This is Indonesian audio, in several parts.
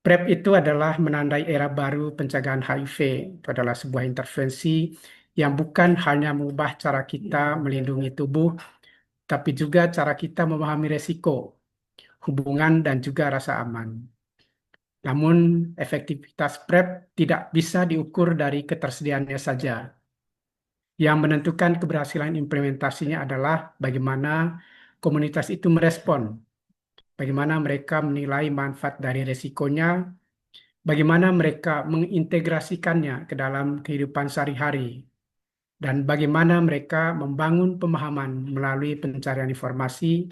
PrEP itu adalah menandai era baru pencegahan HIV. Itu adalah sebuah intervensi yang bukan hanya mengubah cara kita melindungi tubuh, tapi juga cara kita memahami resiko, hubungan, dan juga rasa aman. Namun, efektivitas PrEP tidak bisa diukur dari ketersediaannya saja. Yang menentukan keberhasilan implementasinya adalah bagaimana komunitas itu merespon, bagaimana mereka menilai manfaat dari resikonya, bagaimana mereka mengintegrasikannya ke dalam kehidupan sehari-hari, dan bagaimana mereka membangun pemahaman melalui pencarian informasi,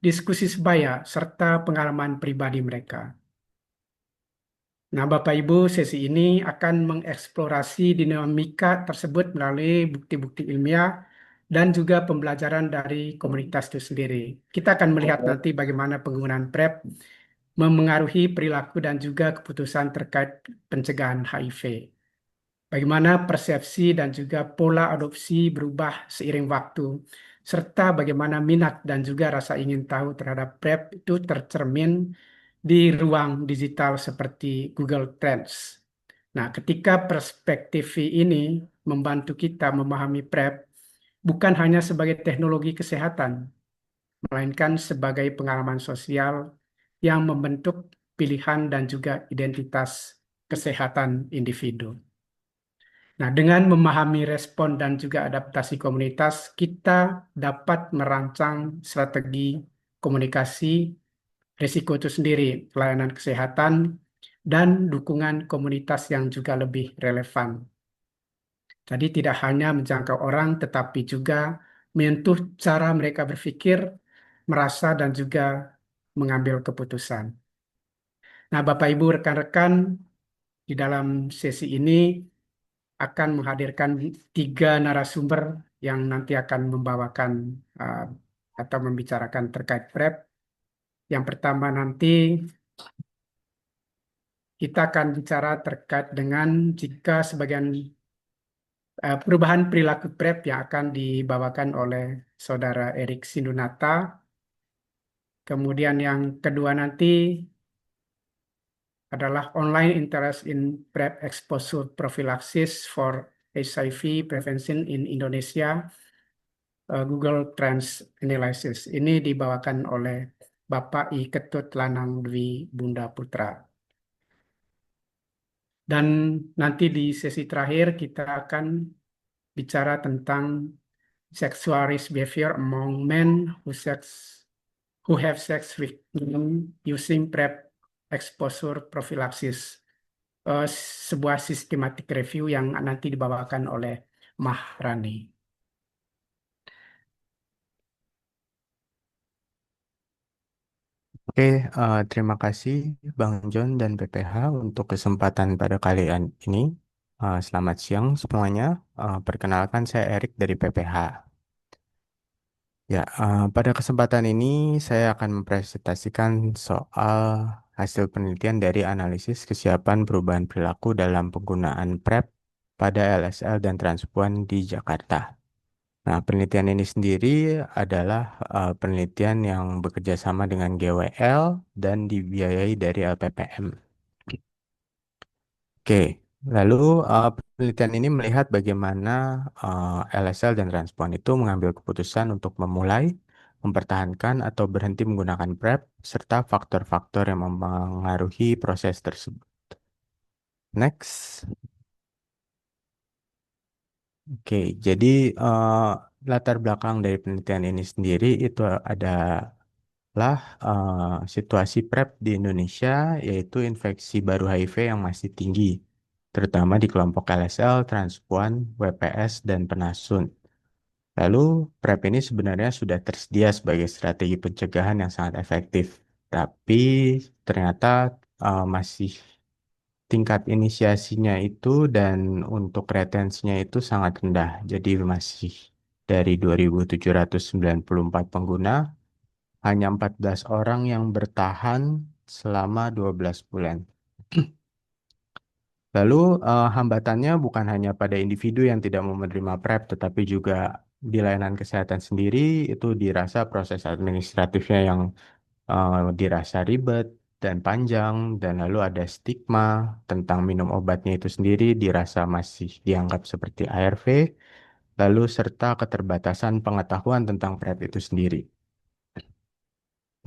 diskusi sebaya, serta pengalaman pribadi mereka. Nah, Bapak Ibu, sesi ini akan mengeksplorasi dinamika tersebut melalui bukti-bukti ilmiah dan juga pembelajaran dari komunitas itu sendiri. Kita akan melihat nanti bagaimana penggunaan PrEP memengaruhi perilaku dan juga keputusan terkait pencegahan HIV. Bagaimana persepsi dan juga pola adopsi berubah seiring waktu, serta bagaimana minat dan juga rasa ingin tahu terhadap PrEP itu tercermin di ruang digital seperti Google Trends. Nah, ketika perspektif ini membantu kita memahami PrEP bukan hanya sebagai teknologi kesehatan, melainkan sebagai pengalaman sosial yang membentuk pilihan dan juga identitas kesehatan individu. Nah, dengan memahami respon dan juga adaptasi komunitas, kita dapat merancang strategi komunikasi, risiko itu sendiri, pelayanan kesehatan, dan dukungan komunitas yang juga lebih relevan. Jadi tidak hanya menjangkau orang, tetapi juga menyentuh cara mereka berpikir, merasa, dan juga mengambil keputusan. Nah, Bapak Ibu, rekan-rekan, di dalam sesi ini akan menghadirkan tiga narasumber yang nanti akan membawakan uh, atau membicarakan terkait PrEP. Yang pertama nanti kita akan bicara terkait dengan jika sebagian perubahan perilaku PrEP yang akan dibawakan oleh Saudara Erik Sindunata. Kemudian yang kedua nanti adalah online interest in PrEP exposure prophylaxis for HIV prevention in Indonesia, Google Trends Analysis. Ini dibawakan oleh Bapak I Ketut Lanang Dwi Bunda Putra. Dan nanti di sesi terakhir kita akan bicara tentang sexual risk behavior among men who have sex with women using PrEP exposure prophylaxis. Eh, Sebuah systematic review yang nanti dibawakan oleh Mahrani. Oke, terima kasih Bang John dan PPH untuk kesempatan pada kalian ini. Selamat siang semuanya. Perkenalkan saya Erik dari PPH. Ya, pada kesempatan ini saya akan mempresentasikan soal hasil penelitian dari analisis kesiapan perubahan perilaku dalam penggunaan PrEP pada LSL dan transpuan di Jakarta. Nah, penelitian ini sendiri adalah penelitian yang bekerja sama dengan GWL dan dibiayai dari LPPM. Oke, lalu penelitian ini melihat bagaimana LSL dan transpon itu mengambil keputusan untuk memulai, mempertahankan, atau berhenti menggunakan PrEP, serta faktor-faktor yang mempengaruhi proses tersebut. Next. Oke, jadi latar belakang dari penelitian ini sendiri itu adalah situasi PrEP di Indonesia, yaitu infeksi baru HIV yang masih tinggi, terutama di kelompok LSL, transpuan, WPS, dan penasun. Lalu, PrEP ini sebenarnya sudah tersedia sebagai strategi pencegahan yang sangat efektif, tapi ternyata masih tingkat inisiasinya itu dan untuk retensinya itu sangat rendah. Jadi masih dari 2.794 pengguna, hanya 14 orang yang bertahan selama 12 bulan. Lalu hambatannya bukan hanya pada individu yang tidak mau menerima PrEP, tetapi juga di layanan kesehatan sendiri itu dirasa proses administratifnya yang dirasa ribet dan panjang, dan lalu ada stigma tentang minum obatnya itu sendiri dirasa masih dianggap seperti ARV, lalu serta keterbatasan pengetahuan tentang PrEP itu sendiri.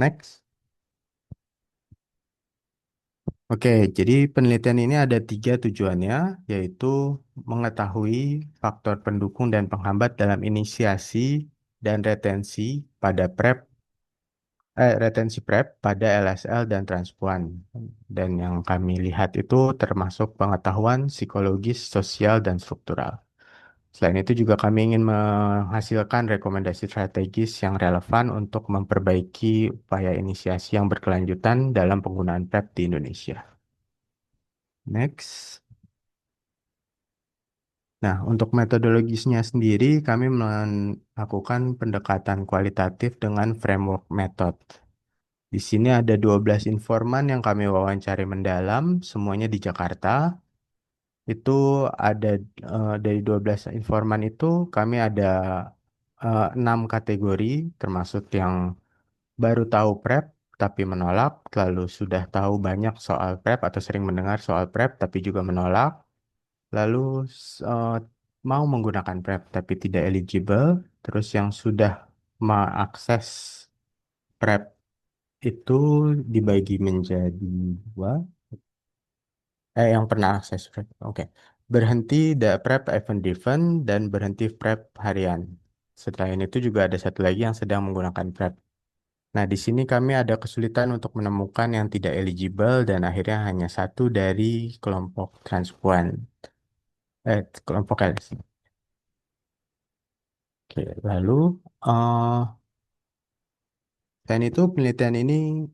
Next. Oke, jadi penelitian ini ada tiga tujuannya, yaitu mengetahui faktor pendukung dan penghambat dalam inisiasi dan retensi PrEP pada LSL dan transpuan. Dan yang kami lihat itu termasuk pengetahuan psikologis, sosial, dan struktural. Selain itu juga kami ingin menghasilkan rekomendasi strategis yang relevan untuk memperbaiki upaya inisiasi yang berkelanjutan dalam penggunaan PrEP di Indonesia. Next. Nah, untuk metodologisnya sendiri, kami melakukan pendekatan kualitatif dengan framework method. Di sini ada 12 informan yang kami wawancari mendalam, semuanya di Jakarta. Itu ada dari 12 informan itu, kami ada 6 kategori, termasuk yang baru tahu PrEP tapi menolak, lalu sudah tahu banyak soal PrEP atau sering mendengar soal PrEP tapi juga menolak. Lalu mau menggunakan PrEP tapi tidak eligible, terus yang sudah mengakses PrEP itu dibagi menjadi dua. Yang pernah akses PrEP, oke. Berhenti PrEP event driven dan berhenti PrEP harian. Selain itu juga ada satu lagi yang sedang menggunakan PrEP. Nah, di sini kami ada kesulitan untuk menemukan yang tidak eligible dan akhirnya hanya satu dari kelompok transpuan. Kelompok L. Oke, lalu selain itu penelitian ini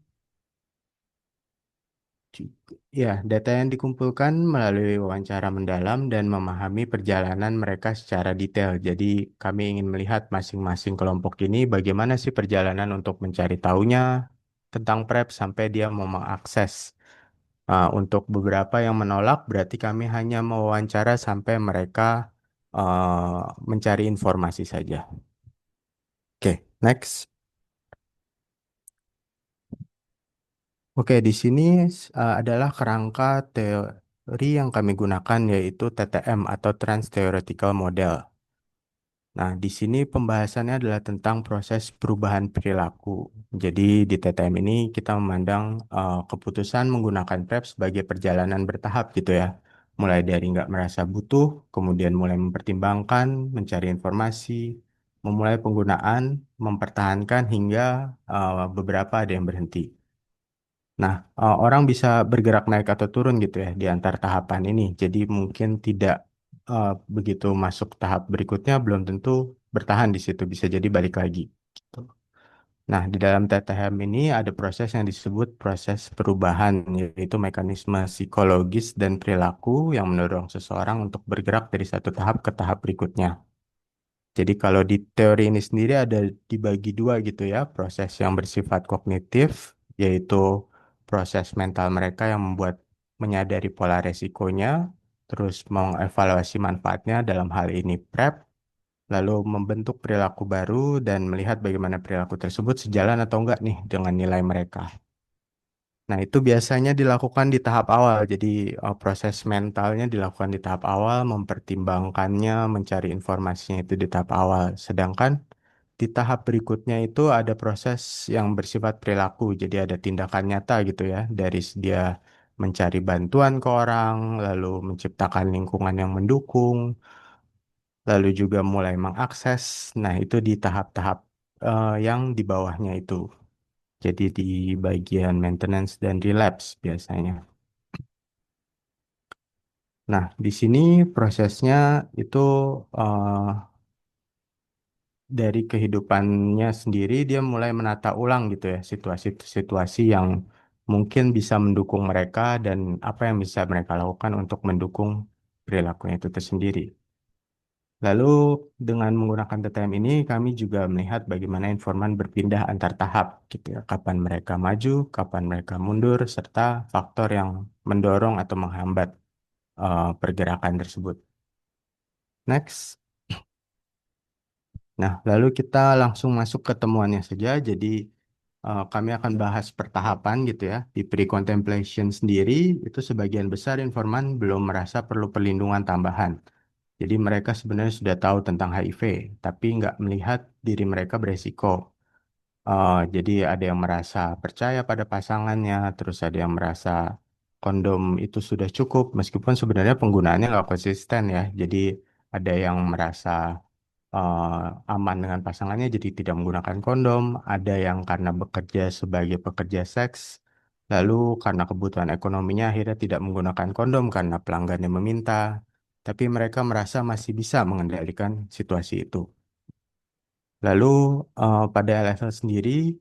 ya data yang dikumpulkan melalui wawancara mendalam dan memahami perjalanan mereka secara detail. Jadi kami ingin melihat masing-masing kelompok ini bagaimana sih perjalanan untuk mencari tahunya tentang PrEP sampai dia mau mengakses. Untuk beberapa yang menolak berarti kami hanya mewawancara sampai mereka mencari informasi saja. Oke, next. Oke, di sini adalah kerangka teori yang kami gunakan yaitu TTM atau Trans Theoretical Model. Nah, di sini pembahasannya adalah tentang proses perubahan perilaku. Jadi di TTM ini kita memandang keputusan menggunakan PrEP sebagai perjalanan bertahap gitu ya. Mulai dari nggak merasa butuh, kemudian mulai mempertimbangkan, mencari informasi, memulai penggunaan, mempertahankan hingga beberapa ada yang berhenti. Nah, orang bisa bergerak naik atau turun gitu ya di antar tahapan ini. Jadi mungkin tidak eh, begitu masuk tahap berikutnya belum tentu bertahan di situ, bisa jadi balik lagi. Gitu. Nah, di dalam TTM ini ada proses yang disebut proses perubahan, yaitu mekanisme psikologis dan perilaku yang mendorong seseorang untuk bergerak dari satu tahap ke tahap berikutnya. Jadi kalau di teori ini sendiri ada dibagi dua gitu ya, proses yang bersifat kognitif, yaitu proses mental mereka yang membuat menyadari pola resikonya, terus mengevaluasi manfaatnya dalam hal ini PrEP, lalu membentuk perilaku baru dan melihat bagaimana perilaku tersebut sejalan atau enggak nih dengan nilai mereka. Nah, itu biasanya dilakukan di tahap awal. Jadi, proses mentalnya dilakukan di tahap awal, mempertimbangkannya, mencari informasinya itu di tahap awal. Sedangkan di tahap berikutnya itu ada proses yang bersifat perilaku. Jadi, ada tindakan nyata gitu ya, dari dia mencari bantuan ke orang, lalu menciptakan lingkungan yang mendukung, lalu juga mulai mengakses. Nah, itu di tahap-tahap yang di bawahnya itu. Jadi di bagian maintenance dan relapse biasanya. Nah, di sini prosesnya itu eh, dari kehidupannya sendiri dia mulai menata ulang gitu ya situasi-situasi yang mungkin bisa mendukung mereka dan apa yang bisa mereka lakukan untuk mendukung perilakunya itu tersendiri. Lalu dengan menggunakan TTM ini kami juga melihat bagaimana informan berpindah antar tahap gitu ya, kapan mereka maju, kapan mereka mundur, serta faktor yang mendorong atau menghambat pergerakan tersebut. Next. Nah, lalu kita langsung masuk ke temuannya saja. Jadi kami akan bahas pertahapan gitu ya. Di pre-contemplation sendiri, itu sebagian besar informan belum merasa perlu perlindungan tambahan. Jadi mereka sebenarnya sudah tahu tentang HIV, tapi nggak melihat diri mereka beresiko. Jadi ada yang merasa percaya pada pasangannya, terus ada yang merasa kondom itu sudah cukup, meskipun sebenarnya penggunaannya nggak konsisten ya. Jadi ada yang merasa aman dengan pasangannya, jadi tidak menggunakan kondom. Ada yang karena bekerja sebagai pekerja seks, lalu karena kebutuhan ekonominya akhirnya tidak menggunakan kondom karena pelanggannya meminta, tapi mereka merasa masih bisa mengendalikan situasi itu. Lalu pada LSL sendiri,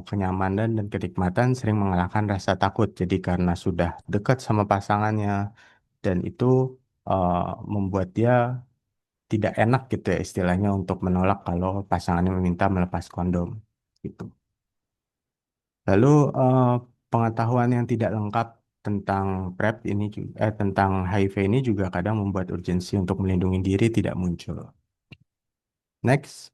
kenyamanan dan kenikmatan sering mengalahkan rasa takut. Jadi karena sudah dekat sama pasangannya dan itu uh, membuat dia tidak enak gitu ya istilahnya untuk menolak kalau pasangannya meminta melepas kondom gitu. Lalu pengetahuan yang tidak lengkap tentang PrEP ini tentang HIV ini juga kadang membuat urgensi untuk melindungi diri tidak muncul. Next.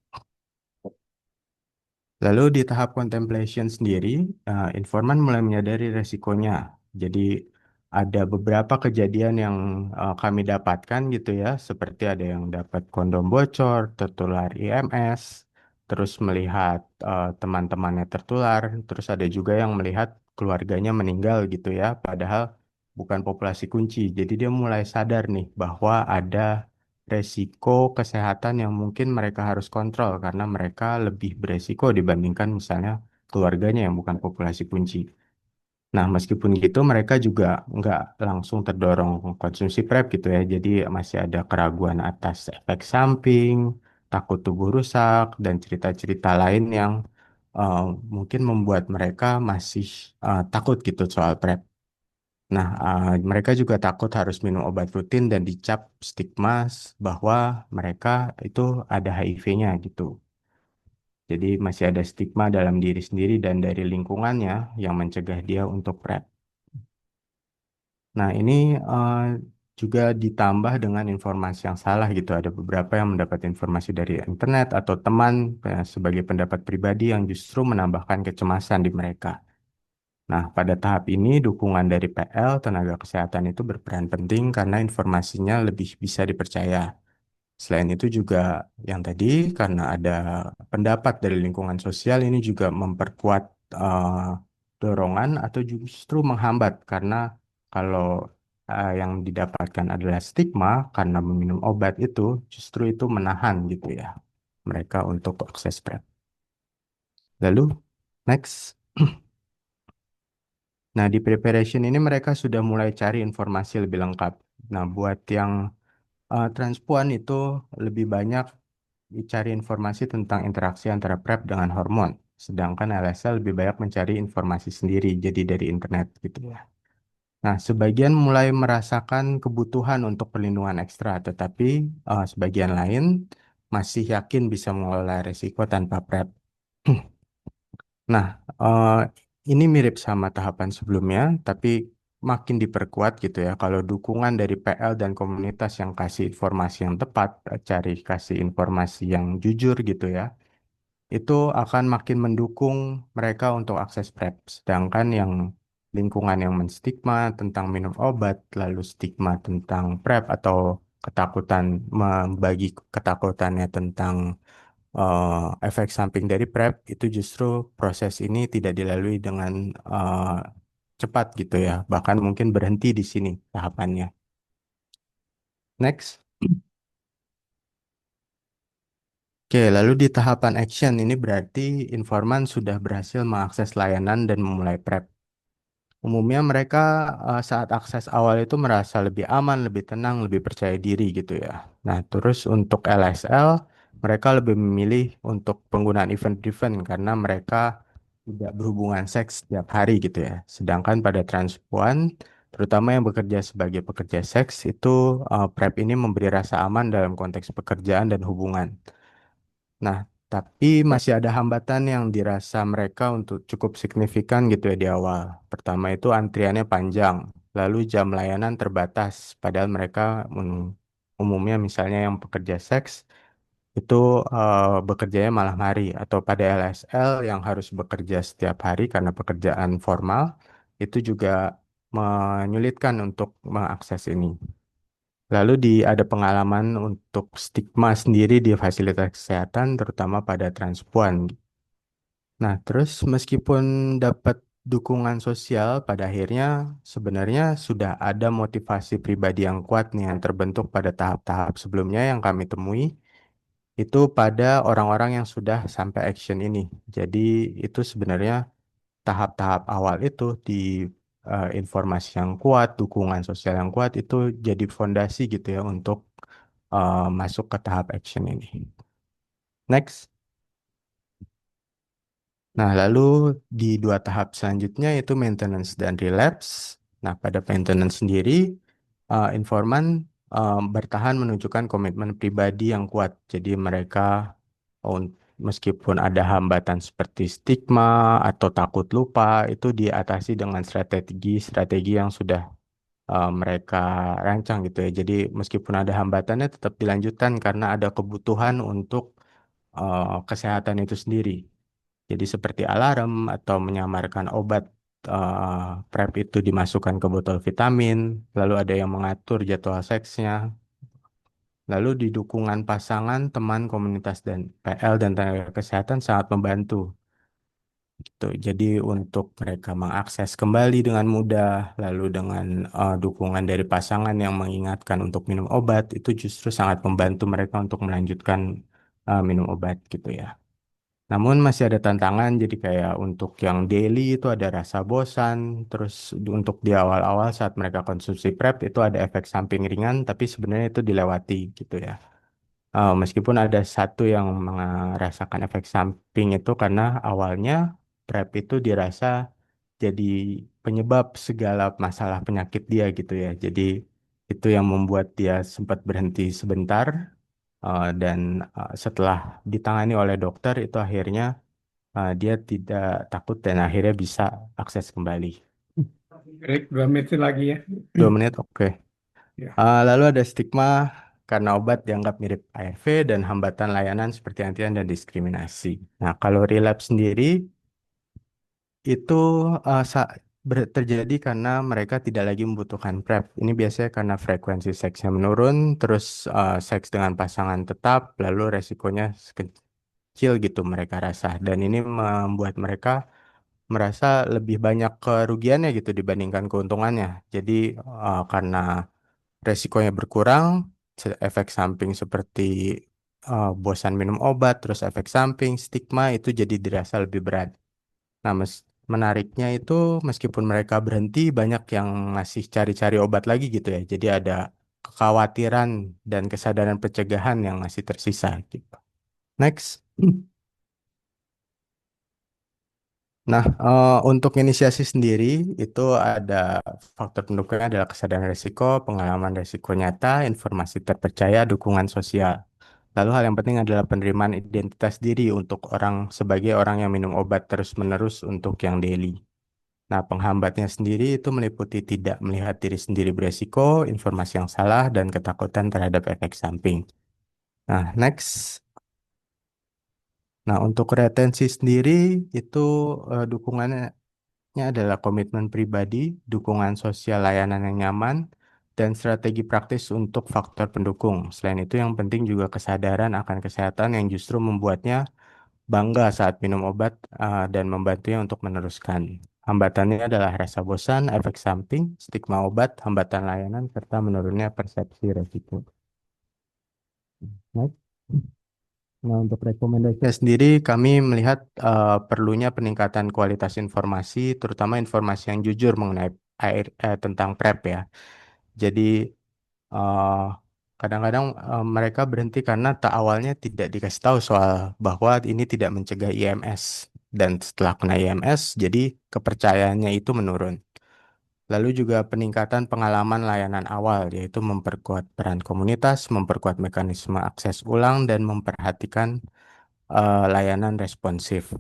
Lalu di tahap contemplation sendiri, informan mulai menyadari resikonya. Jadi ada beberapa kejadian yang kami dapatkan gitu ya, seperti ada yang dapat kondom bocor, tertular IMS, terus melihat teman-temannya tertular, terus ada juga yang melihat keluarganya meninggal gitu ya, padahal bukan populasi kunci. Jadi dia mulai sadar nih bahwa ada resiko kesehatan yang mungkin mereka harus kontrol karena mereka lebih beresiko dibandingkan misalnya keluarganya yang bukan populasi kunci. Nah, meskipun gitu mereka juga nggak langsung terdorong konsumsi PrEP gitu ya. Jadi masih ada keraguan atas efek samping, takut tubuh rusak, dan cerita-cerita lain yang eh, mungkin membuat mereka masih takut gitu soal PrEP. Nah, mereka juga takut harus minum obat rutin dan dicap stigma bahwa mereka itu ada HIV-nya gitu. Jadi masih ada stigma dalam diri sendiri dan dari lingkungannya yang mencegah dia untuk PrEP. Nah, ini eh, juga ditambah dengan informasi yang salah gitu. Ada beberapa yang mendapat informasi dari internet atau teman sebagai pendapat pribadi yang justru menambahkan kecemasan di mereka. Nah, pada tahap ini dukungan dari PL, tenaga kesehatan itu berperan penting karena informasinya lebih bisa dipercaya. Selain itu juga yang tadi karena ada pendapat dari lingkungan sosial ini juga memperkuat eh, dorongan atau justru menghambat karena kalau yang didapatkan adalah stigma karena meminum obat itu justru itu menahan gitu ya mereka untuk akses PrEP. Lalu next. Nah, di preparation ini mereka sudah mulai cari informasi lebih lengkap. Nah, buat yang transpuan itu lebih banyak cari informasi tentang interaksi antara PrEP dengan hormon. Sedangkan LSL lebih banyak mencari informasi sendiri, jadi dari internet gitu ya. Nah, sebagian mulai merasakan kebutuhan untuk perlindungan ekstra, tetapi sebagian lain masih yakin bisa mengelola risiko tanpa PrEP. Nah, ini mirip sama tahapan sebelumnya, tapi makin diperkuat gitu ya. Kalau dukungan dari PL dan komunitas yang kasih informasi yang tepat, cari kasih informasi yang jujur gitu ya, itu akan makin mendukung mereka untuk akses PrEP. Sedangkan yang lingkungan yang menstigma tentang minum obat, lalu stigma tentang PrEP atau ketakutan membagi ketakutannya tentang efek samping dari PrEP itu justru proses ini tidak dilalui dengan cepat gitu ya, bahkan mungkin berhenti di sini tahapannya. Next. Oke, lalu di tahapan action ini berarti informan sudah berhasil mengakses layanan dan memulai PrEP. Umumnya mereka saat akses awal itu merasa lebih aman, lebih tenang, lebih percaya diri gitu ya. Nah, terus untuk LSL, mereka lebih memilih untuk penggunaan event-driven karena mereka tidak berhubungan seks setiap hari gitu ya. Sedangkan pada transpuan, terutama yang bekerja sebagai pekerja seks, itu PrEP ini memberi rasa aman dalam konteks pekerjaan dan hubungan. Nah, tapi masih ada hambatan yang dirasa mereka untuk cukup signifikan gitu ya di awal. Pertama itu antriannya panjang, lalu jam layanan terbatas, padahal mereka umumnya misalnya yang pekerja seks itu bekerjanya malam hari, atau pada LSL yang harus bekerja setiap hari karena pekerjaan formal itu juga menyulitkan untuk mengakses ini. Lalu ada pengalaman untuk stigma sendiri di fasilitas kesehatan, terutama pada transpuan. Nah, terus meskipun dapat dukungan sosial, pada akhirnya sebenarnya sudah ada motivasi pribadi yang kuat nih yang terbentuk pada tahap-tahap sebelumnya yang kami temui itu pada orang-orang yang sudah sampai action ini. Jadi itu sebenarnya tahap-tahap awal itu di informasi yang kuat, dukungan sosial yang kuat itu jadi fondasi gitu ya untuk masuk ke tahap action ini. Next. Nah, lalu di dua tahap selanjutnya itu maintenance dan relapse. Nah, pada maintenance sendiri, informan bertahan menunjukkan komitmen pribadi yang kuat. Jadi mereka meskipun ada hambatan seperti stigma atau takut lupa, itu diatasi dengan strategi-strategi yang sudah mereka rancang gitu ya. Jadi meskipun ada hambatannya tetap dilanjutkan karena ada kebutuhan untuk kesehatan itu sendiri. Jadi seperti alarm atau menyamarkan obat PrEP itu dimasukkan ke botol vitamin, lalu ada yang mengatur jadwal seksnya, lalu di dukungan pasangan, teman, komunitas dan PL dan tenaga kesehatan sangat membantu. Gitu. Jadi untuk mereka mengakses kembali dengan mudah, lalu dengan dukungan dari pasangan yang mengingatkan untuk minum obat, itu justru sangat membantu mereka untuk melanjutkan minum obat gitu ya. Namun masih ada tantangan, jadi kayak untuk yang daily itu ada rasa bosan, terus untuk di awal-awal saat mereka konsumsi PrEP itu ada efek samping ringan, tapi sebenarnya itu dilewati gitu ya. Meskipun ada satu yang merasakan efek samping itu karena awalnya PrEP itu dirasa jadi penyebab segala masalah penyakit dia gitu ya. Jadi itu yang membuat dia sempat berhenti sebentar, dan setelah ditangani oleh dokter itu akhirnya dia tidak takut dan akhirnya bisa akses kembali. Baik, 2 menit lagi ya. 2 menit, oke. Ya. Lalu ada stigma karena obat dianggap mirip ARV dan hambatan layanan seperti antian dan diskriminasi. Nah, kalau relapse sendiri itu terjadi karena mereka tidak lagi membutuhkan PrEP. Ini biasanya karena frekuensi seksnya menurun, terus seks dengan pasangan tetap, lalu resikonya kecil gitu mereka rasa. Dan ini membuat mereka merasa lebih banyak kerugiannya gitu dibandingkan keuntungannya. Jadi karena resikonya berkurang, efek samping seperti bosan minum obat, terus efek samping, stigma itu jadi dirasa lebih berat. Nah, menariknya itu meskipun mereka berhenti, banyak yang masih cari-cari obat lagi gitu ya. Jadi ada kekhawatiran dan kesadaran pencegahan yang masih tersisa gitu. Next. Nah, untuk inisiasi sendiri itu ada faktor pendukungnya adalah kesadaran risiko, pengalaman risiko nyata, informasi terpercaya, dukungan sosial. Lalu hal yang penting adalah penerimaan identitas diri untuk orang sebagai orang yang minum obat terus-menerus untuk yang daily. Nah, penghambatnya sendiri itu meliputi tidak melihat diri sendiri beresiko, informasi yang salah, dan ketakutan terhadap efek samping. Nah, next. Nah, untuk retensi sendiri itu dukungannya adalah komitmen pribadi, dukungan sosial layanan yang nyaman, dan strategi praktis untuk faktor pendukung. Selain itu, yang penting juga kesadaran akan kesehatan yang justru membuatnya bangga saat minum obat dan membantunya untuk meneruskan. Hambatannya adalah rasa bosan, efek samping, stigma obat, hambatan layanan, serta menurunnya persepsi resiko. Baik. Nah, untuk rekomendasinya sendiri, kami melihat perlunya peningkatan kualitas informasi, terutama informasi yang jujur mengenai tentang PrEP ya. Jadi, eh, kadang-kadang mereka berhenti karena tak awalnya tidak dikasih tahu soal bahwa ini tidak mencegah IMS. Dan setelah kena IMS, jadi kepercayaannya itu menurun. Lalu juga peningkatan pengalaman layanan awal, yaitu memperkuat peran komunitas, memperkuat mekanisme akses ulang, dan memperhatikan layanan responsif.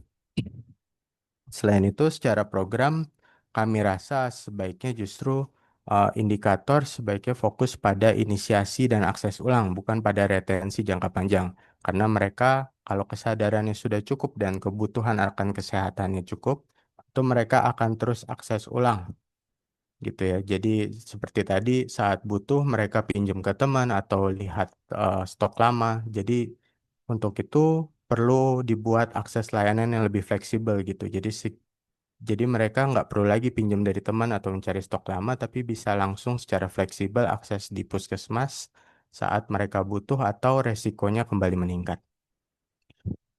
Selain itu, secara program, kami rasa sebaiknya justru indikator sebaiknya fokus pada inisiasi dan akses ulang, bukan pada retensi jangka panjang. Karena mereka kalau kesadarannya sudah cukup dan kebutuhan akan kesehatannya cukup, itu mereka akan terus akses ulang gitu ya. Jadi seperti tadi saat butuh mereka pinjam ke teman atau lihat stok lama. Jadi untuk itu perlu dibuat akses layanan yang lebih fleksibel gitu. Jadi mereka nggak perlu lagi pinjam dari teman atau mencari stok lama, tapi bisa langsung secara fleksibel akses di puskesmas saat mereka butuh atau resikonya kembali meningkat.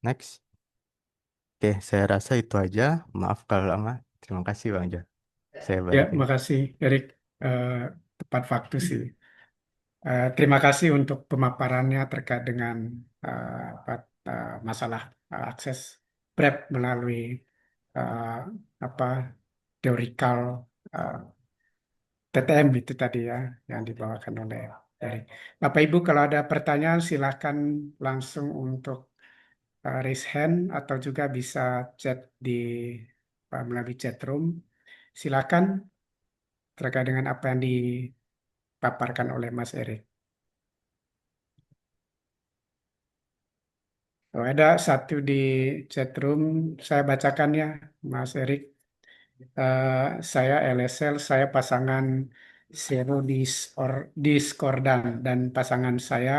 Next. Oke, saya rasa itu aja. Maaf kalau lama. Terima kasih Bang Jo. Saya Ya, balikin. makasih Erik. Eh, Tepat waktu sih. Terima kasih untuk pemaparannya terkait dengan masalah akses PrEP melalui eh, apa teorikal eh, TTM itu tadi ya yang dibawakan oleh Erik. Bapak Ibu kalau ada pertanyaan silahkan langsung untuk raise hand atau juga bisa chat di melalui chat room. Silakan terkait dengan apa yang dipaparkan oleh Mas Erik. Oh, ada satu di chat room, saya bacakan ya, Mas Erik. Eh, saya LSL, saya pasangan diskordan dan pasangan saya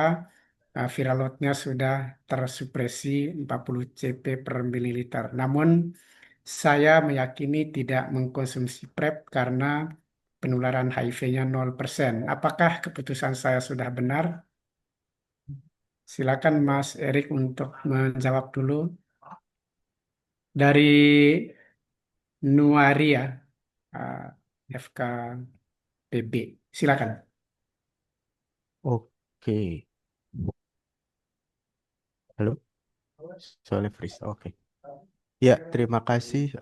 viral loadnya sudah tersupresi 40 CP per mililiter. Namun saya meyakini tidak mengkonsumsi PrEP karena penularan HIV-nya 0%. Apakah keputusan saya sudah benar? Silakan Mas Erik untuk menjawab dulu. Dari Nuaria, FKPB. Silakan. Oke. Halo, soalnya freeze. Oke. Ya, terima kasih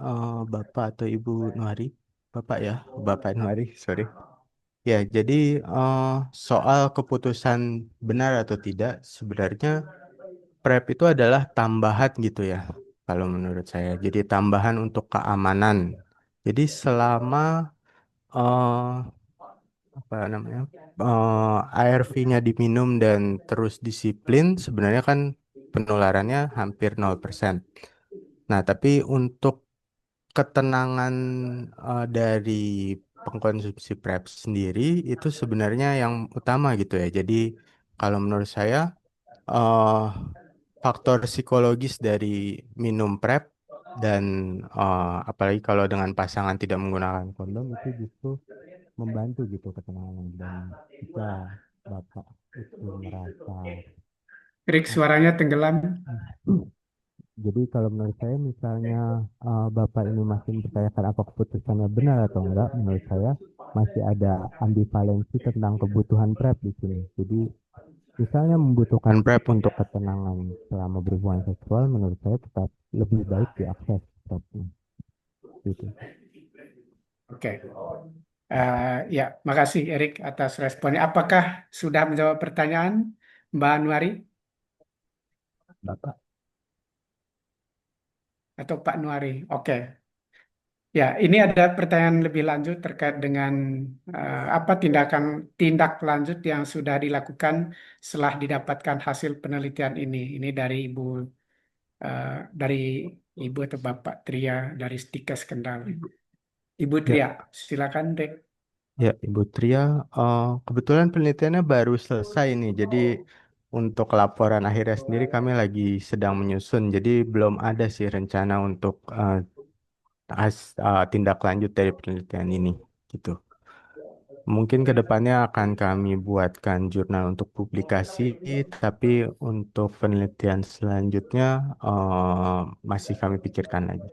Bapak atau Ibu Nuari. Bapak ya, Bapak Nuari, sorry. Ya, jadi eh, soal keputusan benar atau tidak, sebenarnya PrEP itu adalah tambahan gitu ya, kalau menurut saya. Jadi tambahan untuk keamanan. Jadi selama apa namanya ARV-nya diminum dan terus disiplin, sebenarnya kan penularannya hampir 0%. Nah, tapi untuk ketenangan dari pengkonsumsi PrEP sendiri itu sebenarnya yang utama gitu ya. Jadi kalau menurut saya eh, faktor psikologis dari minum PrEP dan apalagi kalau dengan pasangan tidak menggunakan kondom itu justru membantu gitu ketenangan dan jika Bapak itu merasa Erik, suaranya tenggelam. jadi kalau menurut saya misalnya Bapak ini masih mempertanyakan apa keputusannya benar atau enggak, menurut saya masih ada ambivalensi tentang kebutuhan PrEP di sini. Jadi misalnya membutuhkan PrEP untuk ketenangan selama berhubungan seksual, menurut saya tetap lebih baik diakses PrEP-nya. Gitu. Oke. Ya, makasih Erik atas responnya. Apakah sudah menjawab pertanyaan Mbak Nuari Bapak. atau Pak Nuari? Oke. Ya, ini ada pertanyaan lebih lanjut terkait dengan apa tindak lanjut yang sudah dilakukan setelah didapatkan hasil penelitian ini. Ini dari Ibu atau Bapak Tria dari Stikes Kendal. Ibu Ya, Tria, silakan Dek. ya, Ibu Tria, kebetulan penelitiannya baru selesai nih. Jadi untuk laporan akhirnya sendiri kami lagi sedang menyusun. Jadi belum ada sih rencana untuk tindak lanjut dari penelitian ini. Gitu. Mungkin kedepannya akan kami buatkan jurnal untuk publikasi, tapi untuk penelitian selanjutnya masih kami pikirkan lagi.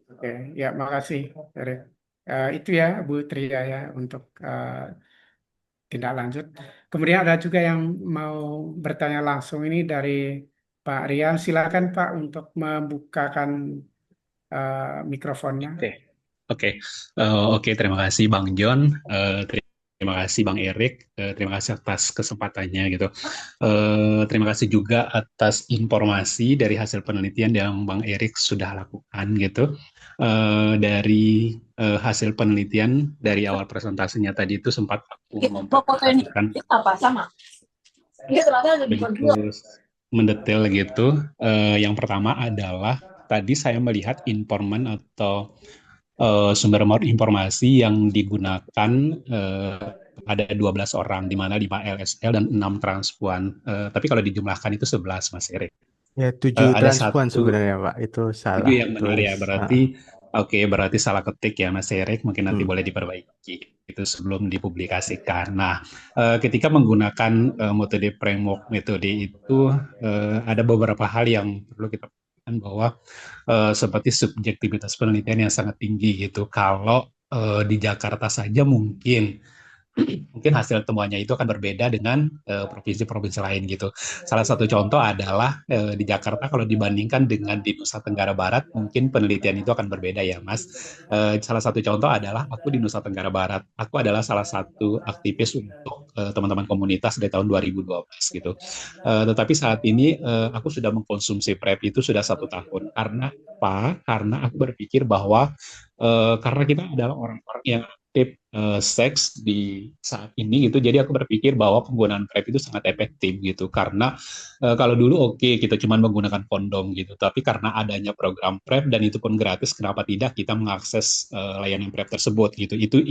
Oke, ya makasih Erik. Itu ya Bu Tria ya untuk tindak lanjut. Kemudian ada juga yang mau bertanya langsung ini dari Pak Rian. Silakan Pak untuk membukakan mikrofonnya. Oke, oke, oke. Terima kasih Bang John. Terima kasih Bang Erik. Terima kasih atas kesempatannya gitu. Terima kasih juga atas informasi dari hasil penelitian yang Bang Erik sudah lakukan gitu. Dari hasil penelitian dari awal presentasinya tadi itu sempat aku memperhatikan apa sama? begitu mendetail gitu. Yang pertama adalah tadi saya melihat informan atau sumber informasi yang digunakan eh, ada 12 orang, di mana 5 LSL dan 6 transpuan. Tapi kalau dijumlahkan itu 11, Mas Erik. Ya, 7 Ada transpuan satu sebenarnya, Pak. Itu itu salah yang benar tulis. ya, berarti Ah, oke, berarti salah ketik ya Mas Erik, mungkin nanti hmm. boleh diperbaiki itu sebelum dipublikasikan. Nah, ketika menggunakan metode framework metode itu ada beberapa hal yang perlu kita perhatikan bahwa seperti subjektivitas penelitian yang sangat tinggi gitu. Kalau di Jakarta saja mungkin hasil temuannya itu akan berbeda dengan provinsi-provinsi lain gitu. Salah satu contoh adalah di Jakarta kalau dibandingkan dengan di Nusa Tenggara Barat, mungkin penelitian itu akan berbeda ya, Mas. Salah satu contoh adalah aku di Nusa Tenggara Barat. Aku adalah salah satu aktivis untuk teman-teman komunitas dari tahun 2012 gitu. Tetapi saat ini aku sudah mengkonsumsi PrEP itu sudah 1 tahun. Karena apa? Karena aku berpikir bahwa karena kita adalah orang-orang yang aktif seks di saat ini gitu. Jadi aku berpikir bahwa penggunaan PrEP itu sangat efektif gitu. Karena kalau dulu oke kita cuma menggunakan kondom gitu, tapi karena adanya program PrEP dan itu pun gratis, kenapa tidak kita mengakses layanan PrEP tersebut gitu. Itu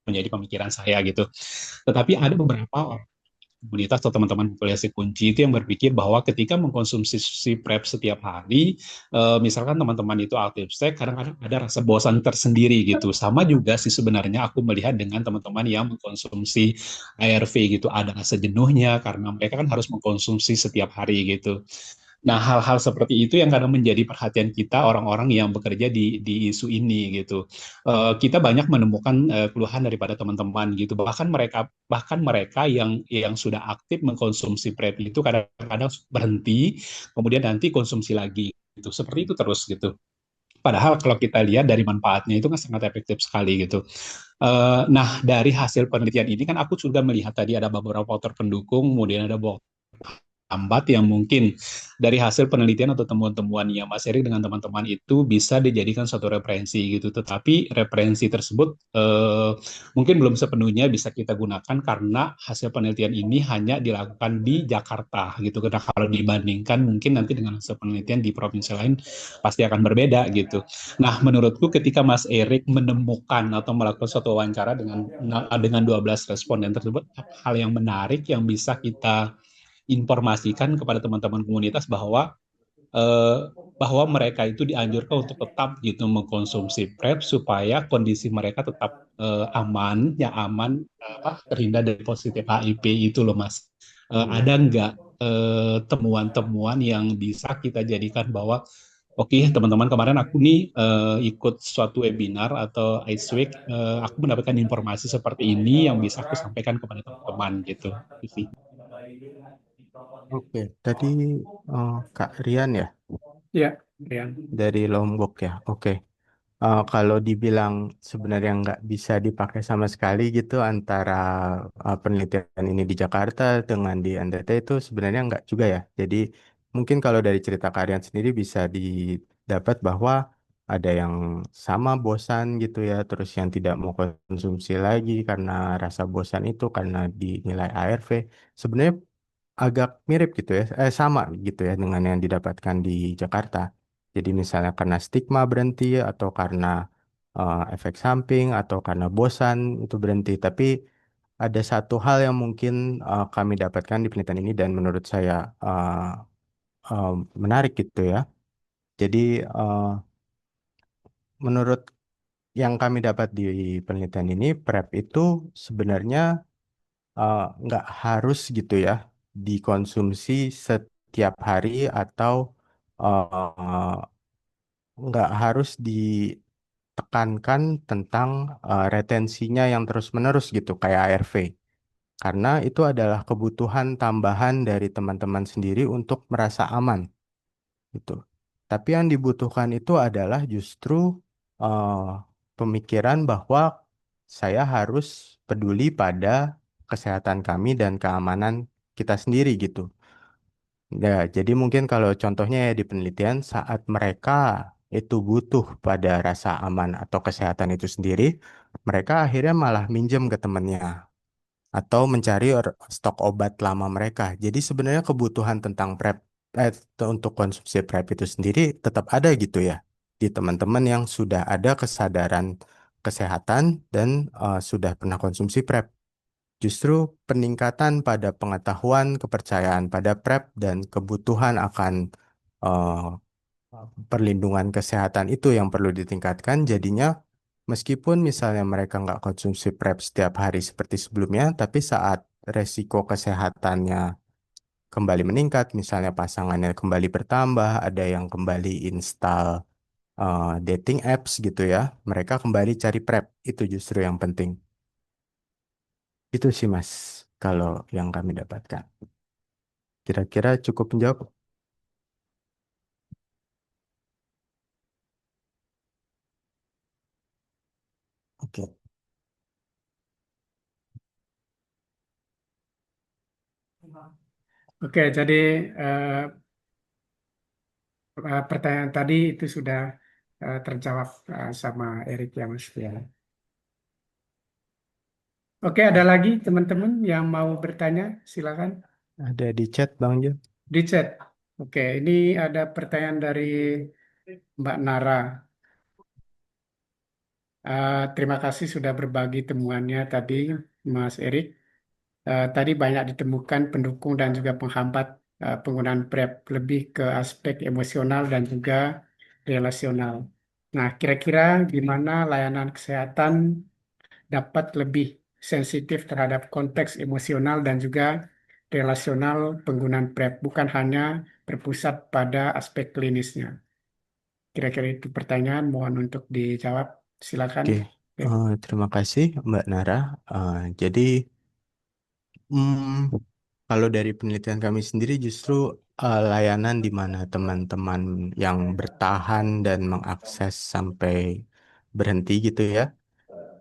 menjadi pemikiran saya gitu. Tetapi ada beberapa komunitas atau teman-teman populasi kunci itu yang berpikir bahwa ketika mengkonsumsi si PrEP setiap hari, misalkan teman-teman itu aktif seks, kadang-kadang ada rasa bosan tersendiri gitu. Sama juga sih sebenarnya aku melihat dengan teman-teman yang mengkonsumsi ARV gitu, ada rasa jenuhnya karena mereka kan harus mengkonsumsi setiap hari gitu. Nah, hal-hal seperti itu yang kadang menjadi perhatian kita orang-orang yang bekerja di isu ini gitu. Kita banyak menemukan keluhan daripada teman-teman gitu. Bahkan mereka yang sudah aktif mengkonsumsi PrEP itu kadang-kadang berhenti, kemudian nanti konsumsi lagi gitu. Seperti itu terus gitu. Padahal kalau kita lihat dari manfaatnya itu kan sangat efektif sekali gitu. Nah, dari hasil penelitian ini kan aku sudah melihat tadi ada beberapa faktor pendukung, kemudian ada lambat yang mungkin dari hasil penelitian atau temuan-temuannya Mas Erik dengan teman-teman itu bisa dijadikan suatu referensi gitu. Tetapi referensi tersebut mungkin belum sepenuhnya bisa kita gunakan karena hasil penelitian ini hanya dilakukan di Jakarta gitu. Karena kalau dibandingkan mungkin nanti dengan hasil penelitian di provinsi lain pasti akan berbeda gitu. Nah, menurutku ketika Mas Erik menemukan atau melakukan suatu wawancara dengan 12 responden tersebut, hal yang menarik yang bisa kita informasikan kepada teman-teman komunitas eh, bahwa mereka itu dianjurkan untuk tetap gitu mengkonsumsi PrEP supaya kondisi mereka tetap aman, ya aman, terhindar dari positif HIV itu loh Mas. Ada nggak temuan-temuan yang bisa kita jadikan bahwa oke, teman-teman, kemarin aku nih ikut suatu webinar atau ICE Week, aku mendapatkan informasi seperti ini yang bisa aku sampaikan kepada teman-teman gitu. Itu sih. Oke, tadi Kak Rian ya, Ya, Rian. dari Lombok ya. Oke. Kalau dibilang sebenarnya nggak bisa dipakai sama sekali gitu antara penelitian ini di Jakarta dengan di NTT itu sebenarnya nggak juga ya. Jadi mungkin kalau dari cerita kalian sendiri bisa didapat bahwa ada yang sama bosan gitu ya, terus yang tidak mau konsumsi lagi karena rasa bosan itu karena dinilai ARV. Sebenarnya agak mirip gitu ya, sama gitu ya dengan yang didapatkan di Jakarta. Jadi misalnya karena stigma berhenti atau karena efek samping atau karena bosan itu berhenti. Tapi ada satu hal yang mungkin kami dapatkan di penelitian ini dan menurut saya uh, uh, menarik gitu ya. Jadi uh, menurut yang kami dapat di penelitian ini, PrEP itu sebenarnya nggak harus gitu ya dikonsumsi setiap hari atau uh, nggak harus ditekankan tentang retensinya yang terus-menerus gitu kayak ARV. Karena itu adalah kebutuhan tambahan dari teman-teman sendiri untuk merasa aman gitu. Tapi yang dibutuhkan itu adalah justru eh, pemikiran bahwa saya harus peduli pada kesehatan kami dan keamanan kita sendiri gitu. Ya, jadi mungkin kalau contohnya ya di penelitian saat mereka itu butuh pada rasa aman atau kesehatan itu sendiri, mereka akhirnya malah minjem ke temennya. atau mencari stok obat lama mereka. Jadi sebenarnya kebutuhan tentang PrEP untuk konsumsi PrEP itu sendiri tetap ada gitu ya di teman-teman yang sudah ada kesadaran kesehatan dan sudah pernah konsumsi PrEP. Justru peningkatan pada pengetahuan, kepercayaan pada PrEP dan kebutuhan akan eh, perlindungan kesehatan itu yang perlu ditingkatkan. Jadinya meskipun misalnya mereka nggak konsumsi PrEP setiap hari seperti sebelumnya, tapi saat resiko kesehatannya kembali meningkat, misalnya pasangannya kembali bertambah, ada yang kembali install dating apps gitu ya, mereka kembali cari PrEP. Itu justru yang penting. Itu sih Mas, kalau yang kami dapatkan. Kira-kira cukup menjawab? Oke. Oke, jadi eh, pertanyaan tadi itu sudah terjawab sama Erik ya Mas ya. Oke, ada lagi teman-teman yang mau bertanya? Silakan Ada di chat Bang Jo. di chat. Oke, ini ada pertanyaan dari Mbak Nara. Terima kasih sudah berbagi temuannya tadi, Mas Erik. Tadi banyak ditemukan pendukung dan juga penghambat penggunaan PrEP lebih ke aspek emosional dan juga relasional. Nah, kira-kira gimana layanan kesehatan dapat lebih sensitif terhadap konteks emosional dan juga relasional penggunaan PrEP, bukan hanya berpusat pada aspek klinisnya. Kira-kira itu pertanyaan, mohon untuk dijawab. Silakan. Oke, Oke. terima kasih Mbak Nara. Jadi, kalau dari penelitian kami sendiri justru layanan di mana teman-teman yang bertahan dan mengakses sampai berhenti gitu ya,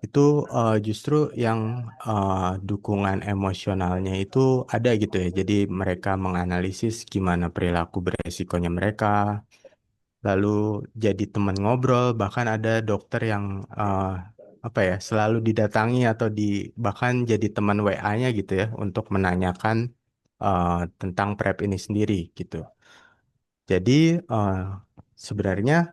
itu justru yang dukungan emosionalnya itu ada gitu ya. Jadi mereka menganalisis gimana perilaku beresikonya mereka, lalu jadi teman ngobrol, bahkan ada dokter yang apa ya selalu didatangi atau bahkan jadi teman WA-nya gitu ya untuk menanyakan eh, tentang PrEP ini sendiri gitu. Jadi eh, sebenarnya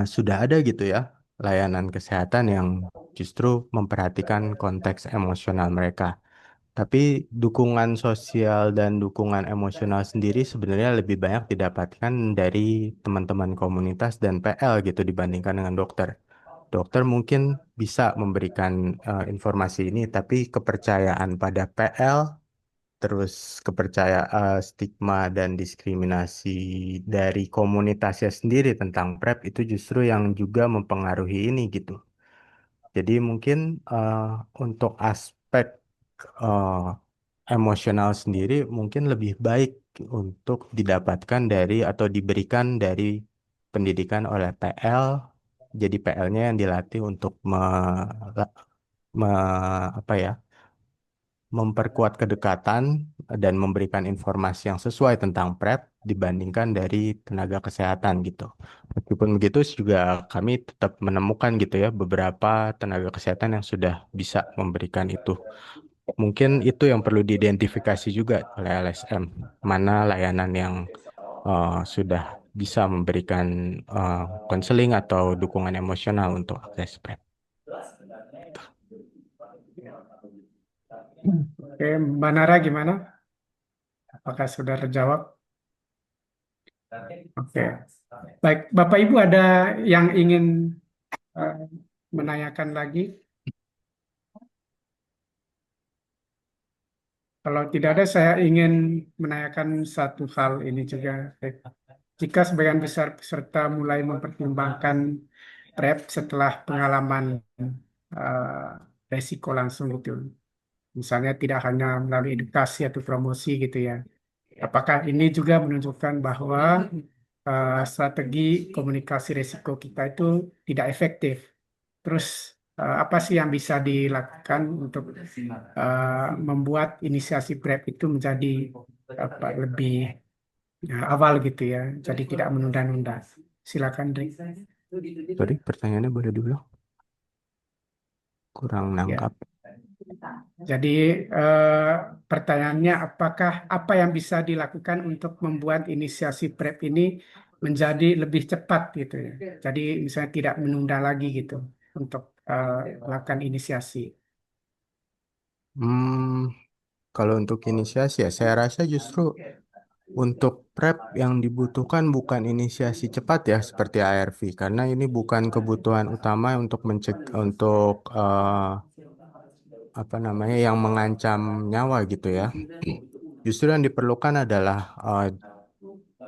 sudah ada gitu ya layanan kesehatan yang justru memperhatikan konteks emosional mereka. Tapi dukungan sosial dan dukungan emosional sendiri sebenarnya lebih banyak didapatkan dari teman-teman komunitas dan PL gitu dibandingkan dengan dokter. Dokter mungkin bisa memberikan informasi ini, tapi kepercayaan pada PL, terus kepercayaan stigma dan diskriminasi dari komunitasnya sendiri tentang PrEP itu justru yang juga mempengaruhi ini gitu. Jadi mungkin eh, untuk aspek eh, emosional sendiri mungkin lebih baik untuk didapatkan dari atau diberikan dari pendidikan oleh PL. Jadi PL-nya yang dilatih untuk apa ya, memperkuat kedekatan dan memberikan informasi yang sesuai tentang PrEP dibandingkan dari tenaga kesehatan gitu. Meskipun begitu juga kami tetap menemukan gitu ya beberapa tenaga kesehatan yang sudah bisa memberikan itu. Mungkin itu yang perlu diidentifikasi juga oleh LSM, mana layanan yang sudah bisa memberikan konseling atau dukungan emosional untuk akses PrEP. Oke, Mbak Nara gimana? Apakah sudah terjawab? Oke. Baik, Bapak Ibu ada yang ingin eh, menanyakan lagi? Kalau tidak ada, saya ingin menanyakan satu hal ini juga. Jika sebagian besar peserta mulai mempertimbangkan PrEP setelah pengalaman eh, resiko langsung gitu, misalnya tidak hanya melalui edukasi atau promosi gitu ya, apakah ini juga menunjukkan bahwa strategi komunikasi risiko kita itu tidak efektif? Terus apa sih yang bisa dilakukan untuk membuat inisiasi PrEP itu menjadi apa, lebih awal gitu ya, jadi tidak menunda-nunda. Silakan, Dri. Sorry, pertanyaannya boleh diulang? Kurang Ya, nangkap. Jadi eh, pertanyaannya apakah apa yang bisa dilakukan untuk membuat inisiasi PrEP ini menjadi lebih cepat gitu ya. Jadi misalnya tidak menunda lagi gitu untuk melakukan inisiasi. Hmm, kalau untuk inisiasi ya, saya rasa justru untuk PrEP yang dibutuhkan bukan inisiasi cepat ya seperti ARV karena ini bukan kebutuhan utama untuk untuk apa namanya yang mengancam nyawa gitu ya. Justru yang diperlukan adalah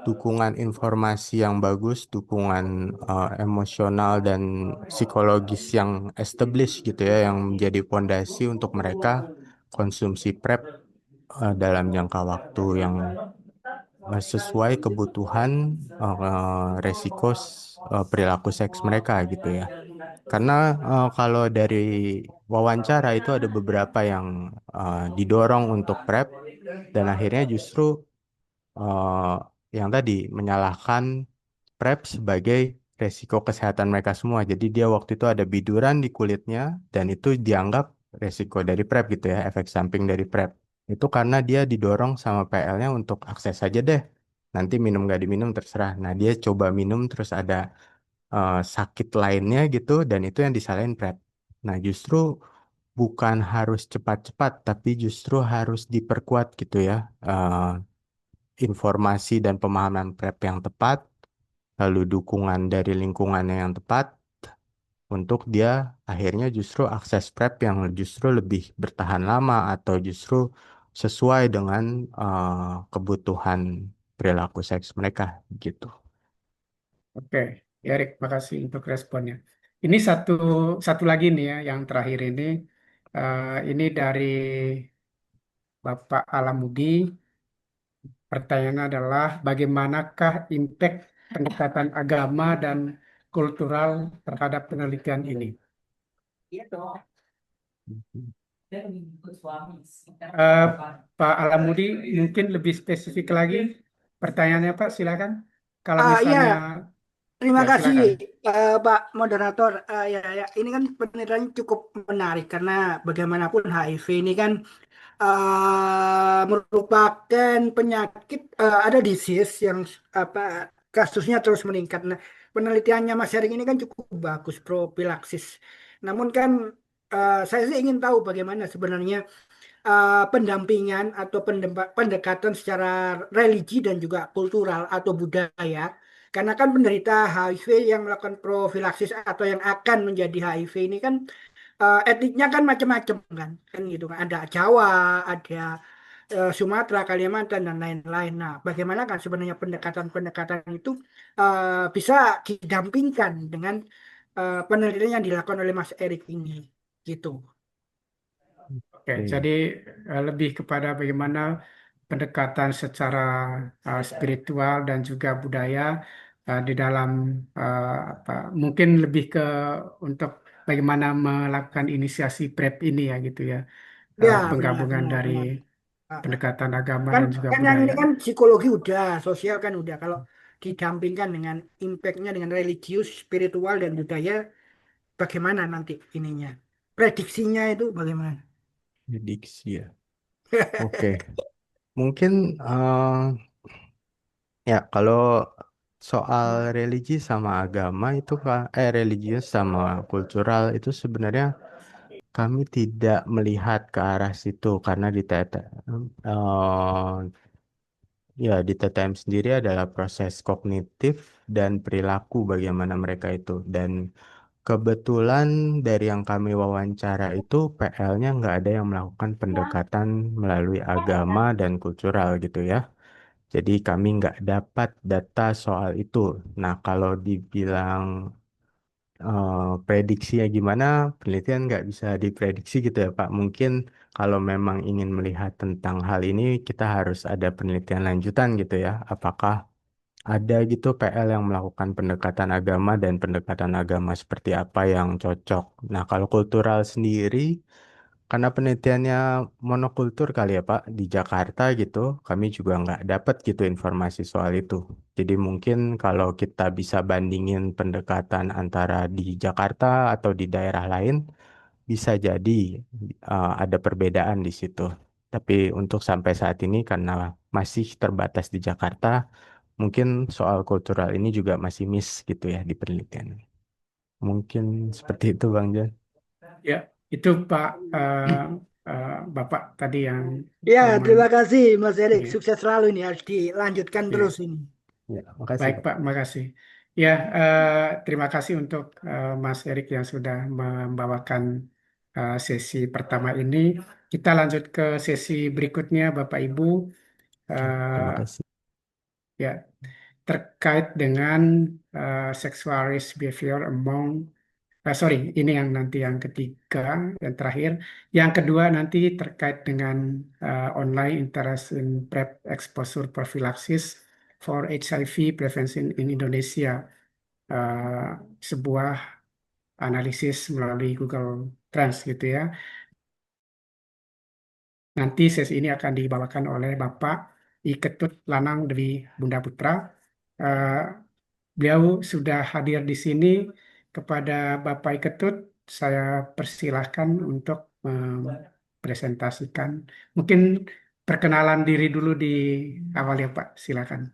dukungan informasi yang bagus, dukungan emosional dan psikologis yang established gitu ya, yang menjadi fondasi untuk mereka konsumsi PrEP dalam jangka waktu yang sesuai kebutuhan resiko perilaku seks mereka gitu ya. Karena kalau dari wawancara itu ada beberapa yang didorong untuk PrEP dan akhirnya justru eh, yang tadi menyalahkan PrEP sebagai resiko kesehatan mereka semua. Jadi dia waktu itu ada biduran di kulitnya dan itu dianggap resiko dari PrEP gitu ya, efek samping dari PrEP. Itu karena dia didorong sama PL-nya untuk akses aja deh. Nanti minum nggak diminum terserah. Nah dia coba minum terus ada sakit lainnya gitu dan itu yang disalahin PrEP. Nah justru bukan harus cepat-cepat tapi justru harus diperkuat gitu ya. Informasi dan pemahaman PrEP yang tepat lalu dukungan dari lingkungannya yang tepat untuk dia akhirnya justru akses PrEP yang justru lebih bertahan lama atau justru sesuai dengan kebutuhan perilaku seks mereka gitu. Oke, ya Erik, makasih untuk responnya. Ini satu lagi nih ya, yang terakhir ini. Ini dari Bapak Alamudi. Pertanyaannya adalah bagaimanakah impact pendekatan agama dan kultural terhadap penelitian ini? Eh, Pak Alamudi, mungkin lebih spesifik lagi pertanyaannya Pak, silakan. Kalau Iya, misalnya, terima ya kasih silakan. Pak Moderator. Ya, ini kan penelitiannya cukup menarik karena bagaimanapun HIV ini kan merupakan penyakit ada disease yang apa kasusnya terus meningkat. Nah, penelitiannya Mas Hering ini kan cukup bagus profilaksis. Namun kan saya sih ingin tahu bagaimana sebenarnya pendampingan atau pendekatan secara religi dan juga kultural atau budaya. Karena kan penderita HIV yang melakukan profilaksis atau yang akan menjadi HIV ini kan etniknya kan macam-macam kan gitu kan. Ada Jawa, ada Sumatera, Kalimantan dan lain-lain. Nah, bagaimana kan sebenarnya pendekatan-pendekatan itu bisa didampingkan dengan penelitian yang dilakukan oleh Mas Erik ini, gitu. Oke, Oke. jadi lebih kepada bagaimana pendekatan secara spiritual dan juga budaya di dalam apa, mungkin lebih ke untuk bagaimana melakukan inisiasi PrEP ini ya gitu ya. Ya, benar, Penggabungan benar, dari benar. Ah, pendekatan agama kan dan juga kan yang budaya. ini kan psikologi udah, sosial kan udah. Kalau didampingkan dengan impactnya dengan religius, spiritual dan budaya, bagaimana nanti ininya? Prediksinya itu bagaimana? Prediksi ya. Oke. Mungkin ya kalau soal religi sama agama itu religius sama kultural itu sebenarnya kami tidak melihat ke arah situ karena di TTM sendiri adalah proses kognitif dan perilaku bagaimana mereka itu. Dan kebetulan dari yang kami wawancara itu PL-nya nggak ada yang melakukan pendekatan melalui agama dan kultural gitu ya. Jadi kami nggak dapat data soal itu. Nah, kalau dibilang prediksinya gimana, penelitian nggak bisa diprediksi gitu ya Pak. Mungkin kalau memang ingin melihat tentang hal ini, kita harus ada penelitian lanjutan gitu ya. Apakah ada gitu PL yang melakukan pendekatan agama dan pendekatan agama seperti apa yang cocok. Nah, kalau kultural sendiri, karena penelitiannya monokultur kali ya Pak, di Jakarta gitu, kami juga nggak dapat gitu informasi soal itu. Jadi mungkin kalau kita bisa bandingin pendekatan antara di Jakarta atau di daerah lain, bisa jadi ada perbedaan di situ. Tapi untuk sampai saat ini karena masih terbatas di Jakarta, mungkin soal kultural ini juga masih miss gitu ya di penelitian ini. Mungkin seperti itu Bang Jan. Ya, itu Pak Bapak tadi yang Ya, Alman. terima kasih Mas Erik. Ya, Sukses selalu ini, harus dilanjutkan terus ya. ini. Ya, makasih Baik Pak. Pak, makasih. Ya, terima kasih untuk Mas Erik yang sudah membawakan sesi pertama ini. Kita lanjut ke sesi berikutnya, Bapak Ibu. Oke, terima Eh, kasih. ya, terkait dengan sexual risk behavior among sorry, ini yang nanti yang ketiga, yang terakhir. Yang kedua nanti terkait dengan online interest in PrEP exposure prophylaxis for HIV prevention in Indonesia. Eh, sebuah analisis melalui Google Trends gitu ya. Nanti sesi ini akan dibawakan oleh Bapak I Ketut Lanang Dwi Bunda Putra. Eh, Beliau sudah hadir di sini. Kepada Bapak Iketut, saya persilahkan untuk mempresentasikan. Mungkin perkenalan diri dulu di awal ya Pak, silakan.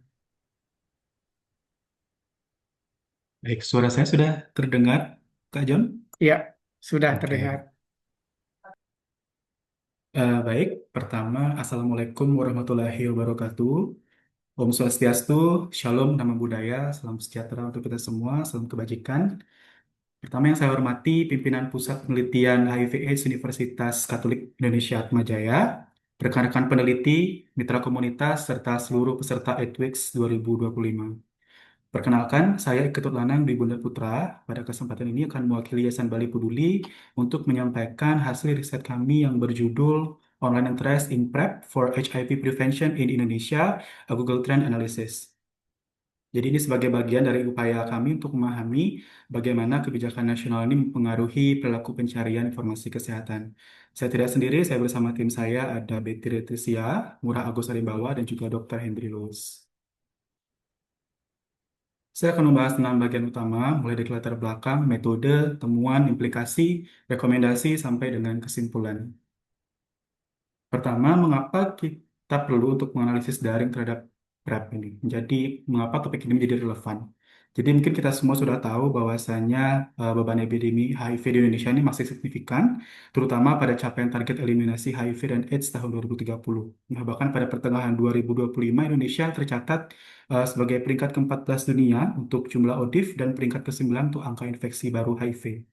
Baik, suara saya sudah terdengar, Kak John? Ya, sudah terdengar. Oke. Baik, pertama, Assalamualaikum warahmatullahi wabarakatuh. Om Swastiastu, Shalom, Nama Budaya, Salam Sejahtera untuk kita semua, Salam Kebajikan. Pertama yang saya hormati, Pimpinan Pusat Penelitian HIV/AIDS Universitas Katolik Indonesia Atmajaya, rekan-rekan peneliti, mitra komunitas, serta seluruh peserta EDWIX 2025. Perkenalkan, saya Ketut Lanang di Bunda Putra. Pada kesempatan ini akan mewakili Yayasan Bali Peduli untuk menyampaikan hasil riset kami yang berjudul Online Interest in PrEP for HIV Prevention in Indonesia, a Google Trend Analysis. Jadi ini sebagai bagian dari upaya kami untuk memahami bagaimana kebijakan nasional ini mempengaruhi perilaku pencarian informasi kesehatan. Saya tidak sendiri, saya bersama tim saya ada Betty Retisia, Murah Agus Arimbawa, dan juga Dr. Hendry Lewis. Saya akan membahas 6 bagian utama, mulai dari latar belakang, metode, temuan, implikasi, rekomendasi, sampai dengan kesimpulan. Pertama, mengapa kita perlu untuk menganalisis daring terhadap PrEP ini? Jadi, mengapa topik ini menjadi relevan? Jadi, mungkin kita semua sudah tahu bahwasanya beban epidemi HIV di Indonesia ini masih signifikan, terutama pada capaian target eliminasi HIV dan AIDS tahun 2030. Nah, bahkan pada pertengahan 2025, Indonesia tercatat sebagai peringkat ke-14 dunia untuk jumlah ODIF dan peringkat ke-9 untuk angka infeksi baru HIV.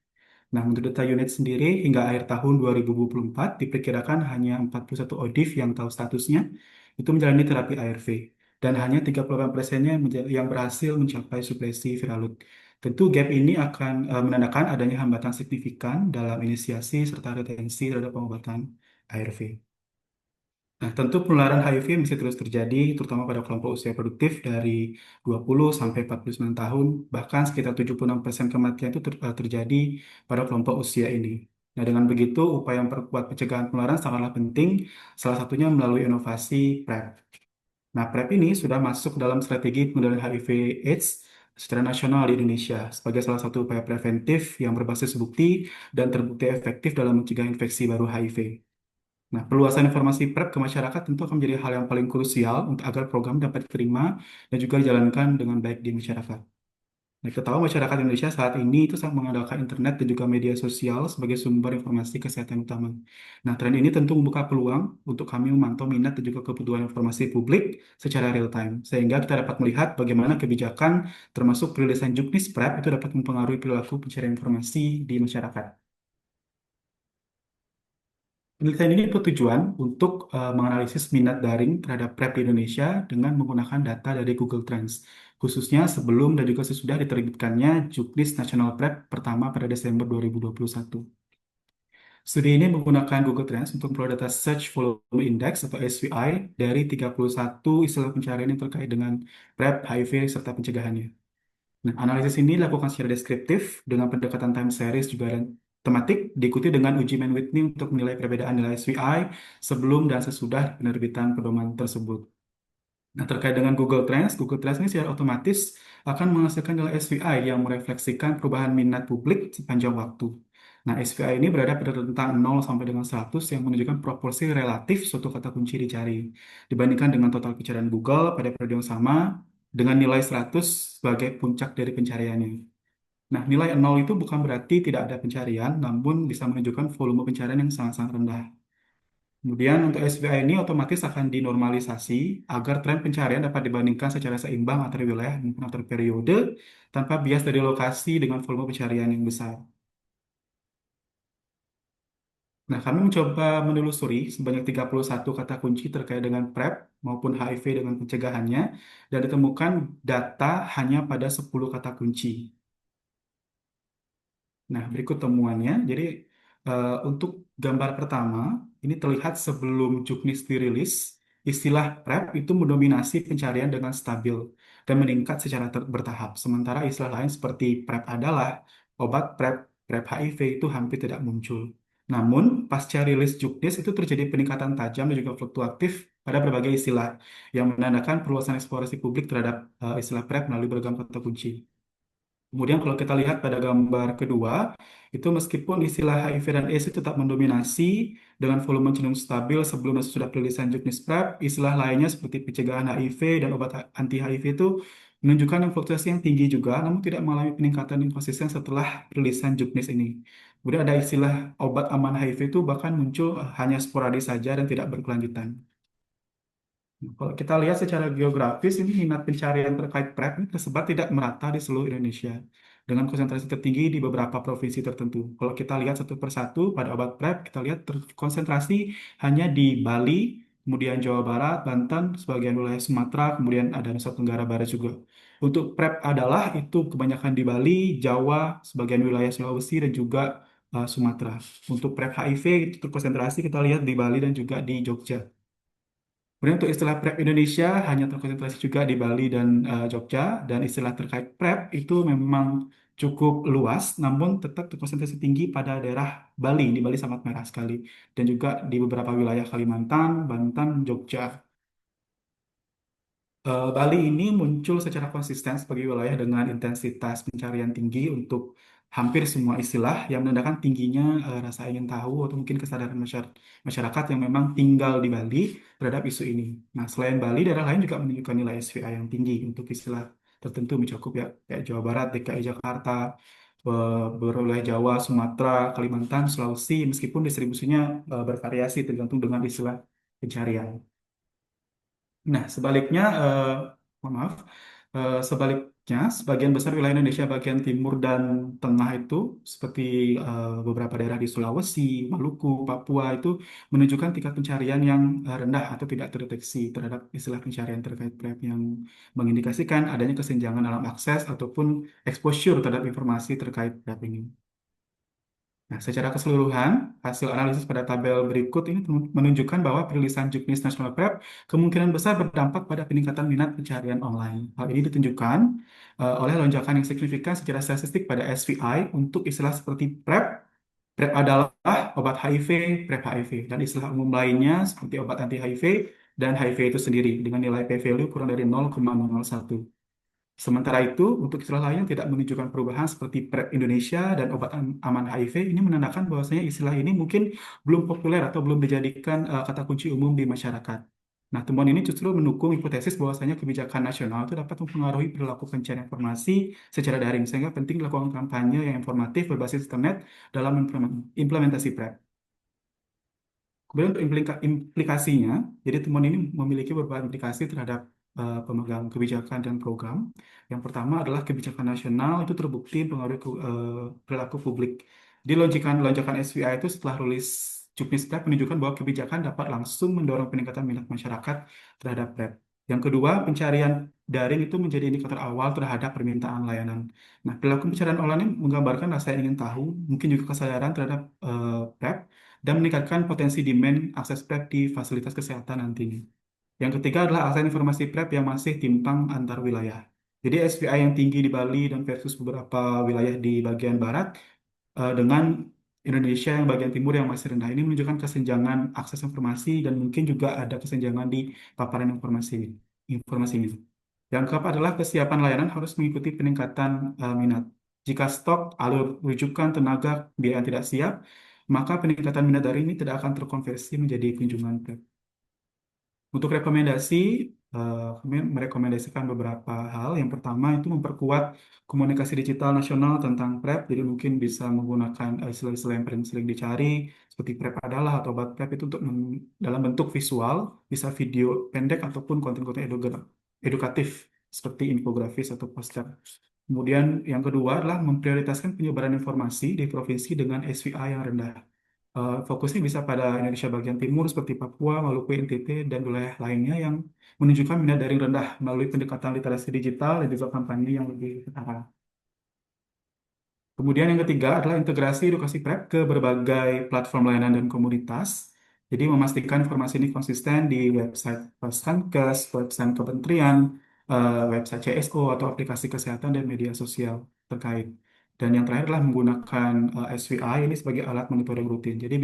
Nah, menurut data unit sendiri, hingga akhir tahun 2024, diperkirakan hanya 41 ODIF yang tahu statusnya, itu menjalani terapi ARV. Dan hanya 38%-nya yang berhasil mencapai supresi viral load. Tentu gap ini akan menandakan adanya hambatan signifikan dalam inisiasi serta retensi terhadap pengobatan ARV. Nah, tentu penularan HIV masih terus terjadi, terutama pada kelompok usia produktif dari 20 sampai 49 tahun, bahkan sekitar 76% kematian itu terjadi pada kelompok usia ini. Nah, dengan begitu, upaya memperkuat pencegahan penularan sangatlah penting, salah satunya melalui inovasi PrEP. Nah, PrEP ini sudah masuk dalam strategi pengendalian HIV/AIDS secara nasional di Indonesia sebagai salah satu upaya preventif yang berbasis bukti dan terbukti efektif dalam mencegah infeksi baru HIV. Nah, perluasan informasi PrEP ke masyarakat tentu akan menjadi hal yang paling krusial untuk agar program dapat diterima dan juga dijalankan dengan baik di masyarakat. Nah, kita tahu masyarakat Indonesia saat ini itu sangat mengandalkan internet dan juga media sosial sebagai sumber informasi kesehatan utama. Nah, tren ini tentu membuka peluang untuk kami memantau minat dan juga kebutuhan informasi publik secara real time, sehingga kita dapat melihat bagaimana kebijakan termasuk perilisan juknis PrEP itu dapat mempengaruhi perilaku pencarian informasi di masyarakat. Penelitian ini bertujuan untuk menganalisis minat daring terhadap PrEP di Indonesia dengan menggunakan data dari Google Trends, khususnya sebelum dan juga sesudah diterbitkannya Juknis Nasional PrEP pertama pada Desember 2021. Studi ini menggunakan Google Trends untuk memperoleh data Search Volume Index atau SVI dari 31 istilah pencarian yang terkait dengan PrEP, HIV, serta pencegahannya. Nah, analisis ini dilakukan secara deskriptif dengan pendekatan time series juga dan tematik, diikuti dengan uji Mann-Whitney untuk menilai perbedaan nilai SVI sebelum dan sesudah penerbitan pedoman tersebut. Nah, terkait dengan Google Trends ini secara otomatis akan menghasilkan nilai SVI yang merefleksikan perubahan minat publik sepanjang waktu. Nah, SVI ini berada pada rentang 0 sampai dengan 100 yang menunjukkan proporsi relatif suatu kata kunci dicari dibandingkan dengan total pencarian Google pada periode yang sama dengan nilai 100 sebagai puncak dari pencariannya. Nah, nilai 0 itu bukan berarti tidak ada pencarian, namun bisa menunjukkan volume pencarian yang sangat-sangat rendah. Kemudian untuk SVI ini otomatis akan dinormalisasi agar tren pencarian dapat dibandingkan secara seimbang antar wilayah maupun antar periode tanpa bias dari lokasi dengan volume pencarian yang besar. Nah, kami mencoba menelusuri sebanyak 31 kata kunci terkait dengan PrEP maupun HIV dengan pencegahannya dan ditemukan data hanya pada 10 kata kunci. Nah, berikut temuannya. Jadi, untuk gambar pertama, ini terlihat sebelum juknis dirilis, istilah PrEP itu mendominasi pencarian dengan stabil dan meningkat secara bertahap. Sementara istilah lain seperti PrEP adalah obat PrEP, PrEP HIV itu hampir tidak muncul. Namun, pasca rilis juknis itu terjadi peningkatan tajam dan juga fluktuatif pada berbagai istilah yang menandakan perluasan eksplorasi publik terhadap istilah PrEP melalui beragam kata kunci. Kemudian kalau kita lihat pada gambar kedua, itu meskipun istilah HIV dan AIDS itu tetap mendominasi dengan volume cenderung stabil sebelum dan sesudah perilisan juknis PrEP, istilah lainnya seperti pencegahan HIV dan obat anti HIV itu menunjukkan yang fluktuasi yang tinggi juga, namun tidak mengalami peningkatan yang konsisten setelah perilisan juknis ini. Kemudian ada istilah obat aman HIV itu bahkan muncul hanya sporadis saja dan tidak berkelanjutan. Kalau kita lihat secara geografis, ini minat pencarian terkait PrEP ini tersebar tidak merata di seluruh Indonesia, dengan konsentrasi tertinggi di beberapa provinsi tertentu. Kalau kita lihat satu persatu pada obat PrEP, kita lihat terkonsentrasi hanya di Bali, kemudian Jawa Barat, Banten, sebagian wilayah Sumatera, kemudian ada Nusa Tenggara Barat juga. Untuk PrEP adalah itu kebanyakan di Bali, Jawa, sebagian wilayah Sulawesi, dan juga Sumatera. Untuk PrEP HIV itu terkonsentrasi kita lihat di Bali dan juga di Jogja. Kemudian untuk istilah PrEP Indonesia hanya terkonsentrasi juga di Bali dan Jogja, dan istilah terkait PrEP itu memang cukup luas, namun tetap terkonsentrasi tinggi pada daerah Bali. Di Bali sangat merah sekali, dan juga di beberapa wilayah Kalimantan, Banten, Jogja. Bali ini muncul secara konsisten sebagai wilayah dengan intensitas pencarian tinggi untuk hampir semua istilah yang menandakan tingginya rasa ingin tahu atau mungkin kesadaran masyarakat yang memang tinggal di Bali terhadap isu ini. Nah, selain Bali, daerah lain juga menunjukkan nilai SVI yang tinggi untuk istilah tertentu mencakup ya kayak Jawa Barat, DKI Jakarta, berwilayah Jawa, Sumatera, Kalimantan, Sulawesi, meskipun distribusinya bervariasi tergantung dengan istilah pencarian. Nah, sebaliknya, mohon maaf, sebaliknya, sebagian besar wilayah Indonesia bagian timur dan tengah itu, seperti beberapa daerah di Sulawesi, Maluku, Papua, itu menunjukkan tingkat pencarian yang rendah atau tidak terdeteksi terhadap istilah pencarian terkait PrEP yang mengindikasikan adanya kesenjangan dalam akses ataupun exposure terhadap informasi terkait PrEP ini. Nah, secara keseluruhan, hasil analisis pada tabel berikut ini menunjukkan bahwa perilisan juknis National PrEP kemungkinan besar berdampak pada peningkatan minat pencarian online. Hal ini ditunjukkan oleh lonjakan yang signifikan secara statistik pada SVI untuk istilah seperti PrEP. PrEP adalah obat HIV, PrEP HIV, dan istilah umum lainnya seperti obat anti HIV dan HIV itu sendiri dengan nilai p-value kurang dari 0,001. Sementara itu, untuk istilah lain yang tidak menunjukkan perubahan seperti PrEP Indonesia dan obat aman HIV, ini menandakan bahwasanya istilah ini mungkin belum populer atau belum dijadikan kata kunci umum di masyarakat. Nah, temuan ini justru mendukung hipotesis bahwasanya kebijakan nasional itu dapat mempengaruhi perilaku pencarian informasi secara daring, sehingga penting dilakukan kampanye yang informatif berbasis internet dalam implementasi PrEP. Kemudian untuk implikasinya, jadi temuan ini memiliki beberapa implikasi terhadap pemegang kebijakan dan program. Yang pertama adalah kebijakan nasional itu terbukti mempengaruhi perilaku publik. Di lonjakan SVI itu setelah rilis Juknis PrEP menunjukkan bahwa kebijakan dapat langsung mendorong peningkatan minat masyarakat terhadap PrEP. Yang kedua, pencarian daring itu menjadi indikator awal terhadap permintaan layanan. Nah, perilaku pencarian online ini menggambarkan rasa ingin tahu, mungkin juga kesadaran terhadap PrEP, dan meningkatkan potensi demand akses PrEP di fasilitas kesehatan nantinya. Yang ketiga adalah akses informasi PrEP yang masih timpang antar wilayah. Jadi SPI yang tinggi di Bali dan versus beberapa wilayah di bagian barat dengan Indonesia yang bagian timur yang masih rendah ini menunjukkan kesenjangan akses informasi dan mungkin juga ada kesenjangan di paparan informasi ini. Yang keempat adalah kesiapan layanan harus mengikuti peningkatan minat. Jika stok, alur rujukan, tenaga, biaya yang tidak siap, maka peningkatan minat daring ini tidak akan terkonversi menjadi kunjungan PrEP. Untuk rekomendasi, kami merekomendasikan beberapa hal. Yang pertama itu memperkuat komunikasi digital nasional tentang PrEP. Jadi mungkin bisa menggunakan istilah-istilah yang paling sering dicari, seperti PrEP adalah atau obat PrEP itu untuk dalam bentuk visual, bisa video pendek ataupun konten-konten edukatif seperti infografis atau poster. Kemudian yang kedua adalah memprioritaskan penyebaran informasi di provinsi dengan SVA yang rendah. Fokusnya bisa pada Indonesia bagian timur seperti Papua, Maluku, NTT, dan wilayah lainnya yang menunjukkan minat daring rendah melalui pendekatan literasi digital dan juga kampanye yang lebih ketara. Kemudian yang ketiga adalah integrasi edukasi PrEP ke berbagai platform layanan dan komunitas. Jadi memastikan informasi ini konsisten di website Faskes, website Kementerian, website CSO atau aplikasi kesehatan dan media sosial terkait. Dan yang terakhir adalah menggunakan SVI ini sebagai alat monitoring rutin. Jadi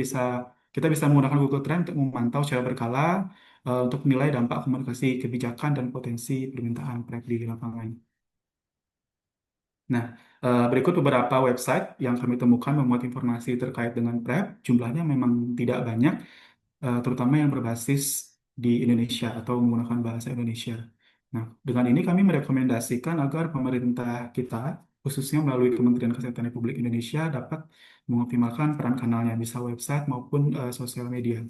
kita bisa menggunakan Google Trend untuk memantau secara berkala untuk menilai dampak komunikasi kebijakan dan potensi permintaan PrEP di lapangan. Nah, berikut beberapa website yang kami temukan memuat informasi terkait dengan PrEP. Jumlahnya memang tidak banyak, terutama yang berbasis di Indonesia atau menggunakan bahasa Indonesia. Nah, dengan ini kami merekomendasikan agar pemerintah kita, khususnya melalui Kementerian Kesehatan Republik Indonesia, dapat mengoptimalkan peran kanalnya, bisa website maupun sosial media.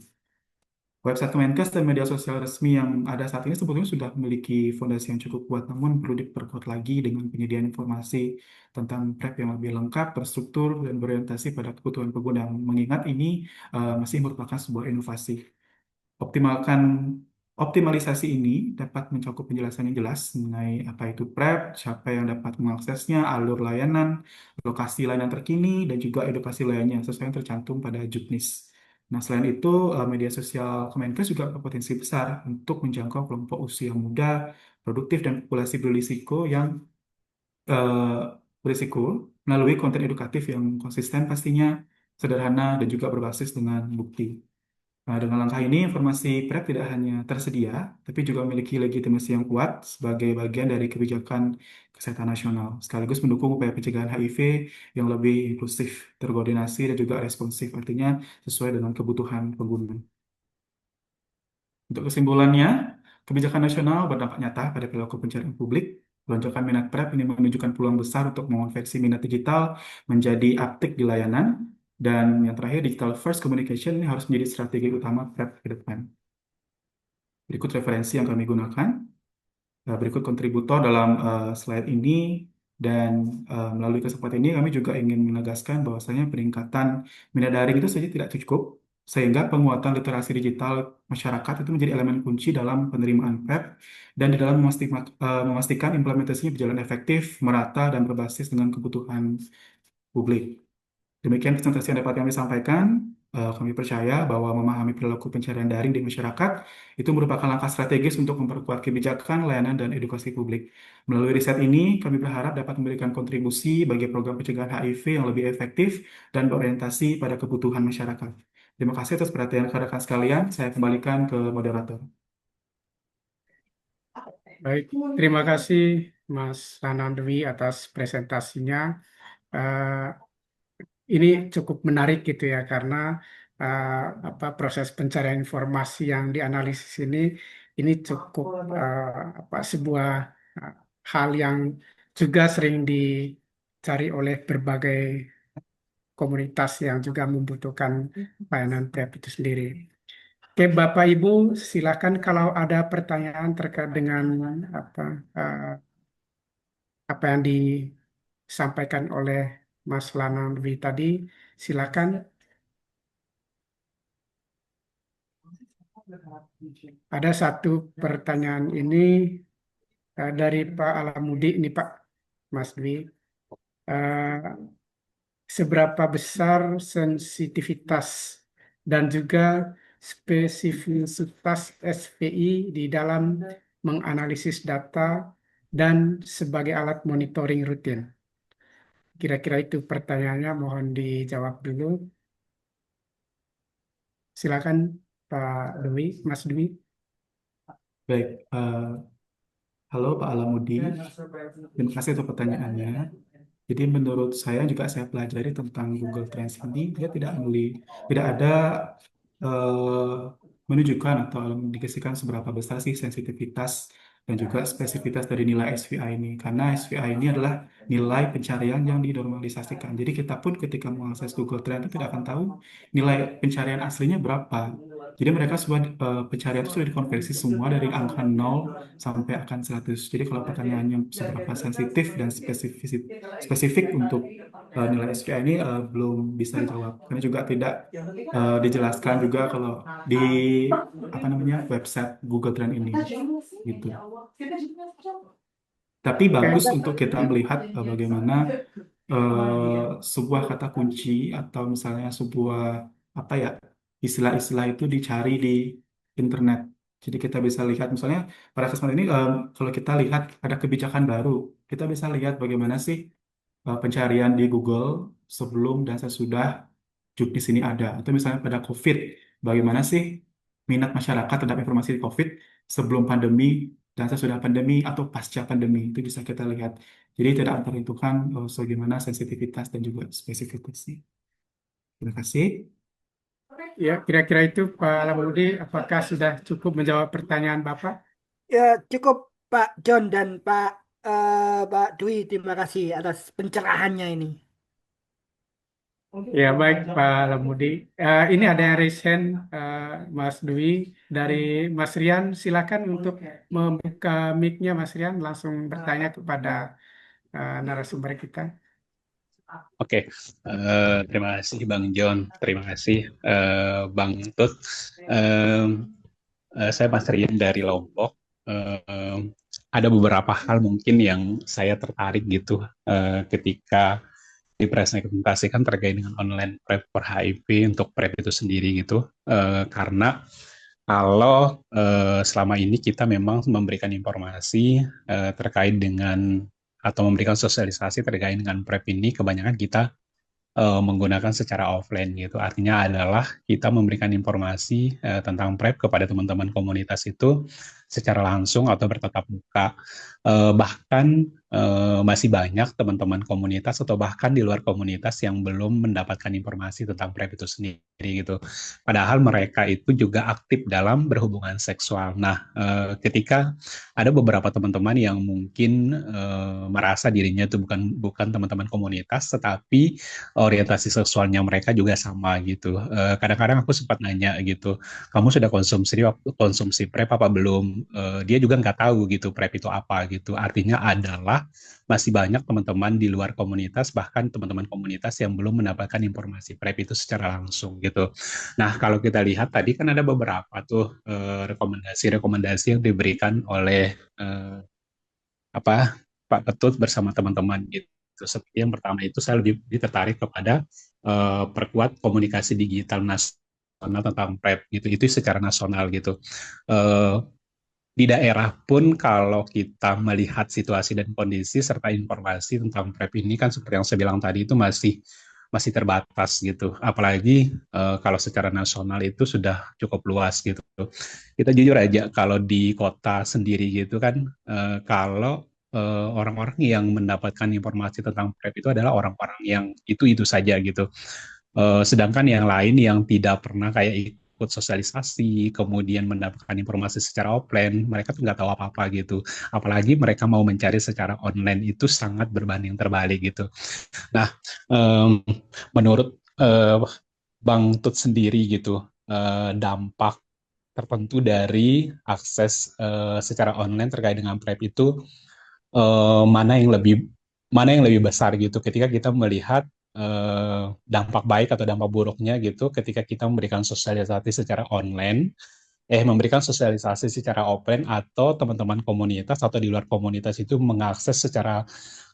Website Kemenkes dan media sosial resmi yang ada saat ini sebetulnya sudah memiliki fondasi yang cukup kuat, namun perlu diperkuat lagi dengan penyediaan informasi tentang PrEP yang lebih lengkap, terstruktur, dan berorientasi pada kebutuhan pengguna. Mengingat ini masih merupakan sebuah inovasi. Optimalkan Optimalisasi ini dapat mencakup penjelasan yang jelas mengenai apa itu PrEP, siapa yang dapat mengaksesnya, alur layanan, lokasi layanan terkini, dan juga edukasi lainnya sesuai yang tercantum pada Juknis. Nah, selain itu, media sosial Kemenkes juga berpotensi besar untuk menjangkau kelompok usia muda, produktif, dan populasi berisiko yang eh, berisiko melalui konten edukatif yang konsisten pastinya, sederhana, dan juga berbasis dengan bukti. Nah, dengan langkah ini, informasi PrEP tidak hanya tersedia, tapi juga memiliki legitimasi yang kuat sebagai bagian dari kebijakan kesehatan nasional, sekaligus mendukung upaya pencegahan HIV yang lebih inklusif, terkoordinasi, dan juga responsif, artinya sesuai dengan kebutuhan pengguna. Untuk kesimpulannya, kebijakan nasional berdampak nyata pada perilaku pencarian publik. Lonjakan minat PrEP ini menunjukkan peluang besar untuk mengonversi minat digital menjadi aptik di layanan. Dan yang terakhir, digital first communication ini harus menjadi strategi utama PrEP ke depan. Berikut referensi yang kami gunakan. Berikut kontributor dalam slide ini. Dan melalui kesempatan ini kami juga ingin menegaskan bahwasanya peningkatan minat daring itu saja tidak cukup, sehingga penguatan literasi digital masyarakat itu menjadi elemen kunci dalam penerimaan PrEP dan di dalam memastikan implementasinya berjalan efektif, merata, dan berbasis dengan kebutuhan publik. Demikian presentasi yang dapat kami sampaikan. Kami percaya bahwa memahami perilaku pencarian daring di masyarakat itu merupakan langkah strategis untuk memperkuat kebijakan, layanan, dan edukasi publik. Melalui riset ini, kami berharap dapat memberikan kontribusi bagi program pencegahan HIV yang lebih efektif dan berorientasi pada kebutuhan masyarakat. Terima kasih atas perhatian rekan-rekan sekalian. Saya kembalikan ke moderator. Baik, terima kasih Mas Anandwi atas presentasinya. Eh, ini cukup menarik gitu ya karena eh, proses pencarian informasi yang dianalisis ini cukup sebuah eh, hal yang juga sering dicari oleh berbagai komunitas yang juga membutuhkan layanan PrEP itu sendiri. Oke, Bapak Ibu, silakan kalau ada pertanyaan terkait dengan apa eh, apa yang disampaikan oleh Mas Lanandwi tadi, silakan. Ada satu pertanyaan ini dari Pak Alamudi, ini Pak Mas Dwi. Eh, Seberapa besar sensitivitas dan juga spesifisitas SPI di dalam menganalisis data dan sebagai alat monitoring rutin? Kira-kira itu pertanyaannya, mohon dijawab dulu. Silakan Pak Dwi, Mas Dwi. Baik, halo Pak Alamudi. Terima kasih atas pertanyaannya. Jadi menurut saya juga saya pelajari tentang Google Trends ini, dia tidak ada eh, menunjukkan atau mendikasikan seberapa besar sih sensitivitas dan juga spesifitas dari nilai SVI ini. Karena SVI ini adalah nilai pencarian yang dinormalisasikan. Jadi kita pun ketika mengakses Google Trends itu tidak akan tahu nilai pencarian aslinya berapa. Jadi mereka semua pencarian itu sudah dikonversi semua dari angka 0 sampai akan 100. Jadi kalau pertanyaannya seberapa sensitif dan spesifik untuk nilai SPI ini belum bisa dijawab. Karena juga tidak dijelaskan juga kalau di apa namanya website Google Trend ini gitu. Tapi bagus Kayaknya untuk kita melihat bagaimana sebuah kata kunci atau misalnya sebuah apa ya istilah-istilah itu dicari di internet. Jadi kita bisa lihat misalnya pada kesempatan ini kalau kita lihat ada kebijakan baru, kita bisa lihat bagaimana sih pencarian di Google sebelum dan sesudah juknis ini ada. Atau misalnya pada COVID, bagaimana sih minat masyarakat terhadap informasi COVID sebelum pandemi dan sesudah pandemi atau pasca pandemi itu bisa kita lihat. Jadi tidak memperhitungkan bagaimana sensitivitas dan juga spesifikasinya. Terima kasih. ya kira-kira itu Pak Lamudi, apakah sudah cukup menjawab pertanyaan Bapak? Ya, cukup Pak John dan Pak Dwi, terima kasih atas pencerahannya ini. Ya baik Pak Lamudi. Ini ada yang raise hand, Mas Dwi dari Mas Rian. Silakan untuk membuka mic-nya Mas Rian, langsung bertanya kepada narasumber kita. Oke, terima kasih Bang John, terima kasih Bang Tut. Saya Mas Rian dari Lombok. Ada beberapa hal mungkin yang saya tertarik gitu ketika dipresentasikan terkait dengan online prep per HIV untuk prep itu sendiri gitu. Karena kalau selama ini kita memang memberikan informasi terkait dengan atau memberikan sosialisasi terkait dengan PrEP ini, kebanyakan kita menggunakan secara offline gitu. Artinya adalah kita memberikan informasi tentang PrEP kepada teman-teman komunitas itu secara langsung atau bertatap muka. Bahkan masih banyak teman-teman komunitas atau bahkan di luar komunitas yang belum mendapatkan informasi tentang PrEP itu sendiri gitu. Padahal mereka itu juga aktif dalam berhubungan seksual. Nah, ketika ada beberapa teman-teman yang mungkin merasa dirinya itu bukan teman-teman komunitas, tetapi orientasi seksualnya mereka juga sama gitu. Kadang-kadang aku sempat nanya gitu, kamu sudah konsumsi PrEP apa belum? Dia juga nggak tahu gitu PrEP itu apa gitu. Artinya adalah masih banyak teman-teman di luar komunitas, bahkan teman-teman komunitas yang belum mendapatkan informasi PrEP itu secara langsung gitu. Nah, kalau kita lihat tadi kan ada beberapa tuh rekomendasi-rekomendasi yang diberikan oleh Pak Ketut bersama teman-teman gitu. Seperti yang pertama itu saya lebih tertarik kepada perkuat komunikasi digital nasional tentang PrEP gitu. Itu secara nasional gitu. Di daerah pun kalau kita melihat situasi dan kondisi serta informasi tentang PrEP ini kan seperti yang saya bilang tadi itu masih terbatas gitu. Apalagi kalau secara nasional itu sudah cukup luas gitu. Kita jujur aja kalau di kota sendiri gitu kan, kalau orang-orang yang mendapatkan informasi tentang PrEP itu adalah orang-orang yang itu saja gitu. Sedangkan yang lain yang tidak pernah kayak ikut sosialisasi, kemudian mendapatkan informasi secara offline, mereka tuh nggak tahu apa-apa gitu. Apalagi mereka mau mencari secara online itu sangat berbanding terbalik gitu. Nah, menurut Bang Tut sendiri gitu, dampak tertentu dari akses secara online terkait dengan PrEP itu mana yang lebih besar gitu ketika kita melihat dampak baik atau dampak buruknya gitu ketika kita memberikan sosialisasi secara online, memberikan sosialisasi secara offline atau teman-teman komunitas atau di luar komunitas itu mengakses secara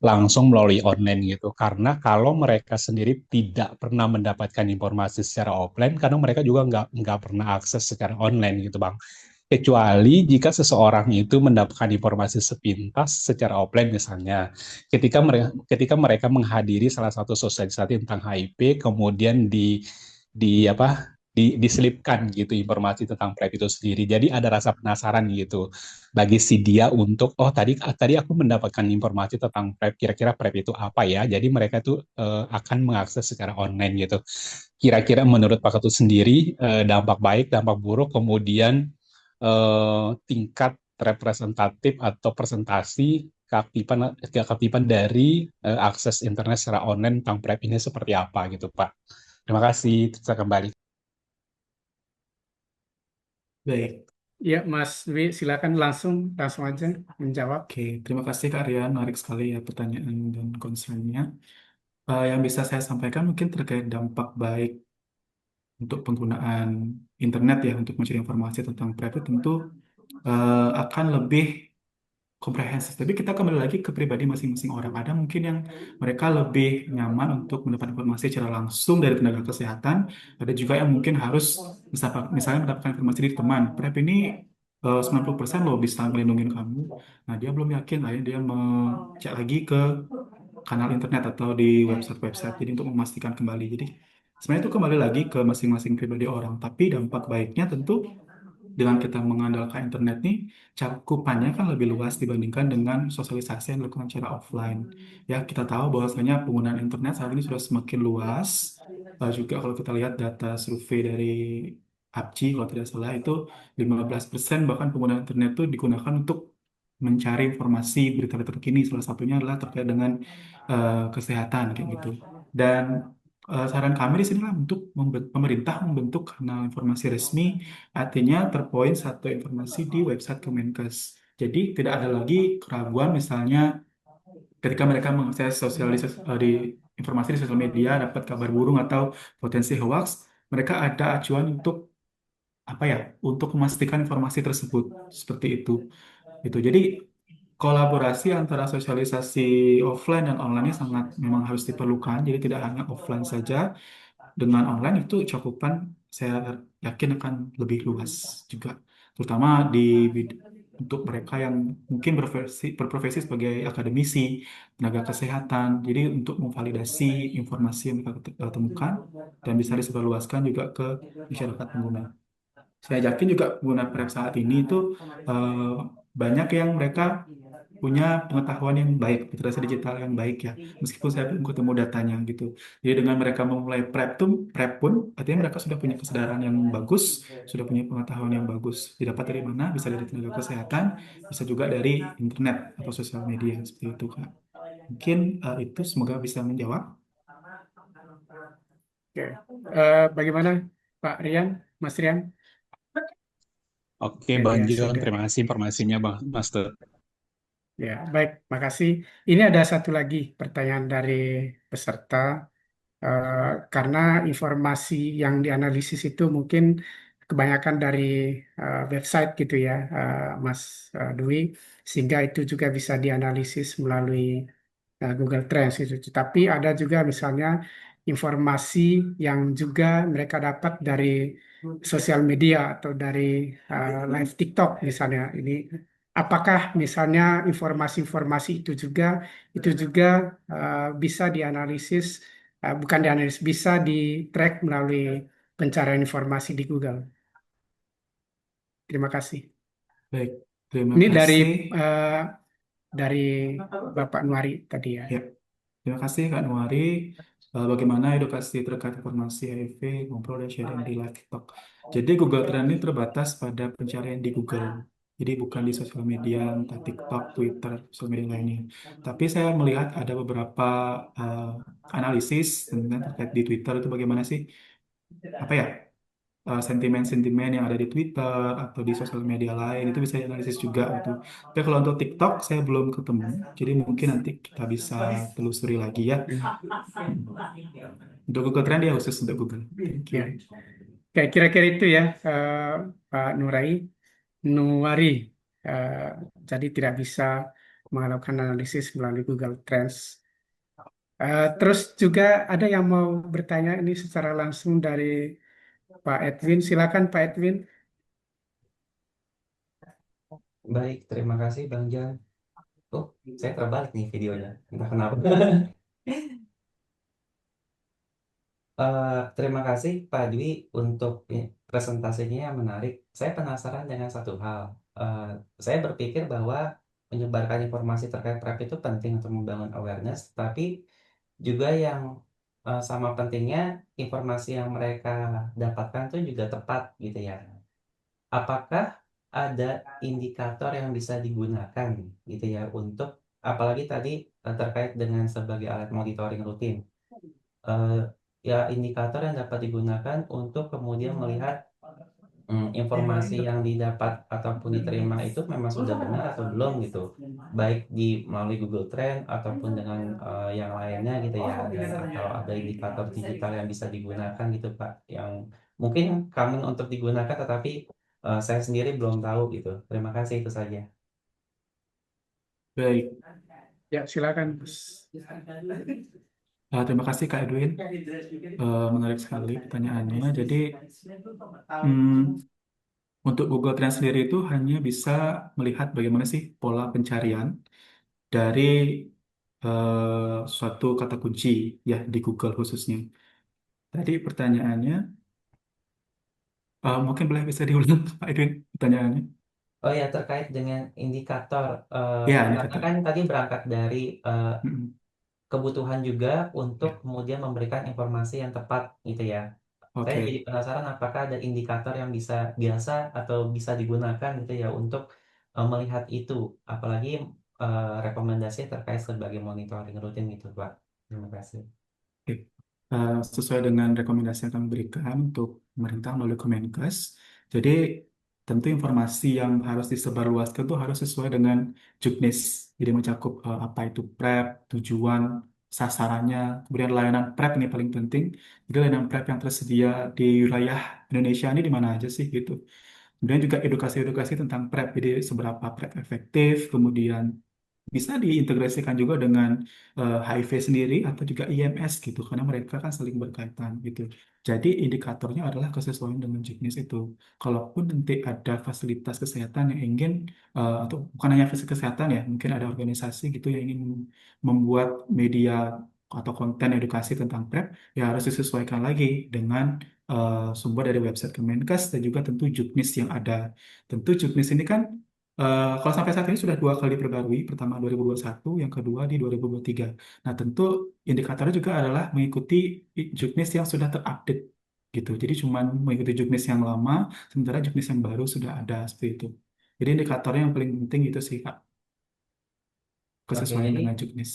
langsung melalui online gitu. Karena kalau mereka sendiri tidak pernah mendapatkan informasi secara offline, karena mereka juga nggak pernah akses secara online gitu, Bang. Kecuali jika seseorang itu mendapatkan informasi sepintas secara offline misalnya, ketika mereka menghadiri salah satu sosialisasi tentang HIV, kemudian di apa diselipkan gitu informasi tentang PrEP itu sendiri. Jadi ada rasa penasaran gitu bagi si dia untuk oh tadi aku mendapatkan informasi tentang PrEP, kira-kira PrEP itu apa ya. Jadi mereka tuh akan mengakses secara online gitu. Kira-kira menurut Pak Ketut sendiri dampak baik, dampak buruk, kemudian tingkat representatif atau presentasi keaktifan dari akses internet secara online tentang PrEP ini seperti apa gitu Pak. Terima kasih, saya kembali. Baik, Ya, Mas Dwi, silakan langsung aja menjawab. oke. Terima kasih Kak Rian, menarik sekali ya pertanyaan dan concern-nya. Yang bisa saya sampaikan mungkin terkait dampak baik untuk penggunaan internet ya untuk mencari informasi tentang PrEP itu tentu akan lebih komprehensif. Tapi kita kembali lagi ke pribadi masing-masing orang. Ada mungkin yang mereka lebih nyaman untuk mendapat informasi secara langsung dari tenaga kesehatan. Ada juga yang mungkin harus misalnya mendapatkan informasi dari teman. PrEP ini 90% loh bisa melindungi kamu. Nah, dia belum yakin, akhirnya dia mengecek lagi ke kanal internet atau di website-website. Jadi untuk memastikan kembali. Jadi sebenarnya itu kembali lagi ke masing-masing pribadi orang. Tapi dampak baiknya tentu dengan kita mengandalkan internet nih, cakupannya kan lebih luas dibandingkan dengan sosialisasi yang dilakukan secara offline. Ya, kita tahu bahwasanya penggunaan internet saat ini sudah semakin luas. Juga kalau kita lihat data survei dari APCI, kalau tidak salah itu 15% bahkan penggunaan internet itu digunakan untuk mencari informasi berita-berita terkini. Salah satunya adalah terkait dengan kesehatan kayak gitu. Dan saran kami di sini lah untuk pemerintah membentuk kanal informasi resmi. Artinya terpoin satu informasi di website Kemenkes. Jadi tidak ada lagi keraguan misalnya ketika mereka mengakses di informasi di sosial media dapat kabar burung atau potensi hoax, mereka ada acuan untuk apa ya? Untuk memastikan informasi tersebut seperti itu. Itu. Jadi kolaborasi antara sosialisasi offline dan online ini sangat memang harus diperlukan. Jadi tidak hanya offline saja, dengan online itu cakupan saya yakin akan lebih luas juga, terutama untuk mereka yang mungkin berprofesi sebagai akademisi, tenaga kesehatan. Jadi untuk memvalidasi informasi yang mereka temukan dan bisa disebarluaskan juga ke masyarakat pengguna. Saya yakin juga pengguna Prep saat ini itu eh, banyak yang mereka punya pengetahuan yang baik, literasi digital yang baik ya. Meskipun saya belum ketemu datanya gitu. Jadi dengan mereka memulai prep pun artinya mereka sudah punya kesadaran yang bagus, sudah punya pengetahuan yang bagus. Didapat dari mana? Bisa dari tenaga kesehatan, bisa juga dari internet atau sosial media seperti itu Kak. Mungkin itu semoga bisa menjawab. Oke. Bagaimana Pak Rian, Mas Rian? Oke, Ya, Bang dia John, sudah. terima kasih informasinya, Bang Master. Ya, baik, makasih. Ini ada satu lagi pertanyaan dari peserta. Eh, karena informasi yang dianalisis itu mungkin kebanyakan dari website gitu ya, Mas Dwi, sehingga itu juga bisa dianalisis melalui Google Trends itu. Tapi ada juga misalnya informasi yang juga mereka dapat dari sosial media atau dari live TikTok misalnya. Ini apakah misalnya informasi-informasi itu juga bisa dianalisis, bukan dianalisis, bisa di-track melalui pencarian informasi di Google. Terima kasih. Baik, terima Ini kasih. eh, dari Bapak Nuari tadi ya. Ya, terima kasih Kak Nuari. Bagaimana edukasi terkait informasi HIV, ngobrol dan sharing di live TikTok. Jadi Google Trend ini terbatas pada pencarian di Google. Jadi bukan di sosial media, entah TikTok, Twitter, sosial media lainnya. Tapi saya melihat ada beberapa eh, analisis tentang terkait di Twitter itu bagaimana sih, apa ya, sentimen-sentimen yang ada di Twitter atau di sosial media lain itu bisa dianalisis juga gitu. Tapi kalau untuk TikTok saya belum ketemu, jadi mungkin nanti kita bisa telusuri lagi ya. Untuk Google Trend ya khusus untuk Google. Thank you. Ya, kayak kira-kira itu ya, Pak Nuari. Eh, jadi tidak bisa melakukan analisis melalui Google Trends. Terus juga ada yang mau bertanya ini secara langsung dari Pak Edwin. Silakan Pak Edwin. Baik, terima kasih Bang Jan. Oh, saya terbalik nih videonya. Entah kenapa. Terima kasih Pak Dwi untuk presentasinya yang menarik. Saya penasaran dengan satu hal. Eh, saya berpikir bahwa menyebarkan informasi terkait PrEP itu penting untuk membangun awareness, tapi juga yang sama pentingnya informasi yang mereka dapatkan itu juga tepat gitu ya. Apakah ada indikator yang bisa digunakan gitu ya untuk apalagi tadi terkait dengan sebagai alat monitoring rutin, eh, ya indikator yang dapat digunakan untuk kemudian melihat informasi yang didapat ataupun diterima itu memang sudah benar atau belum gitu, baik di melalui Google Trend ataupun dengan yang lainnya gitu ya, dan atau ada indikator digital yang bisa digunakan gitu Pak, yang mungkin common untuk digunakan tetapi saya sendiri belum tahu gitu. Terima kasih, itu saja. Baik, Ya, silakan. terima kasih Kak Edwin. Menarik sekali pertanyaannya. Jadi, hmm, untuk Google Trend sendiri itu hanya bisa melihat bagaimana sih pola pencarian dari suatu kata kunci ya di Google khususnya. Tadi pertanyaannya, mungkin boleh bisa diulang Pak Edwin pertanyaannya. Oh ya, terkait dengan indikator, Ya, ini karena kata. kan tadi berangkat dari Mm-mm. kebutuhan juga untuk Ya, kemudian memberikan informasi yang tepat gitu ya. Saya jadi oke. penasaran apakah ada indikator yang bisa biasa atau bisa digunakan gitu ya untuk melihat itu, apalagi rekomendasi terkait sebagai monitoring rutin gitu, Pak. Terima kasih. Oke. Sesuai dengan rekomendasi yang kami berikan untuk pemerintah melalui Kemenkes, jadi tentu informasi yang harus disebarluaskan itu harus sesuai dengan juknis. Jadi mencakup apa itu PrEP, tujuan, sasarannya, kemudian layanan PrEP ini paling penting. Jadi layanan PrEP yang tersedia di wilayah Indonesia ini di mana aja sih gitu. Kemudian juga edukasi-edukasi tentang PrEP, jadi seberapa PrEP efektif, kemudian bisa diintegrasikan juga dengan HIV sendiri atau juga IMS gitu karena mereka kan saling berkaitan gitu. Jadi indikatornya adalah kesesuaian dengan juknis itu. Kalaupun nanti ada fasilitas kesehatan yang ingin atau bukan hanya fasilitas kesehatan ya, mungkin ada organisasi gitu yang ingin membuat media atau konten edukasi tentang PrEP ya harus disesuaikan lagi dengan sumber dari website Kemenkes dan juga tentu juknis yang ada. Tentu juknis ini kan kalau sampai saat ini sudah 2 kali diperbarui, pertama 2021, yang kedua di 2023. Nah, tentu indikatornya juga adalah mengikuti juknis yang sudah terupdate gitu. Jadi cuma mengikuti juknis yang lama, sementara juknis yang baru sudah ada seperti itu. Jadi indikatornya yang paling penting itu sih, Kak, Oke, kesesuaian jadi dengan juknis.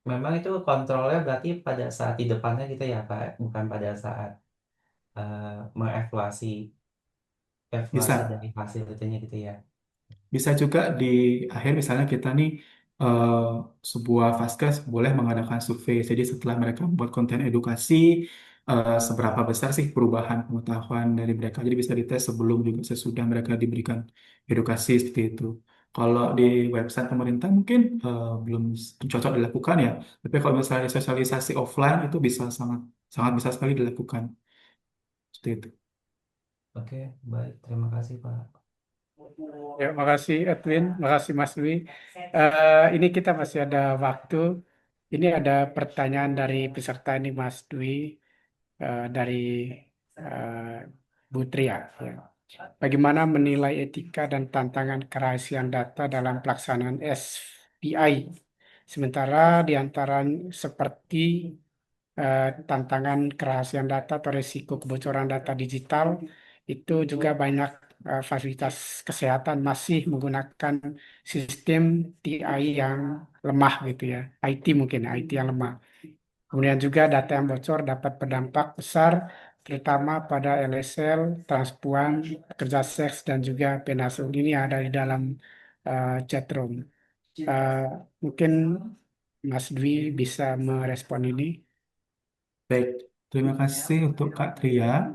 memang itu kontrolnya berarti pada saat di depannya gitu ya, Pak, bukan pada saat mengevaluasi evaluasi Bisa. dari hasil itunya gitu ya. Bisa juga di akhir misalnya kita nih eh, sebuah vaskes boleh mengadakan survei. Jadi setelah mereka membuat konten edukasi, seberapa besar sih perubahan pengetahuan dari mereka. Jadi bisa dites sebelum juga sesudah mereka diberikan edukasi seperti itu. Kalau di website pemerintah mungkin belum cocok dilakukan ya. Tapi kalau misalnya sosialisasi offline itu bisa sangat sangat bisa sekali dilakukan seperti itu. Oke, baik. Terima kasih, Pak. Ya, makasih Edwin, makasih Mas Dwi. Ini kita masih ada waktu. Ini ada pertanyaan dari peserta ini Mas Dwi, dari Bu Tria. Ya. Bagaimana menilai etika dan tantangan kerahasiaan data dalam pelaksanaan SPI? Sementara di antara seperti tantangan kerahasiaan data atau risiko kebocoran data digital itu juga banyak fasilitas kesehatan masih menggunakan sistem TI yang lemah gitu ya, IT mungkin IT yang lemah. Kemudian juga data yang bocor dapat berdampak besar terutama pada LSL, transpuan, pekerja seks dan juga penasul ini ada di dalam chatroom. Eh, Mungkin Mas Dwi bisa merespon ini. Baik, terima kasih untuk Kak Tria.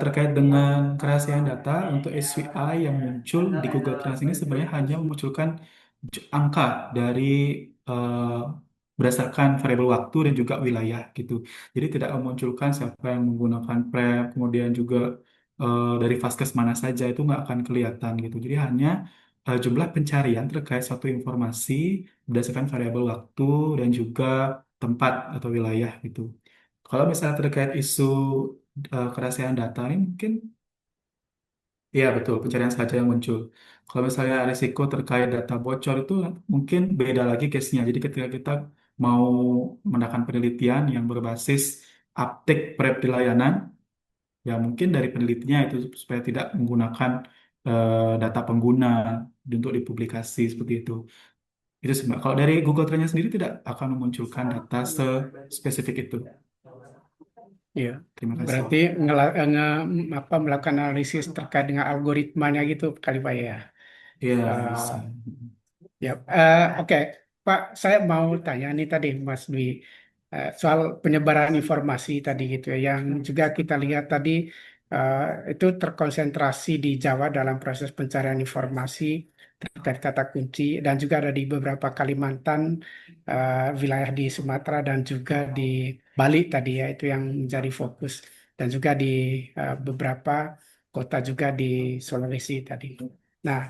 Terkait dengan kerahasiaan data untuk SWI yang muncul di Google Trends ini sebenarnya hanya memunculkan angka dari eh, berdasarkan variabel waktu dan juga wilayah gitu. Jadi tidak memunculkan siapa yang menggunakan PrEP, kemudian juga dari vaskes mana saja itu nggak akan kelihatan gitu. Jadi hanya jumlah pencarian terkait suatu informasi berdasarkan variabel waktu dan juga tempat atau wilayah gitu. Kalau misalnya terkait isu kerahasiaan data ini mungkin, iya betul, pencarian saja yang muncul. Kalau misalnya risiko terkait data bocor itu mungkin beda lagi case-nya. Jadi ketika kita mau mengadakan penelitian yang berbasis uptake PrEP di layanan, ya mungkin dari penelitinya itu supaya tidak menggunakan data pengguna untuk dipublikasi seperti itu. Itu sebenarnya. Kalau dari Google Trend-nya sendiri tidak akan memunculkan data spesifik itu. Iya. Terima kasih. Berarti melakukan analisis terkait dengan algoritmanya gitu kali Pak ya. Iya, Eh, bisa. Ya, oke, Pak, saya mau tanya nih tadi, Mas Dwi, soal penyebaran informasi tadi gitu ya, yang juga kita lihat tadi eh, itu terkonsentrasi di Jawa dalam proses pencarian informasi terkait kata kunci, dan juga ada di beberapa Kalimantan, wilayah di Sumatera dan juga di Bali tadi ya, itu yang menjadi fokus, dan juga di beberapa kota juga di Sulawesi tadi. Nah,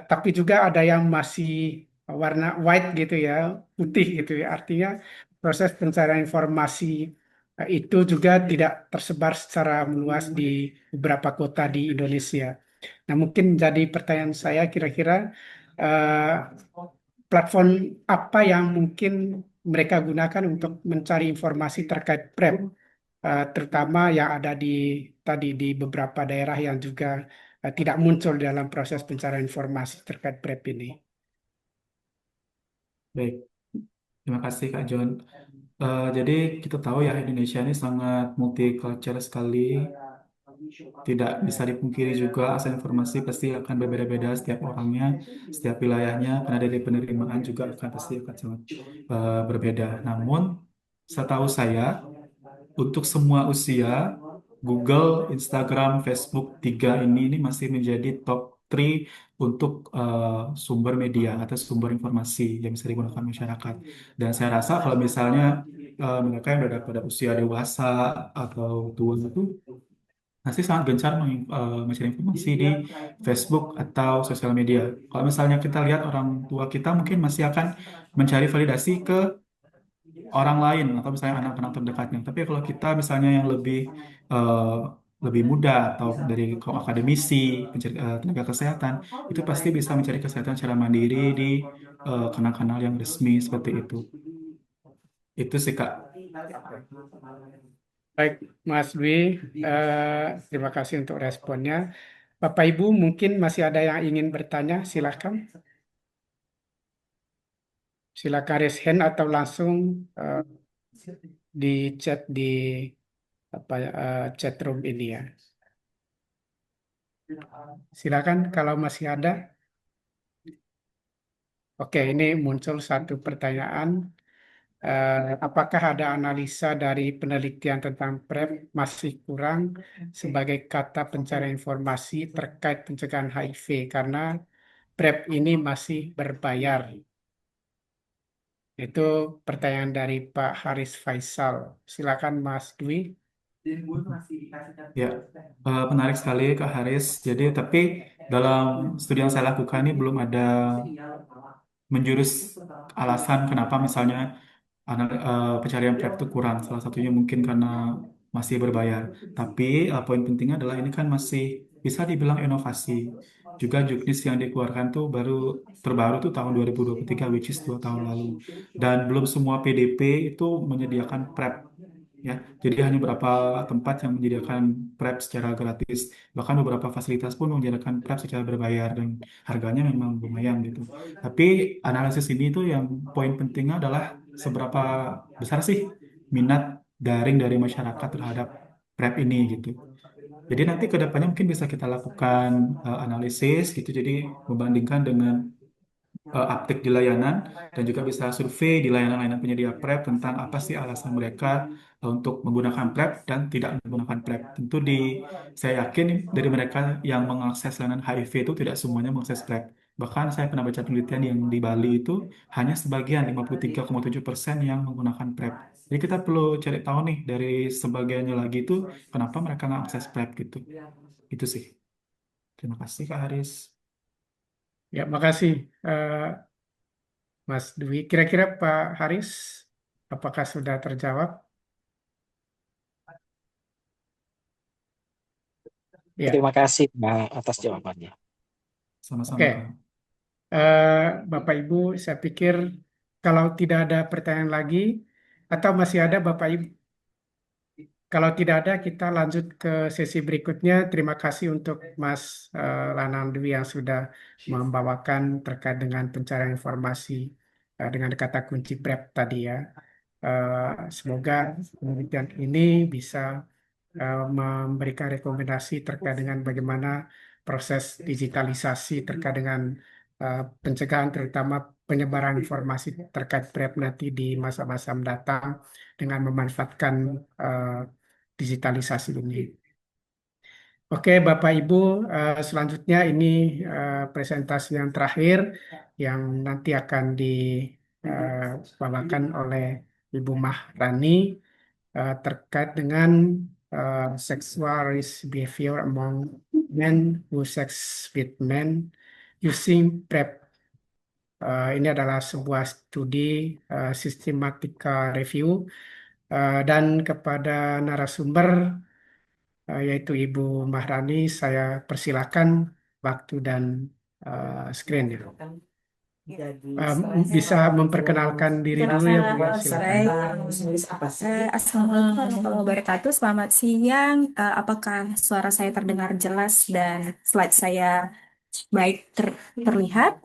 tapi juga ada yang masih warna white gitu ya, putih gitu ya. Artinya proses pencarian informasi itu juga tidak tersebar secara meluas di beberapa kota di Indonesia. Nah, mungkin jadi pertanyaan saya kira-kira eh, platform apa yang mungkin mereka gunakan untuk mencari informasi terkait PrEP, terutama yang ada di tadi di beberapa daerah yang juga tidak muncul dalam proses pencarian informasi terkait PrEP ini. Baik, terima kasih Kak John. Jadi kita tahu ya Indonesia ini sangat multicultural sekali. Tidak bisa dipungkiri juga asal informasi pasti akan berbeda-beda setiap orangnya, setiap wilayahnya, karena dari penerimaan juga akan pasti akan sangat berbeda. Namun, setahu saya, untuk semua usia, Google, Instagram, Facebook, tiga ini masih menjadi top 3 untuk sumber media atau sumber informasi yang bisa digunakan masyarakat. Dan saya rasa kalau misalnya mereka yang sudah pada usia dewasa atau tua itu pasti sangat gencar mencari informasi di Facebook atau sosial media. Kalau misalnya kita lihat orang tua kita mungkin masih akan mencari validasi ke orang lain atau misalnya anak-anak terdekatnya. Tapi kalau kita misalnya yang eh, lebih muda atau dari kaum akademisi, tenaga kesehatan, itu pasti bisa mencari kesehatan secara mandiri di kanal-kanal yang resmi seperti itu. Itu sih Kak. Baik, Mas Dwi, terima kasih untuk responnya. Bapak Ibu mungkin masih ada yang ingin bertanya, silakan. Silakan raise hand atau langsung eh, di chat di chat room ini ya. Silakan kalau masih ada. Oke, ini muncul satu pertanyaan. Apakah ada analisa dari penelitian tentang PrEP masih kurang sebagai kata pencarian informasi terkait pencegahan HIV karena PrEP ini masih berbayar? Itu pertanyaan dari Pak Haris Faisal. Silakan Mas Dwi. Ya, menarik sekali Kak Haris. Jadi, tapi dalam studi yang saya lakukan ini belum ada menjurus alasan kenapa misalnya pencarian PrEP itu kurang. Salah satunya mungkin karena masih berbayar. Tapi poin pentingnya adalah ini kan masih bisa dibilang inovasi. Juga juknis yang dikeluarkan tuh terbaru tuh tahun 2023, which is 2 tahun lalu. Dan belum semua PDP itu menyediakan PrEP. Ya, jadi hanya beberapa tempat yang menyediakan PrEP secara gratis. Bahkan beberapa fasilitas pun menyediakan PrEP secara berbayar dan harganya memang lumayan gitu. Tapi analisis ini tuh yang poin pentingnya adalah seberapa besar sih minat daring dari masyarakat terhadap PrEP ini gitu. Jadi nanti ke depannya mungkin bisa kita lakukan analisis gitu. Jadi membandingkan dengan uptake di layanan dan juga bisa survei di layanan-layanan penyedia PrEP tentang apa sih alasan mereka untuk menggunakan PrEP dan tidak menggunakan PrEP. Tentu saya yakin dari mereka yang mengakses layanan HIV itu tidak semuanya mengakses PrEP. Bahkan saya pernah baca penelitian yang di Bali itu hanya sebagian 53,7% yang menggunakan PrEP. Jadi kita perlu cari tahu nih dari sebagiannya lagi itu kenapa mereka nggak akses PrEP gitu. Itu sih. Terima kasih Kak Haris. Ya, makasih Mas Dwi. Kira-kira Pak Haris, apakah sudah terjawab? Ya, Terima kasih Pak atas jawabannya. Sama-sama, oke. Kak. Bapak Ibu, saya pikir kalau tidak ada pertanyaan lagi, atau masih ada Bapak Ibu? Kalau tidak ada, kita lanjut ke sesi berikutnya. Terima kasih untuk Mas Lanang Dwi yang sudah membawakan terkait dengan pencarian informasi dengan kata kunci PrEP tadi ya. Semoga penelitian ini bisa memberikan rekomendasi terkait dengan bagaimana proses digitalisasi terkait dengan pencegahan terutama penyebaran informasi terkait PrEP nanti di masa-masa mendatang dengan memanfaatkan eh, digitalisasi ini. Oke, Bapak Ibu, selanjutnya ini presentasi yang terakhir yang nanti akan dibawakan oleh Ibu Mahrani terkait dengan sexual risk behavior among men who sex with men using PrEP. Ini adalah sebuah studi sistematika review dan kepada narasumber yaitu Ibu Mahrani, saya persilakan waktu dan screen ya. Bisa memperkenalkan diri dulu ya Bu, ya, silakan. Assalamualaikum warahmatullahi wabarakatuh. Selamat siang. Apakah suara saya terdengar jelas dan slide saya baik terlihat?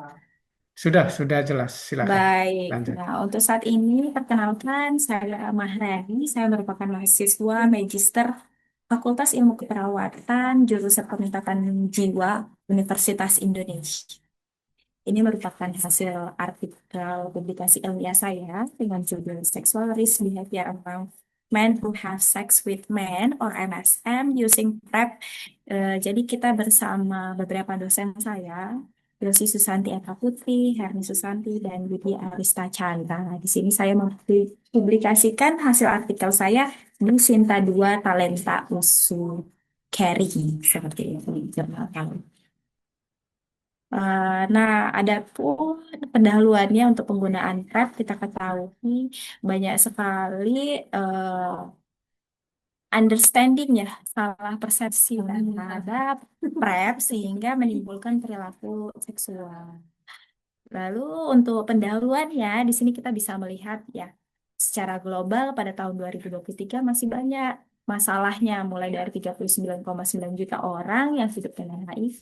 Sudah jelas, silakan Baik. lanjut. Nah, untuk saat ini perkenalkan saya Mahrani. Saya merupakan mahasiswa Magister Fakultas Ilmu Keperawatan jurusan Peningkatan Jiwa Universitas Indonesia. Ini merupakan hasil artikel publikasi ilmiah saya dengan judul Sexual Risk Behavior Among Men Who Have Sex with Men or MSM Using PrEP. Jadi kita bersama beberapa dosen saya, Yosi Susanti Eka Putri, Herni Susanti, dan Widya Arista Chandra. Di sini saya mempublikasikan hasil artikel saya di Sinta 2 Talenta USU Carry seperti itu di jurnal kami. Nah, ada pun pendahuluannya untuk penggunaan PrEP kita ketahui banyak sekali understanding ya, salah persepsi terhadap PrEP sehingga menimbulkan perilaku seksual. Lalu untuk pendahuluannya di sini kita bisa melihat ya secara global pada tahun 2023 masih banyak masalahnya mulai dari 39,9 juta orang yang hidup dengan HIV,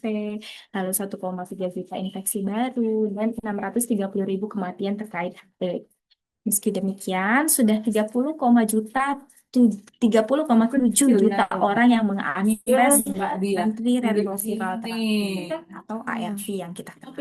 lalu 1,3 juta infeksi baru dan 630.000 kematian terkait HIV. Meski demikian, sudah 30,7 juta orang yang mengakses antiretroviral terapi atau ARV yang kita kenal.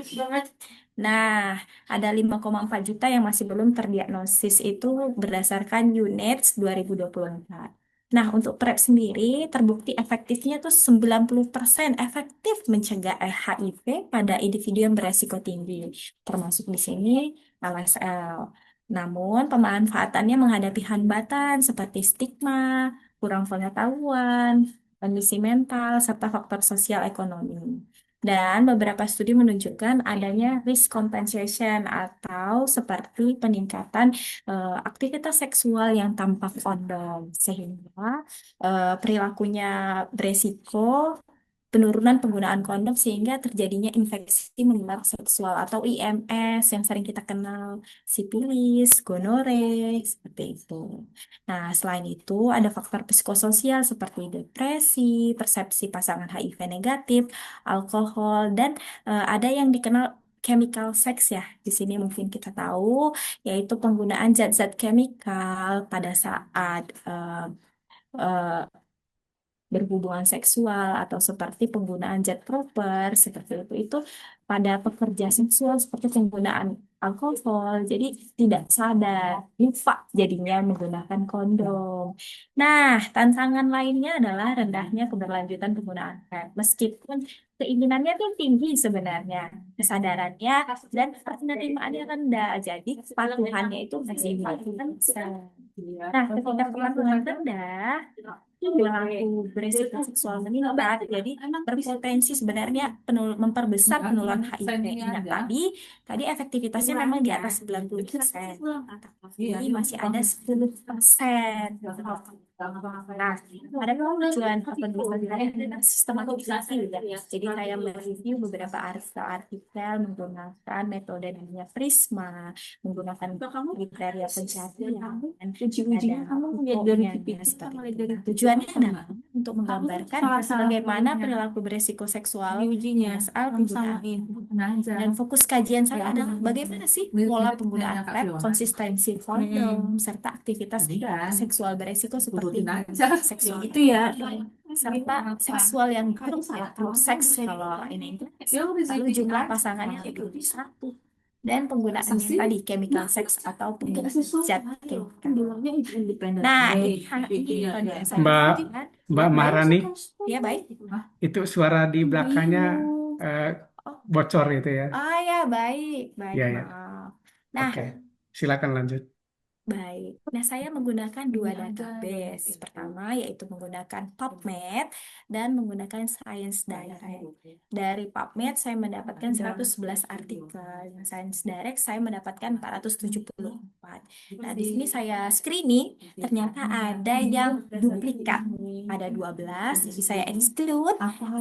Nah, ada 5,4 juta yang masih belum terdiagnosis itu berdasarkan UNAIDS 2024. Nah, untuk PrEP sendiri terbukti efektifnya tuh 90% efektif mencegah HIV pada individu yang beresiko tinggi, termasuk di sini LSL. Namun, pemanfaatannya menghadapi hambatan seperti stigma, kurang pengetahuan, kondisi mental, serta faktor sosial ekonomi. Dan beberapa studi menunjukkan adanya risk compensation atau seperti peningkatan aktivitas seksual yang tanpa kondom, sehingga perilakunya beresiko penurunan penggunaan kondom sehingga terjadinya infeksi menular seksual atau IMS yang sering kita kenal, sipilis, gonore, seperti itu. Nah, selain itu ada faktor psikososial seperti depresi, persepsi pasangan HIV negatif, alkohol, dan ada yang dikenal chemical sex ya. Di sini mungkin kita tahu yaitu penggunaan zat-zat chemical pada saat eh, berhubungan seksual atau seperti penggunaan jet proper seperti itu pada pekerja seksual seperti penggunaan alkohol jadi tidak sadar lupa jadinya menggunakan kondom. Nah, tantangan lainnya adalah rendahnya keberlanjutan penggunaan PrEP meskipun keinginannya tuh tinggi sebenarnya kesadarannya dan penerimaannya rendah jadi kepatuhannya itu masih 40%. Nah, ketika kepatuhan rendah perilaku beresiko seksual meningkat, jadi berpotensi sebenarnya memperbesar penularan HIV. Nah, tadi efektivitasnya memang di atas 90%, jadi masih ada 10%. Nah, ada tujuan penulisan dan sistematisasi ya. Jadi saya mereview beberapa artikel menggunakan metode namanya Prisma, menggunakan kriteria pencarian, dan Uji-ujinya kamu lihat dari fotonya TV seperti sama lihat itu. dari Tujuannya apa? adalah untuk menggambarkan salah-salah bagaimana pokoknya. perilaku beresiko seksual Di ujinya soal kamu penggunaan. samain aja. Dan fokus kajian saya Ya, adalah bagaimana sih pola penggunaan PrEP, konsistensi kondom, serta aktivitas seksual beresiko seperti seksual itu ya, serta seksual yang grup ya, grup seks kalau ini. Lalu jumlah pasangan yang hidup di satu. Dan penggunaan tadi chemical sex atau zat kimia. Nah, ini kalau yang saya Mbak lakukan. Mbak Maharani, Ya baik. itu suara di belakangnya eh, Oh, bocor itu ya. ya baik, baik, Ya, ya. maaf. Nah, Oke, silakan lanjut. baik. Nah, saya menggunakan dua database. Pertama yaitu menggunakan PubMed dan menggunakan Science Direct. Dari PubMed saya mendapatkan 111 artikel. Yang Science Direct saya mendapatkan 474. Nah, di sini saya screening, ternyata ada yang duplikat. Ada 12, jadi saya exclude.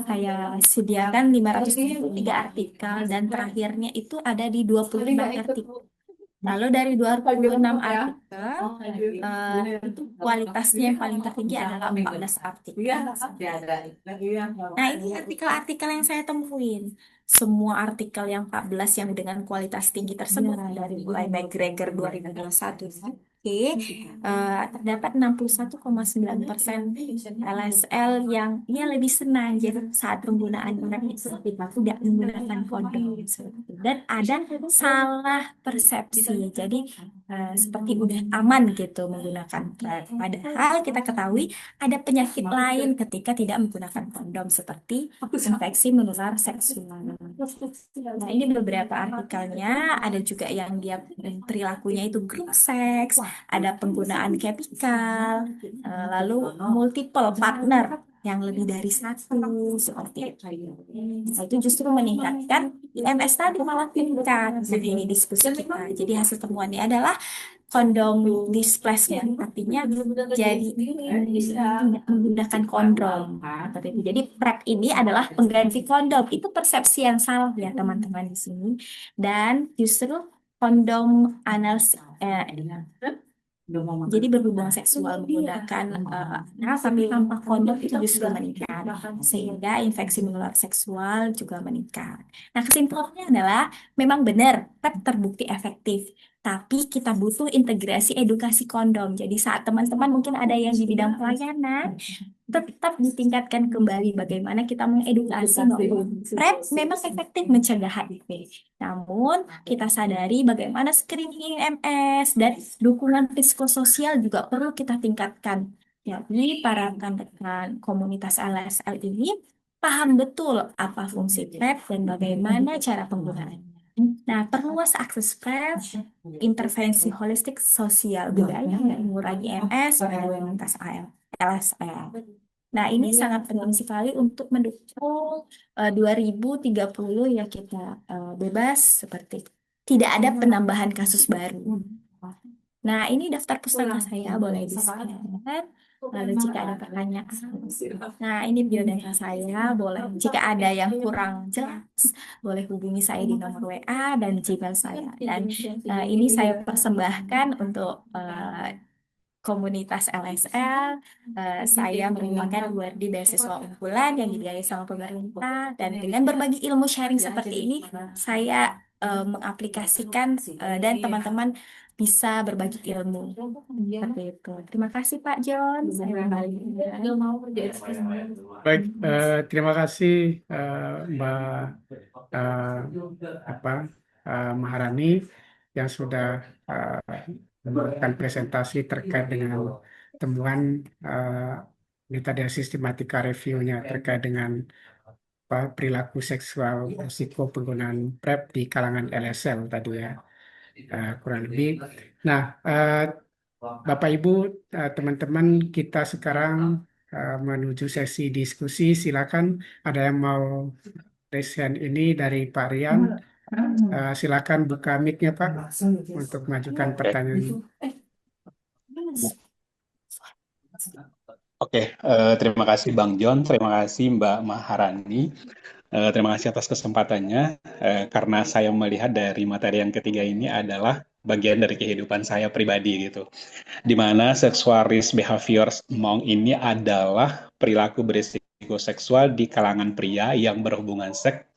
Saya sediakan 573 artikel dan terakhirnya itu ada di 25 artikel. Lalu dari 26 artikel, itu kualitasnya yang paling tertinggi adalah 14 artikel. Nah, ini artikel-artikel yang saya temuin. Semua artikel yang 14 yang dengan kualitas tinggi tersebut, dari mulai McGregor 2021, terdapat 61,9% LSL yang lebih senang jadi saat penggunaan PrEP itu tidak menggunakan kondom dan ada salah persepsi jadi seperti udah aman gitu menggunakan PrEP, padahal kita ketahui ada penyakit lain ketika tidak menggunakan kondom seperti infeksi menular seksual. Nah, ini beberapa artikelnya, ada juga yang dia perilakunya itu grup seks, ada penggunaan chemical, lalu multiple partner yang lebih dari satu seperti itu. Nah, itu justru meningkatkan IMS tadi malah tingkat. Nah, ini diskusi kita. Jadi hasil temuannya adalah kondom displacement, artinya jadi tidak menggunakan kondom. Seperti itu. Jadi PrEP ini adalah pengganti kondom. Itu persepsi yang salah ya teman-teman di sini. Dan justru kondom anal jadi berhubungan seksual menggunakan tapi tanpa kondom itu justru meningkat, sehingga infeksi menular seksual juga meningkat. Nah, kesimpulannya adalah memang benar PrEP terbukti efektif, tapi kita butuh integrasi edukasi kondom. Jadi saat teman-teman mungkin ada yang di bidang pelayanan, tetap ditingkatkan kembali bagaimana kita mengedukasi bahwa PrEP memang efektif mencegah HIV. Namun, kita sadari bagaimana screening IMS dan dukungan psikososial juga perlu kita tingkatkan. Jadi, para rekan-rekan komunitas LSL ini paham betul apa fungsi PrEP dan bagaimana cara penggunaannya. Nah, perluas akses PrEP, intervensi holistik sosial budaya dan mengurangi MS pada komunitas LSL. Nah, ini sangat penting sekali untuk mendukung 2030 ya kita bebas seperti itu. Tidak ada penambahan kasus baru. Nah, ini daftar pustaka saya, boleh di-scan. Lalu jika ada pertanyaan, nah ini biodata saya, boleh. Jika ada yang kurang jelas, boleh hubungi saya di nomor WA dan Gmail saya. Dan ini saya persembahkan untuk komunitas LSL. Saya merupakan awardee beasiswa unggulan yang dibiayai sama pemerintah, dan dengan berbagi ilmu sharing seperti ini saya mengaplikasikan dan teman-teman bisa berbagi ilmu seperti itu. Terima kasih Pak John. Saya kembali. Baik, terima kasih Mbak Maharani yang sudah memberikan presentasi terkait dengan temuan metode sistematika reviewnya terkait dengan perilaku seksual risiko penggunaan PrEP di kalangan LSL tadi ya, kurang lebih. Nah, Bapak Ibu, teman-teman, kita sekarang menuju sesi diskusi. Silakan, ada yang mau raise hand ini dari Pak Rian. Silakan buka mic-nya Pak untuk mengajukan pertanyaan. Oke, terima kasih Bang John, terima kasih Mbak Maharani, terima kasih atas kesempatannya. Karena saya melihat dari materi yang ketiga ini adalah bagian dari kehidupan saya pribadi gitu, di mana sexual risk behaviors among ini adalah perilaku berisiko seksual di kalangan pria yang berhubungan seks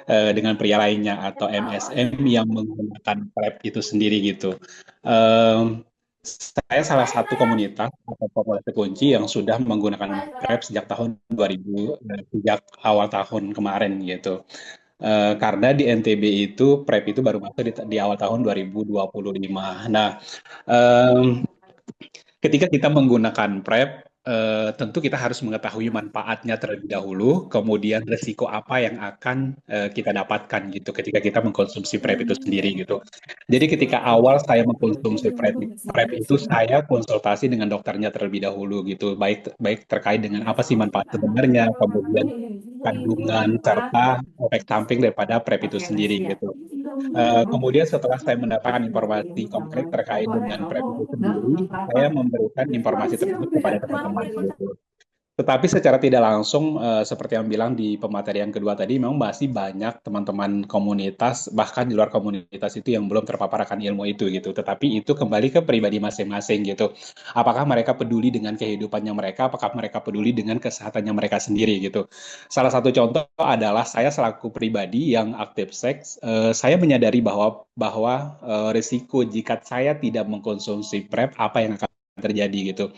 dengan pria lainnya atau MSM yang menggunakan PrEP itu sendiri gitu. Em, saya salah satu komunitas atau populasi kunci yang sudah menggunakan PrEP sejak tahun 2000, sejak awal tahun kemarin gitu. Karena di NTB itu PrEP itu baru masuk di awal tahun 2025. Nah, em, ketika kita menggunakan PrEP, tentu kita harus mengetahui manfaatnya terlebih dahulu, kemudian resiko apa yang akan kita dapatkan gitu ketika kita mengkonsumsi PrEP itu sendiri gitu. Jadi ketika awal saya mengkonsumsi PrEP itu saya konsultasi dengan dokternya terlebih dahulu gitu, baik baik terkait dengan apa sih manfaat sebenarnya, kemudian kandungan serta efek samping daripada PrEP itu sendiri gitu. Kemudian setelah saya mendapatkan informasi konkret terkait dengan PrEP itu sendiri, saya memberikan informasi tersebut kepada teman-teman gitu. Tetapi secara tidak langsung, seperti yang bilang di pemateri yang kedua tadi, memang masih banyak teman-teman komunitas, bahkan di luar komunitas itu yang belum terpapar akan ilmu itu gitu. Tetapi itu kembali ke pribadi masing-masing gitu. Apakah mereka peduli dengan kehidupannya mereka, apakah mereka peduli dengan kesehatannya mereka sendiri gitu. Salah satu contoh adalah saya selaku pribadi yang aktif seks, saya menyadari bahwa risiko jika saya tidak mengkonsumsi PrEP, apa yang akan terjadi gitu.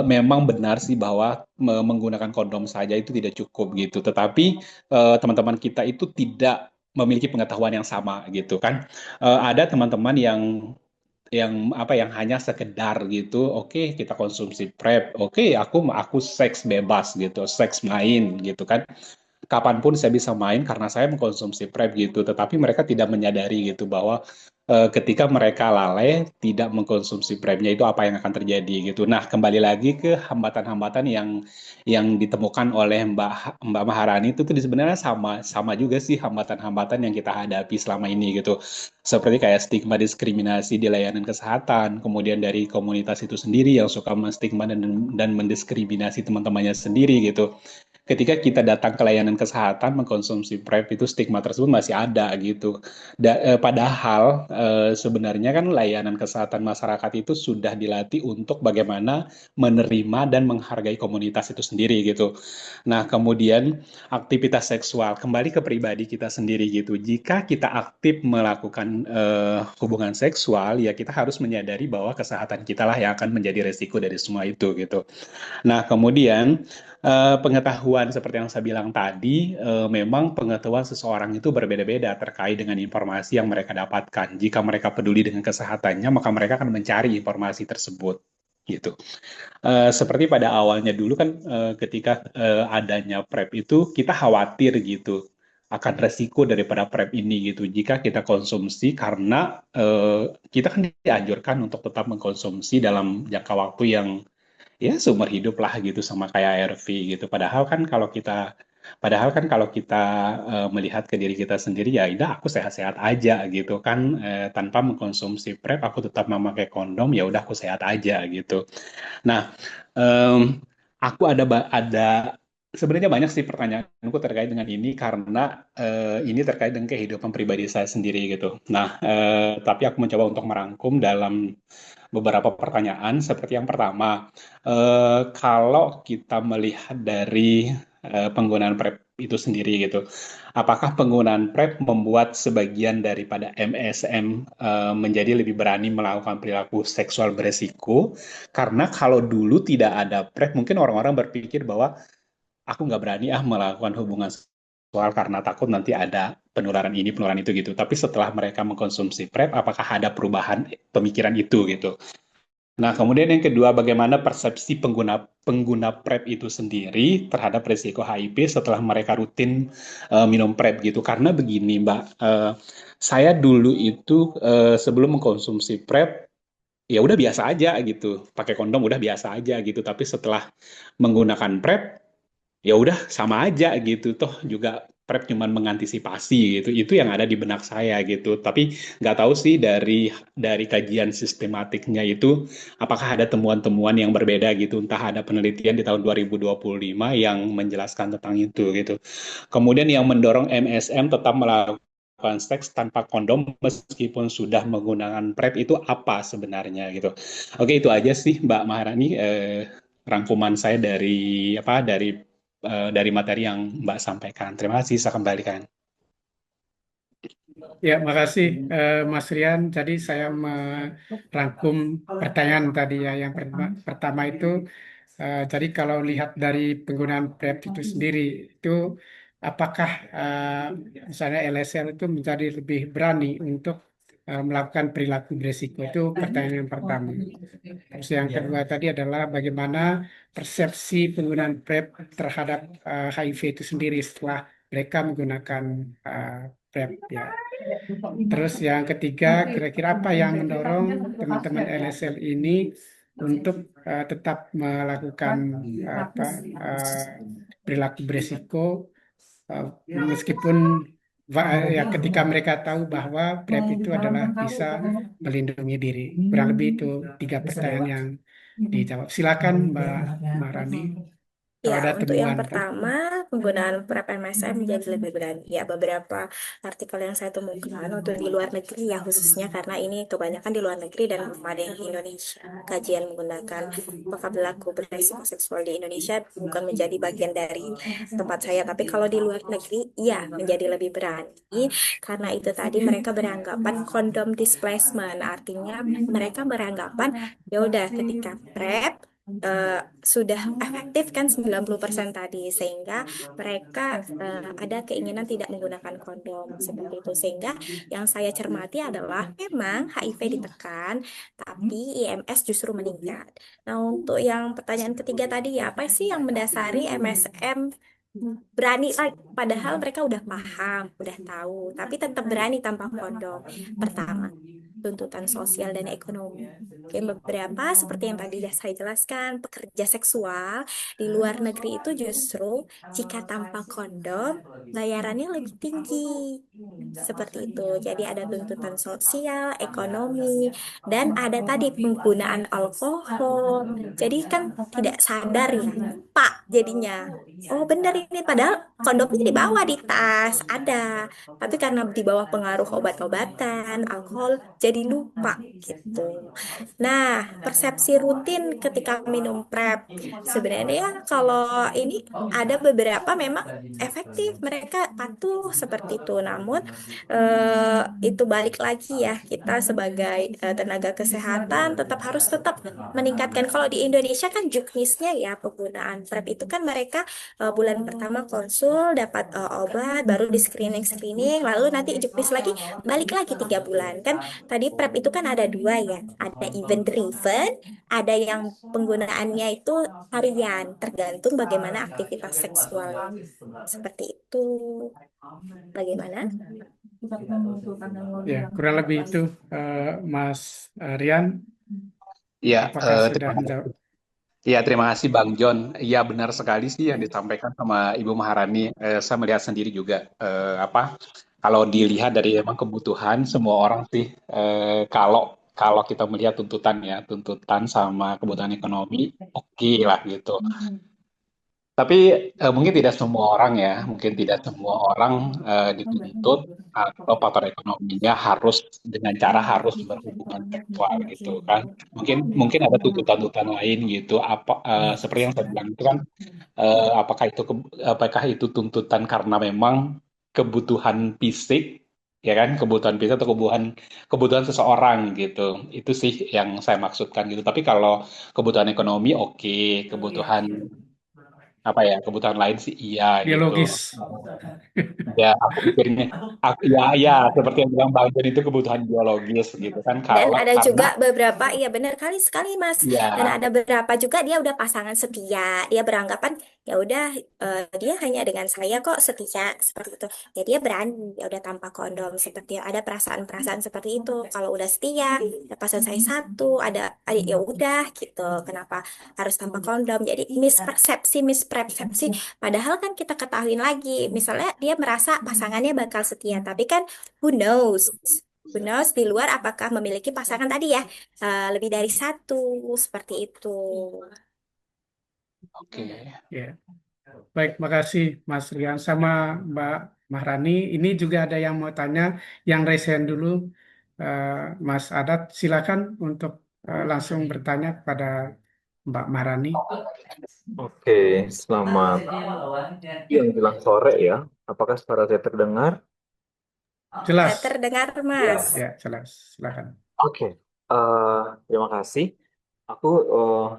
Memang benar sih bahwa menggunakan kondom saja itu tidak cukup gitu. Tetapi teman-teman kita itu tidak memiliki pengetahuan yang sama gitu kan. Ada teman-teman yang apa yang hanya sekedar gitu, oke kita konsumsi PrEP, oke aku seks bebas gitu, seks main gitu kan, kapanpun saya bisa main karena saya mengkonsumsi PrEP gitu. Tetapi mereka tidak menyadari gitu bahwa ketika mereka lalai tidak mengkonsumsi PrEP-nya itu apa yang akan terjadi gitu. Nah, kembali lagi ke hambatan-hambatan yang ditemukan oleh Mbak Maharani itu tuh sebenarnya sama sama juga sih hambatan-hambatan yang kita hadapi selama ini gitu. Seperti kayak stigma diskriminasi di layanan kesehatan, kemudian dari komunitas itu sendiri yang suka menstigma dan mendiskriminasi teman-temannya sendiri gitu. Ketika kita datang ke layanan kesehatan mengkonsumsi PrEP itu stigma tersebut masih ada gitu. Padahal sebenarnya kan layanan kesehatan masyarakat itu sudah dilatih untuk bagaimana menerima dan menghargai komunitas itu sendiri gitu. Nah, kemudian aktivitas seksual kembali ke pribadi kita sendiri gitu. Jika kita aktif melakukan hubungan seksual, ya kita harus menyadari bahwa kesehatan kita lah yang akan menjadi resiko dari semua itu gitu. Nah, kemudian pengetahuan seperti yang saya bilang tadi, memang pengetahuan seseorang itu berbeda-beda terkait dengan informasi yang mereka dapatkan. Jika mereka peduli dengan kesehatannya, maka mereka akan mencari informasi tersebut. Gitu. Seperti pada awalnya dulu kan ketika adanya PrEP itu kita khawatir gitu akan resiko daripada PrEP ini gitu. Jika kita konsumsi karena kita kan dianjurkan untuk tetap mengkonsumsi dalam jangka waktu yang ya seumur hidup lah gitu sama kayak ARV gitu. Padahal kan kalau kita melihat ke diri kita sendiri ya udah aku sehat-sehat aja gitu kan, tanpa mengkonsumsi PrEP aku tetap memakai kondom ya udah aku sehat aja gitu. Nah, em, aku ada sebenarnya banyak sih pertanyaanku terkait dengan ini karena ini terkait dengan kehidupan pribadi saya sendiri gitu. Nah, tapi aku mencoba untuk merangkum dalam beberapa pertanyaan. Seperti yang pertama, kalau kita melihat dari penggunaan PrEP itu sendiri gitu, apakah penggunaan PrEP membuat sebagian daripada MSM menjadi lebih berani melakukan perilaku seksual beresiko? Karena kalau dulu tidak ada PrEP, mungkin orang-orang berpikir bahwa aku nggak berani melakukan hubungan seksual karena takut nanti ada penularan ini, penularan itu gitu. Tapi setelah mereka mengkonsumsi PrEP, apakah ada perubahan pemikiran itu gitu? Nah, kemudian yang kedua, bagaimana persepsi pengguna pengguna PrEP itu sendiri terhadap risiko HIV setelah mereka rutin minum PrEP gitu? Karena begini, Mbak, saya dulu itu sebelum mengkonsumsi PrEP ya udah biasa aja gitu, pakai kondom udah biasa aja gitu. Tapi setelah menggunakan PrEP ya udah sama aja gitu, toh juga prep cuman mengantisipasi gitu. Itu yang ada di benak saya gitu. Tapi nggak tahu sih dari kajian sistematiknya itu apakah ada temuan-temuan yang berbeda gitu. Entah ada penelitian di tahun 2025 yang menjelaskan tentang itu gitu. Kemudian yang mendorong MSM tetap melakukan seks tanpa kondom meskipun sudah menggunakan PrEP itu apa sebenarnya gitu. Oke, itu aja sih Mbak Maharani, rangkuman saya dari materi yang Mbak sampaikan. Terima kasih, saya kembalikan. Ya, makasih Mas Rian. Jadi saya merangkum pertanyaan tadi ya. Yang pertama itu, jadi kalau lihat dari penggunaan PrEP itu sendiri, itu apakah misalnya LSL itu menjadi lebih berani untuk melakukan perilaku beresiko? Itu pertanyaan yang pertama. Terus yang kedua tadi adalah bagaimana persepsi penggunaan PrEP terhadap HIV itu sendiri setelah mereka menggunakan PrEP ya. Terus yang ketiga, kira-kira apa yang mendorong teman-teman LSL ini untuk tetap melakukan perilaku beresiko meskipun ya ketika mereka tahu bahwa PrEP itu adalah bisa melindungi diri. Kurang lebih itu 3 pertanyaan yang dijawab. Silakan Mbak Marani. Kalau Ya, ada untuk yang temuan. pertama, penggunaan PrEP MSM menjadi lebih berani. Ya, beberapa artikel yang saya temukan untuk di luar negeri ya khususnya karena ini kebanyakan di luar negeri dan belum ada yang di Indonesia. Kajian menggunakan apakah berlaku beresiko seksual di Indonesia bukan menjadi bagian dari tempat saya, tapi kalau di luar negeri, ya menjadi lebih berani karena itu tadi mereka beranggapan condom displacement, artinya mereka beranggapan ya udah ketika PrEP sudah efektif kan 90% tadi sehingga mereka ada keinginan tidak menggunakan kondom seperti itu sehingga yang saya cermati adalah memang HIV ditekan tapi IMS justru meningkat. Nah, untuk yang pertanyaan ketiga tadi ya apa sih yang mendasari MSM berani lagi padahal mereka udah paham, udah tahu tapi tetap berani tanpa kondom. Pertama, tuntutan sosial dan ekonomi. Oke, beberapa seperti yang tadi saya jelaskan, pekerja seksual di luar negeri itu justru jika tanpa kondom bayarannya lebih tinggi. Seperti itu. Jadi ada tuntutan sosial, ekonomi, dan ada tadi penggunaan alkohol. Jadi kan tidak sadar ya, Pak, jadinya. Oh, benar ini padahal kondomnya dibawa di tas, ada. Tapi karena di bawah pengaruh obat-obatan, alkohol, jadi lupa gitu. Nah, persepsi rutin ketika minum PrEP. Sebenarnya kalau ini ada beberapa memang efektif, mereka patuh seperti itu. Namun itu balik lagi ya, kita sebagai tenaga kesehatan tetap meningkatkan. Kalau di Indonesia kan juknisnya ya penggunaan PrEP itu kan mereka bulan pertama konsul dapat obat, baru di screening, lalu nanti juknis lagi balik lagi 3 bulan kan. Tadi PrEP itu kan ada 2 ya, ada event driven, ada yang penggunaannya itu harian, tergantung bagaimana aktivitas seksual. Seperti itu. Bagaimana? Ya, kurang lebih itu Mas Rian. Ya, Apakah sudah terima menjawab? kasih. Ya, terima kasih Bang John. Iya, benar sekali sih yang disampaikan sama Ibu Maharani. Saya melihat sendiri juga kalau dilihat dari emang kebutuhan semua orang sih kalau kita melihat tuntutan sama kebutuhan ekonomi, oke lah gitu. Tapi mungkin tidak semua orang dituntut atau faktor ekonominya dengan cara harus berhubungan seksual gitu kan. Mungkin ada tuntutan-tuntutan lain gitu. Seperti yang saya bilang itu kan apakah itu tuntutan karena memang kebutuhan fisik ya kan, kebutuhan fisik atau kebutuhan seseorang gitu. Itu sih yang saya maksudkan gitu. Tapi kalau kebutuhan ekonomi oke, kebutuhan lain sih iya gitu. Biologis. Ya aku pikirnya seperti yang bilang Bang John itu kebutuhan biologis gitu kan. Dan ada Karena juga beberapa, iya benar sekali Mas. Dan ya ada beberapa juga dia udah pasangan setia, dia beranggapan ya udah dia hanya dengan saya kok setia seperti itu. Ya dia berani, ya udah tanpa kondom seperti ada perasaan-perasaan seperti itu. Kalau udah setia, ya pas selesai satu ada ya udah gitu. Kenapa harus tanpa kondom? Jadi mispersepsi. Padahal kan kita ketahuin lagi, misalnya dia merasa pasangannya bakal setia, tapi kan who knows? Who knows di luar apakah memiliki pasangan tadi ya lebih dari satu seperti itu. Oke. Ya, baik, makasih Mas Rian sama Mbak Mahrani. Ini juga ada yang mau tanya, yang raise hand dulu. Mas Adat, silakan untuk langsung bertanya kepada Mbak Mahrani. Oke, selamat siang jelang sore ya. Apakah suara saya terdengar? Jelas. Terdengar, Ya. Mas. Ya, jelas. Silakan. Oke, terima kasih. Aku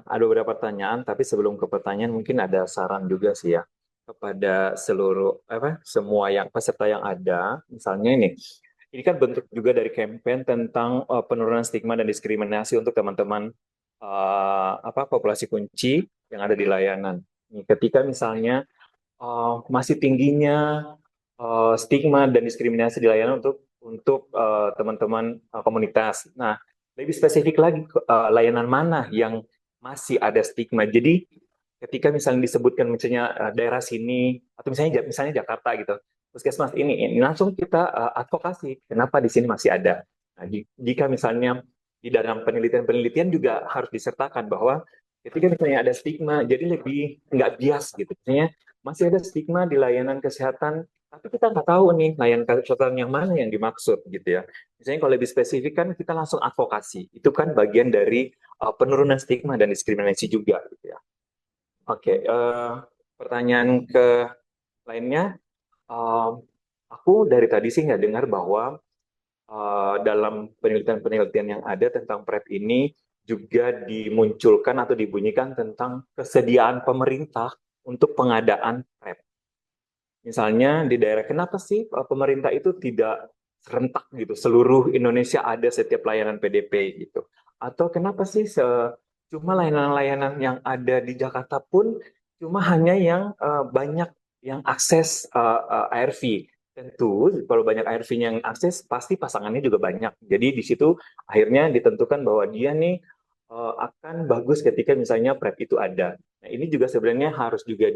ada beberapa pertanyaan, tapi sebelum ke pertanyaan mungkin ada saran juga sih ya kepada seluruh semua yang peserta yang ada. Misalnya ini kan bentuk juga dari campaign tentang penurunan stigma dan diskriminasi untuk teman-teman populasi kunci yang ada di layanan. Ketika misalnya masih tingginya stigma dan diskriminasi di layanan untuk teman-teman komunitas. Nah, lebih spesifik lagi layanan mana yang masih ada stigma. Jadi ketika misalnya disebutkan misalnya daerah sini atau misalnya Jakarta gitu, puskesmas ini langsung kita advokasi kenapa di sini masih ada. Nah, jika misalnya di dalam penelitian juga harus disertakan bahwa ketika misalnya ada stigma, jadi lebih nggak bias gitu. Misalnya masih ada stigma di layanan kesehatan, tapi kita nggak tahu nih layanan kesehatan yang mana yang dimaksud gitu ya. Misalnya kalau lebih spesifik kan kita langsung advokasi. Itu kan bagian dari penurunan stigma dan diskriminasi juga gitu ya. Oke, pertanyaan ke lainnya, aku dari tadi sih nggak dengar bahwa dalam penelitian-penelitian yang ada tentang PrEP ini juga dimunculkan atau dibunyikan tentang kesediaan pemerintah untuk pengadaan PrEP. Misalnya di daerah, kenapa sih pemerintah itu tidak serentak gitu, seluruh Indonesia ada setiap layanan PDP gitu. Atau kenapa sih cuma layanan-layanan yang ada di Jakarta pun cuma hanya yang banyak yang akses ARV. Tentu kalau banyak ARV yang akses pasti pasangannya juga banyak. Jadi di situ akhirnya ditentukan bahwa dia nih akan bagus ketika misalnya PrEP itu ada. Nah, ini juga sebenarnya harus juga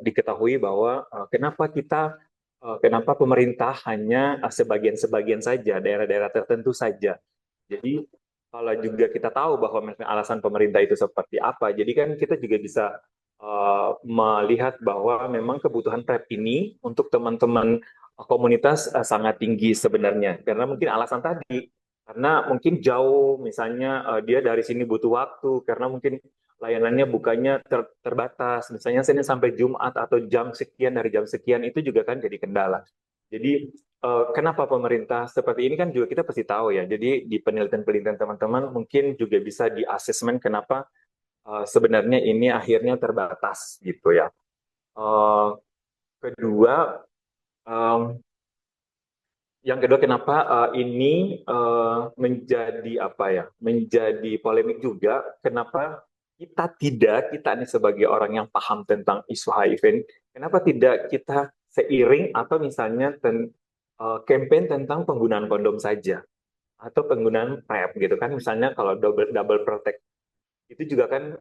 diketahui bahwa kenapa pemerintah hanya sebagian-sebagian saja, daerah-daerah tertentu saja. Jadi kalau juga kita tahu bahwa alasan pemerintah itu seperti apa, jadi kan kita juga bisa melihat bahwa memang kebutuhan PrEP ini untuk teman-teman komunitas sangat tinggi sebenarnya, karena mungkin alasan tadi, karena mungkin jauh, misalnya dia dari sini butuh waktu, karena mungkin layanannya bukanya terbatas, misalnya Senin sampai Jumat atau jam sekian dari jam sekian, itu juga kan jadi kendala. Jadi kenapa pemerintah seperti ini kan juga kita pasti tahu ya. Jadi di penelitian-penelitian teman-teman mungkin juga bisa di asesmen kenapa sebenarnya ini akhirnya terbatas gitu ya. Yang kedua kenapa ini menjadi polemik juga, kenapa kita nih sebagai orang yang paham tentang isu HIV, kenapa tidak kita seiring atau misalnya campaign tentang penggunaan kondom saja atau penggunaan PrEP gitu kan, misalnya kalau double protect itu juga kan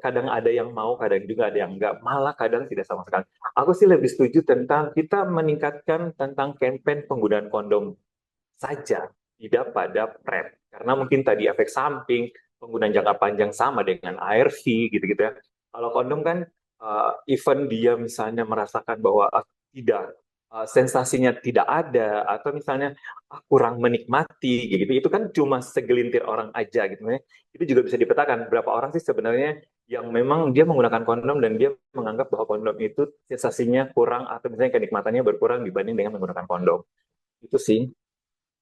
kadang ada yang mau, kadang juga ada yang enggak, malah kadang tidak sama sekali. Aku sih lebih setuju tentang kita meningkatkan tentang campaign penggunaan kondom saja, tidak pada PrEP. Karena mungkin tadi efek samping, penggunaan jangka panjang sama dengan ARV gitu-gitu ya. Kalau kondom kan even dia misalnya merasakan bahwa tidak sensasinya tidak ada atau misalnya kurang menikmati gitu, itu kan cuma segelintir orang aja gitu ya. Itu juga bisa dipetakan berapa orang sih sebenarnya yang memang dia menggunakan kondom dan dia menganggap bahwa kondom itu sensasinya kurang atau misalnya kenikmatannya berkurang dibanding dengan menggunakan kondom. Itu sih.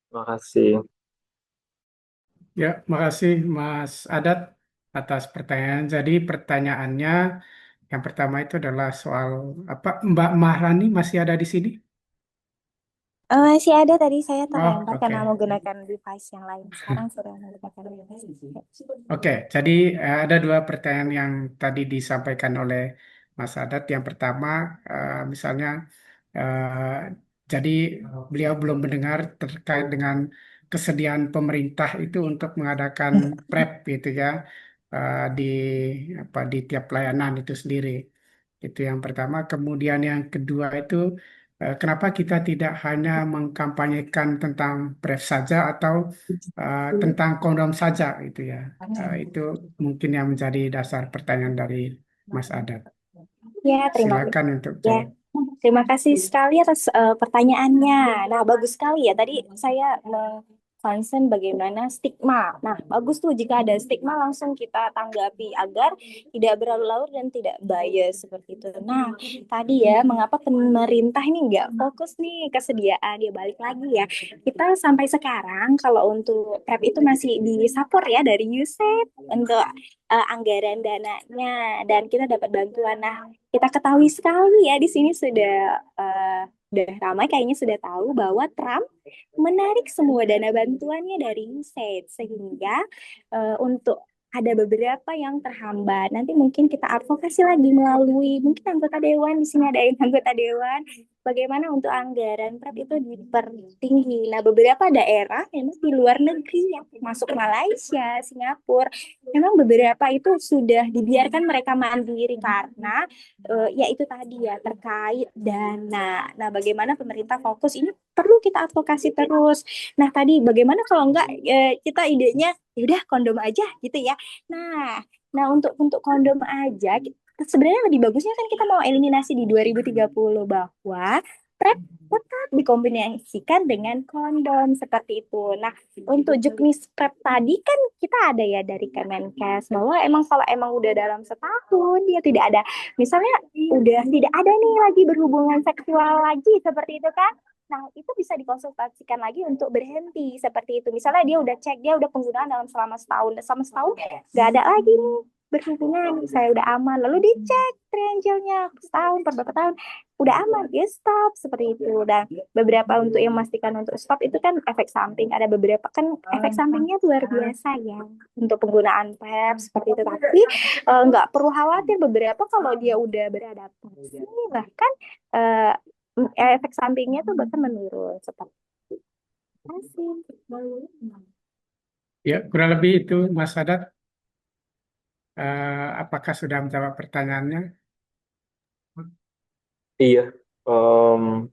Terima kasih. Ya, makasih Mas Adat atas pertanyaan. Jadi pertanyaannya yang pertama itu adalah soal apa? Mbak Mahrani masih ada di sini? Masih ada tadi saya Oh, terlempar oke. karena menggunakan device yang lain. Sekarang sudah menggunakan device. Oke, jadi ada dua pertanyaan yang tadi disampaikan oleh Mas Adat. Yang pertama, misalnya, eh, jadi beliau belum mendengar terkait dengan kesediaan pemerintah itu untuk mengadakan PrEP gitu ya, di di tiap pelayanan itu sendiri. Itu yang pertama. Kemudian yang kedua itu, kenapa kita tidak hanya mengkampanyekan tentang PrEP saja atau tentang kondom saja itu ya. Itu mungkin yang menjadi dasar pertanyaan dari Mas Adat. Ya, terima kasih. Silakan untuk Ya, jawab. terima kasih sekali atas pertanyaannya. Nah, bagus sekali ya. Tadi saya concern bagaimana stigma. Nah, bagus tuh jika ada stigma langsung kita tanggapi agar tidak berlarut-larut dan tidak bias seperti itu. Nah, tadi ya, mengapa pemerintah ini nggak fokus nih kesediaan? Dia balik lagi ya. Kita sampai sekarang kalau untuk PrEP itu masih di-support ya dari USAID untuk anggaran dananya dan kita dapat bantuan. Nah, kita ketahui sekali ya di sini udah ramai kayaknya sudah tahu bahwa Trump menarik semua dana bantuannya dari USAID sehingga untuk ada beberapa yang terhambat. Nanti mungkin kita advokasi lagi melalui mungkin anggota dewan, di sini ada yang anggota dewan. Bagaimana untuk anggaran PrEP itu dipertinggi. Nah, beberapa daerah memang di luar negeri, yang masuk Malaysia, Singapura, memang beberapa itu sudah dibiarkan mereka mandiri karena ya itu tadi ya terkait dana. Nah, bagaimana pemerintah fokus ini perlu kita advokasi terus. Nah, tadi bagaimana kalau enggak kita idenya ya udah kondom aja gitu ya. Nah, untuk kondom aja sebenarnya lebih bagusnya kan kita mau eliminasi di 2030 bahwa PrEP tetap dikombinasikan dengan kondom seperti itu. Nah, untuk jenis PrEP tadi kan kita ada ya dari Kemenkes bahwa emang kalau emang udah dalam setahun dia tidak ada, misalnya udah tidak ada nih lagi berhubungan seksual lagi seperti itu kan. Nah, itu bisa dikonsultasikan lagi untuk berhenti seperti itu. Misalnya dia udah cek, dia udah penggunaan selama setahun nggak ada lagi nih berhubungan, saya udah aman. Lalu dicek triangelnya setahun, per berapa tahun, udah aman, dia stop seperti itu. Dan beberapa untuk yang memastikan untuk stop itu kan efek samping. Ada beberapa kan efek sampingnya luar biasa ya untuk penggunaan PrEP seperti itu. Tapi nggak perlu khawatir, beberapa kalau dia udah beradaptasi bahkan eh, efek sampingnya tuh bahkan menurun seperti itu. Ya, kurang lebih itu Mas Adat. Apakah sudah menjawab pertanyaannya? Iya, em,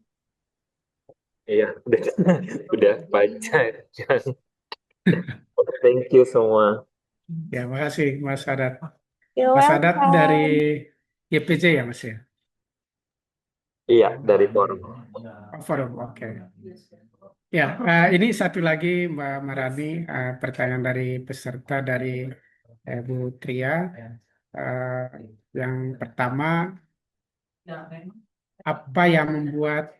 iya, udah, udah baca. Thank you semua. Ya, makasih Mas Adat. You're Mas Adat dari welcome. YPJ ya Mas ya? Iya, dari forum. Oh, forum, oke. Ya, ini satu lagi Mbak Marani, pertanyaan dari peserta dari Bu Tria. Eh, yang pertama, apa yang membuat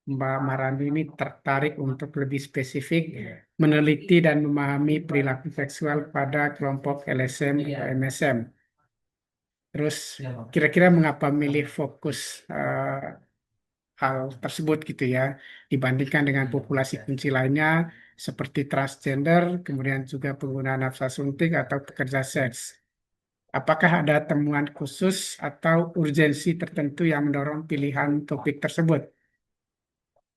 Mbak Marani ini tertarik untuk lebih spesifik meneliti dan memahami perilaku seksual pada kelompok LSM atau MSM? Terus kira-kira mengapa milih fokus hal tersebut gitu ya, dibandingkan dengan populasi kunci lainnya seperti transgender, kemudian juga pengguna nafsa suntik atau pekerja seks. Apakah ada temuan khusus atau urgensi tertentu yang mendorong pilihan topik tersebut?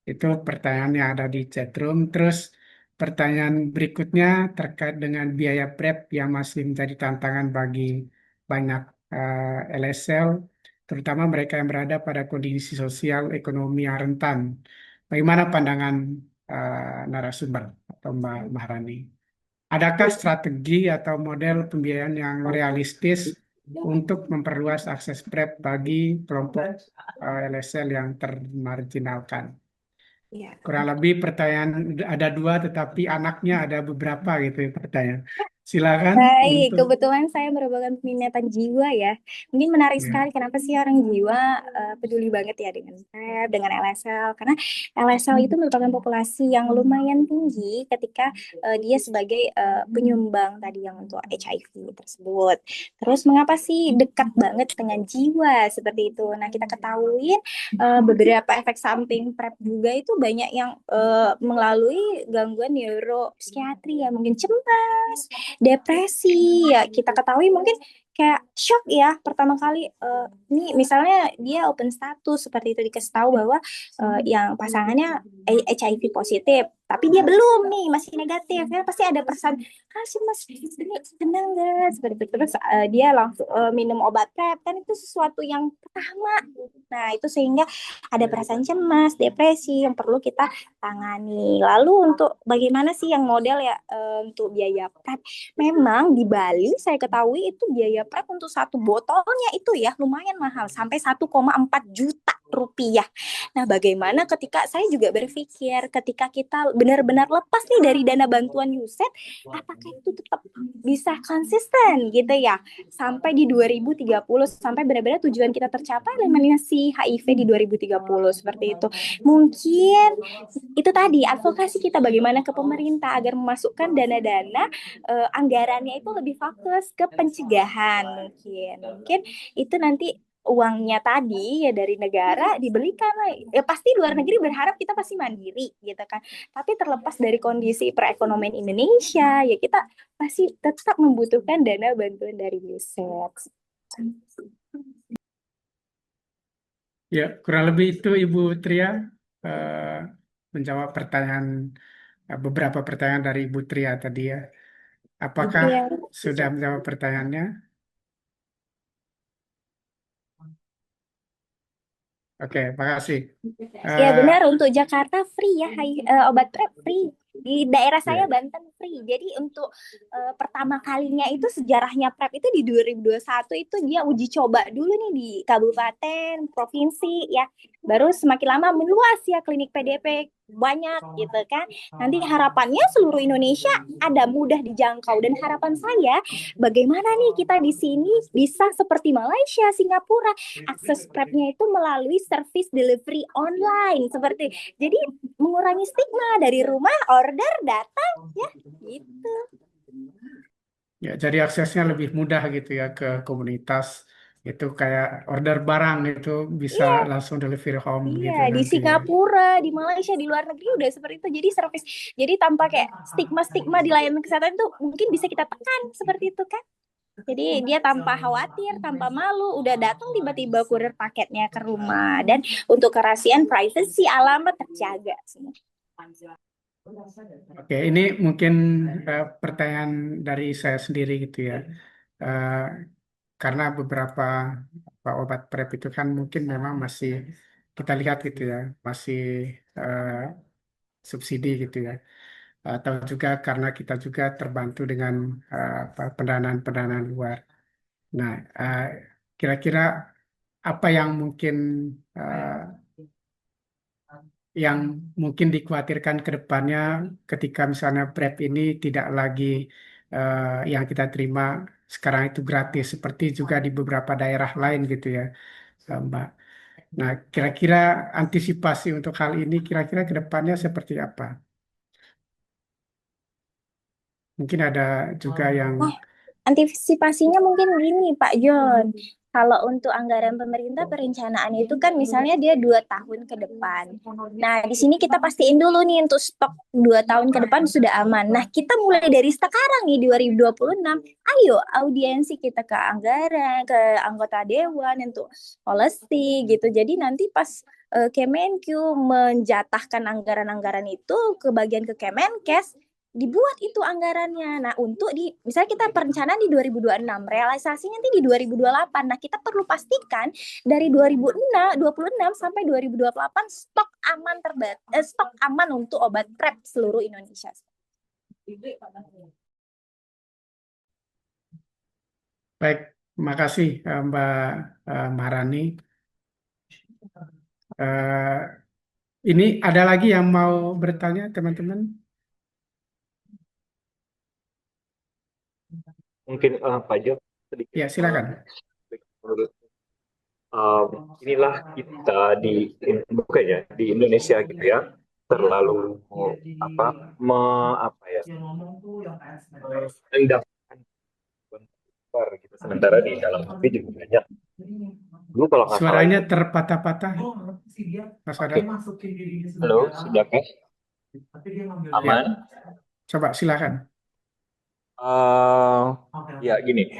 Itu pertanyaan yang ada di chatroom. Terus pertanyaan berikutnya terkait dengan biaya PrEP yang masih menjadi tantangan bagi banyak LSL, terutama mereka yang berada pada kondisi sosial ekonomi yang rentan. Bagaimana pandangan narasumber atau Mbak Maharani? Adakah strategi atau model pembiayaan yang realistis untuk memperluas akses PrEP bagi kelompok LSL yang termarginalkan? Ya. Kurang lebih pertanyaan ada dua, tetapi anaknya ada beberapa gitu ya pertanyaan. Silakan Baik, untuk kebetulan saya merupakan peminatan jiwa ya. Mungkin menarik ya. sekali kenapa sih orang jiwa peduli banget ya dengan PrEP, dengan LSL. Karena LSL itu merupakan populasi yang lumayan tinggi ketika dia sebagai penyumbang tadi yang untuk HIV tersebut. Terus mengapa sih dekat banget dengan jiwa seperti itu? Nah, kita ketahui beberapa efek samping PrEP juga itu banyak yang melalui gangguan neuropsikiatri ya, mungkin cemas, depresi ya. Kita ketahui mungkin kayak shock ya pertama kali ini misalnya dia open status seperti itu, dikasih tahu bahwa yang pasangannya HIV positif tapi dia belum nih, masih negatif ya, pasti ada perasaan kasih mas ini tenang guys seperti itu. Terus dia langsung minum obat PrEP, kan itu sesuatu yang pertama. Nah itu sehingga ada perasaan cemas, depresi yang perlu kita tangani. Lalu untuk bagaimana sih yang model ya untuk biaya PrEP? Memang di Bali saya ketahui itu biaya PrEP untuk satu botolnya itu ya lumayan mahal, sampai 1,4 juta rupiah. Nah, bagaimana ketika saya juga berpikir ketika kita benar-benar lepas nih dari dana bantuan USAID, apakah itu tetap bisa konsisten gitu ya sampai di 2030, sampai benar-benar tujuan kita tercapai eliminasi HIV di 2030 seperti itu. Mungkin itu tadi advokasi kita bagaimana ke pemerintah agar memasukkan dana-dana anggarannya itu lebih fokus ke pencegahan. Mungkin itu nanti uangnya tadi ya dari negara dibelikan lah. Ya pasti luar negeri berharap kita pasti mandiri gitu kan. Tapi terlepas dari kondisi perekonomian Indonesia ya kita pasti tetap membutuhkan dana bantuan dari UNICEF. Ya, kurang lebih itu Ibu Tria menjawab beberapa pertanyaan dari Ibu Tria tadi ya. Apakah Iya. sudah menjawab pertanyaannya? Oke, makasih. Ya benar, untuk Jakarta free ya, obat PrEP free. Di daerah saya Ya. Banten free. Jadi untuk pertama kalinya itu sejarahnya PrEP itu di 2021 itu dia uji coba dulu nih di kabupaten, provinsi ya. Baru semakin lama meluas ya klinik PDP banyak gitu kan. Nanti harapannya seluruh Indonesia ada mudah dijangkau, dan harapan saya bagaimana nih kita di sini bisa seperti Malaysia, Singapura, akses PrEP-nya itu melalui service delivery online seperti. Jadi mengurangi stigma dari rumah order datang ya gitu. Ya, jadi aksesnya lebih mudah gitu ya ke komunitas. Itu kayak order barang itu bisa Iya. langsung delivery home gitu Iya, di nanti. Singapura, di Malaysia, di luar negeri udah seperti itu. Jadi service, jadi tanpa kayak stigma-stigma di layanan kesehatan itu mungkin bisa kita tekan seperti itu kan. Jadi dia tanpa khawatir, tanpa malu, udah datang tiba-tiba kurir paketnya ke rumah, dan untuk kerahasiaan privacy alamat terjaga semua. Oke, ini mungkin pertanyaan dari saya sendiri gitu ya. Eh, karena beberapa obat PrEP itu kan mungkin memang masih kita lihat gitu ya, masih eh, subsidi gitu ya. Atau juga karena kita juga terbantu dengan pendanaan-pendanaan luar. Nah, kira-kira apa yang mungkin dikhawatirkan ke depannya ketika misalnya PrEP ini tidak lagi yang kita terima sekarang itu gratis seperti juga di beberapa daerah lain gitu ya, Mbak. Nah, kira-kira antisipasi untuk hal ini kira-kira ke depannya seperti apa? Mungkin ada juga yang Antisipasinya mungkin gini Pak John, kalau untuk anggaran pemerintah perencanaan itu kan misalnya dia 2 tahun ke depan. Nah di sini kita pastiin dulu nih untuk stok 2 tahun ke depan sudah aman. Nah kita mulai dari sekarang nih 2026, ayo audiensi kita ke anggaran, ke anggota dewan untuk policy gitu. Jadi nanti pas Kemenq menjatahkan anggaran-anggaran itu ke bagian ke Kemenkes, dibuat itu anggarannya. Nah, untuk misalnya kita perencanaan di 2026, realisasinya nanti di 2028. Nah, kita perlu pastikan dari 2026 sampai 2028 stok aman untuk obat PrEP seluruh Indonesia. baik, makasih Mbak Maharani. Ini ada lagi yang mau bertanya, teman-teman? Mungkin Pak Jo sedikit Ya, silakan. menurut inilah kita bukan ya di Indonesia gitu ya terlalu apa ya mendapatkan luar gitu sementara di dalam negeri juga banyak dulu kalau nggak salah Suaranya itu terpatah-patah, Mas oke Adat. halo sudahkah Ya, aman coba silakan. Ya gini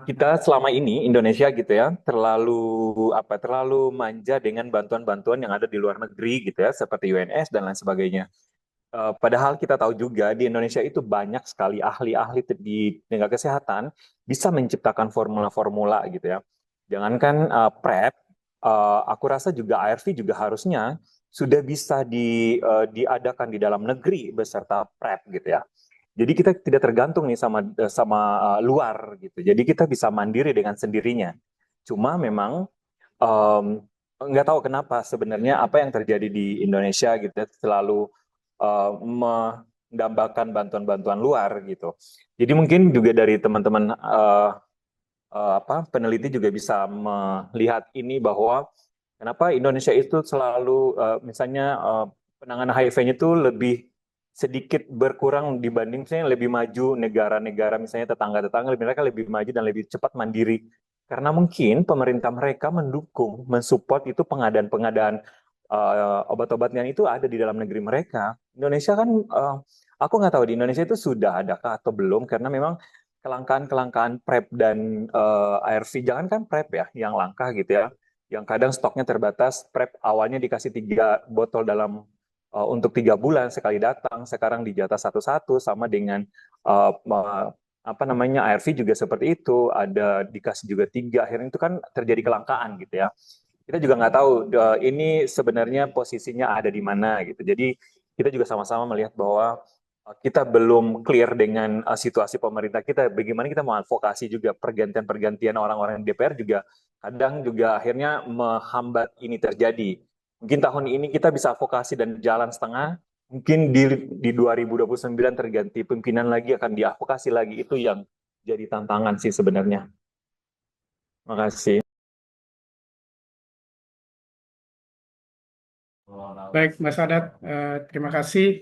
kita selama ini Indonesia gitu ya terlalu manja dengan bantuan-bantuan yang ada di luar negeri gitu ya seperti UNS dan lain sebagainya. Padahal kita tahu juga di Indonesia itu banyak sekali ahli-ahli di tenaga kesehatan bisa menciptakan formula-formula gitu ya. Jangankan PrEP, aku rasa juga ARV juga harusnya sudah bisa diadakan di dalam negeri beserta PrEP gitu ya. Jadi kita tidak tergantung nih sama luar gitu. Jadi kita bisa mandiri dengan sendirinya. Cuma memang em, nggak tahu kenapa sebenarnya apa yang terjadi di Indonesia gitu ya, selalu mendambakan bantuan-bantuan luar gitu. Jadi mungkin juga dari teman-teman peneliti juga bisa melihat ini bahwa kenapa Indonesia itu selalu misalnya penanganan HIV-nya itu lebih sedikit berkurang dibanding misalnya lebih maju negara-negara misalnya tetangga-tetangga mereka lebih maju dan lebih cepat mandiri karena mungkin pemerintah mereka mendukung mensupport itu pengadaan-pengadaan obat-obatnya itu ada di dalam negeri mereka. Indonesia kan aku nggak tahu di Indonesia itu sudah adakah atau belum karena memang kelangkaan-kelangkaan PrEP dan ARV jangankan PrEP ya yang langka gitu ya yang kadang stoknya terbatas, PrEP awalnya dikasih 3 botol dalam untuk 3 bulan sekali datang, sekarang dijatah satu-satu sama dengan apa namanya ARV juga seperti itu, ada dikasih juga 3, akhirnya itu kan terjadi kelangkaan gitu ya. Kita juga nggak tahu ini sebenarnya posisinya ada di mana gitu. Jadi kita juga sama-sama melihat bahwa kita belum clear dengan situasi pemerintah kita. Bagaimana kita mengadvokasi juga pergantian-pergantian orang-orang di DPR juga kadang juga akhirnya menghambat ini terjadi. Mungkin tahun ini kita bisa advokasi dan jalan setengah, mungkin di 2029 terganti pimpinan lagi akan diadvokasi lagi. Itu yang jadi tantangan sih sebenarnya. Makasih. Baik, Mas Adat, terima kasih.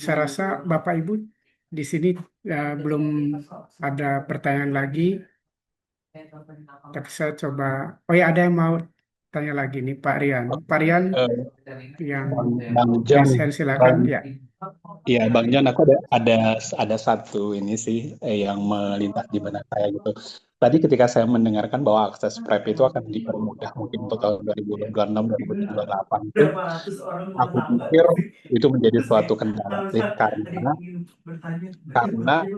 Saya rasa Bapak Ibu di sini belum ada pertanyaan lagi, tapi saya coba. Oh ya, ada yang mau tanya lagi nih, Pak Rian. Pak Rian yang Bang John, raise hand, silakan. Ya. Iya, Bang John, aku ada satu ini sih yang melintas di benak saya gitu. Tadi ketika saya mendengarkan bahwa akses PrEP itu akan dipermudah mungkin untuk tahun 2026, 2028 itu, aku pikir itu menjadi suatu kendala sih karena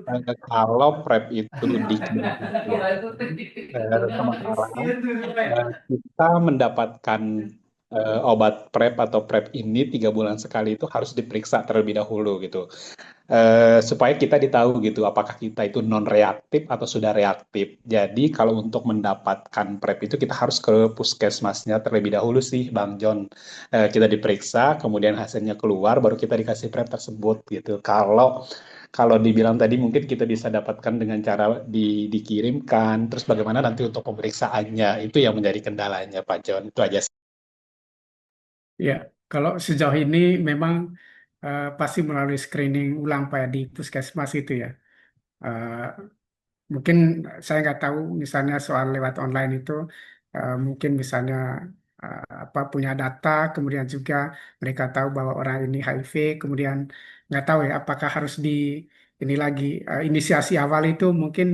kalau PrEP itu sementara kita mendapatkan obat PrEP atau PrEP ini 3 bulan sekali itu harus diperiksa terlebih dahulu gitu. Supaya kita ditahu gitu apakah kita itu non reaktif atau sudah reaktif. Jadi kalau untuk mendapatkan PrEP itu kita harus ke puskesmasnya terlebih dahulu sih Bang John. Kita diperiksa, kemudian hasilnya keluar, baru kita dikasih PrEP tersebut gitu. Kalau dibilang tadi mungkin kita bisa dapatkan dengan cara dikirimkan, terus bagaimana nanti untuk pemeriksaannya itu yang menjadi kendalanya Pak John. Itu aja. Ya, kalau sejauh ini memang pasti melalui screening ulang Pak ya, di puskesmas itu ya. Eh, Mungkin saya nggak tahu misalnya soal lewat online itu mungkin misalnya apa punya data, kemudian juga mereka tahu bahwa orang ini HIV, kemudian nggak tahu ya apakah harus ini lagi inisiasi awal itu mungkin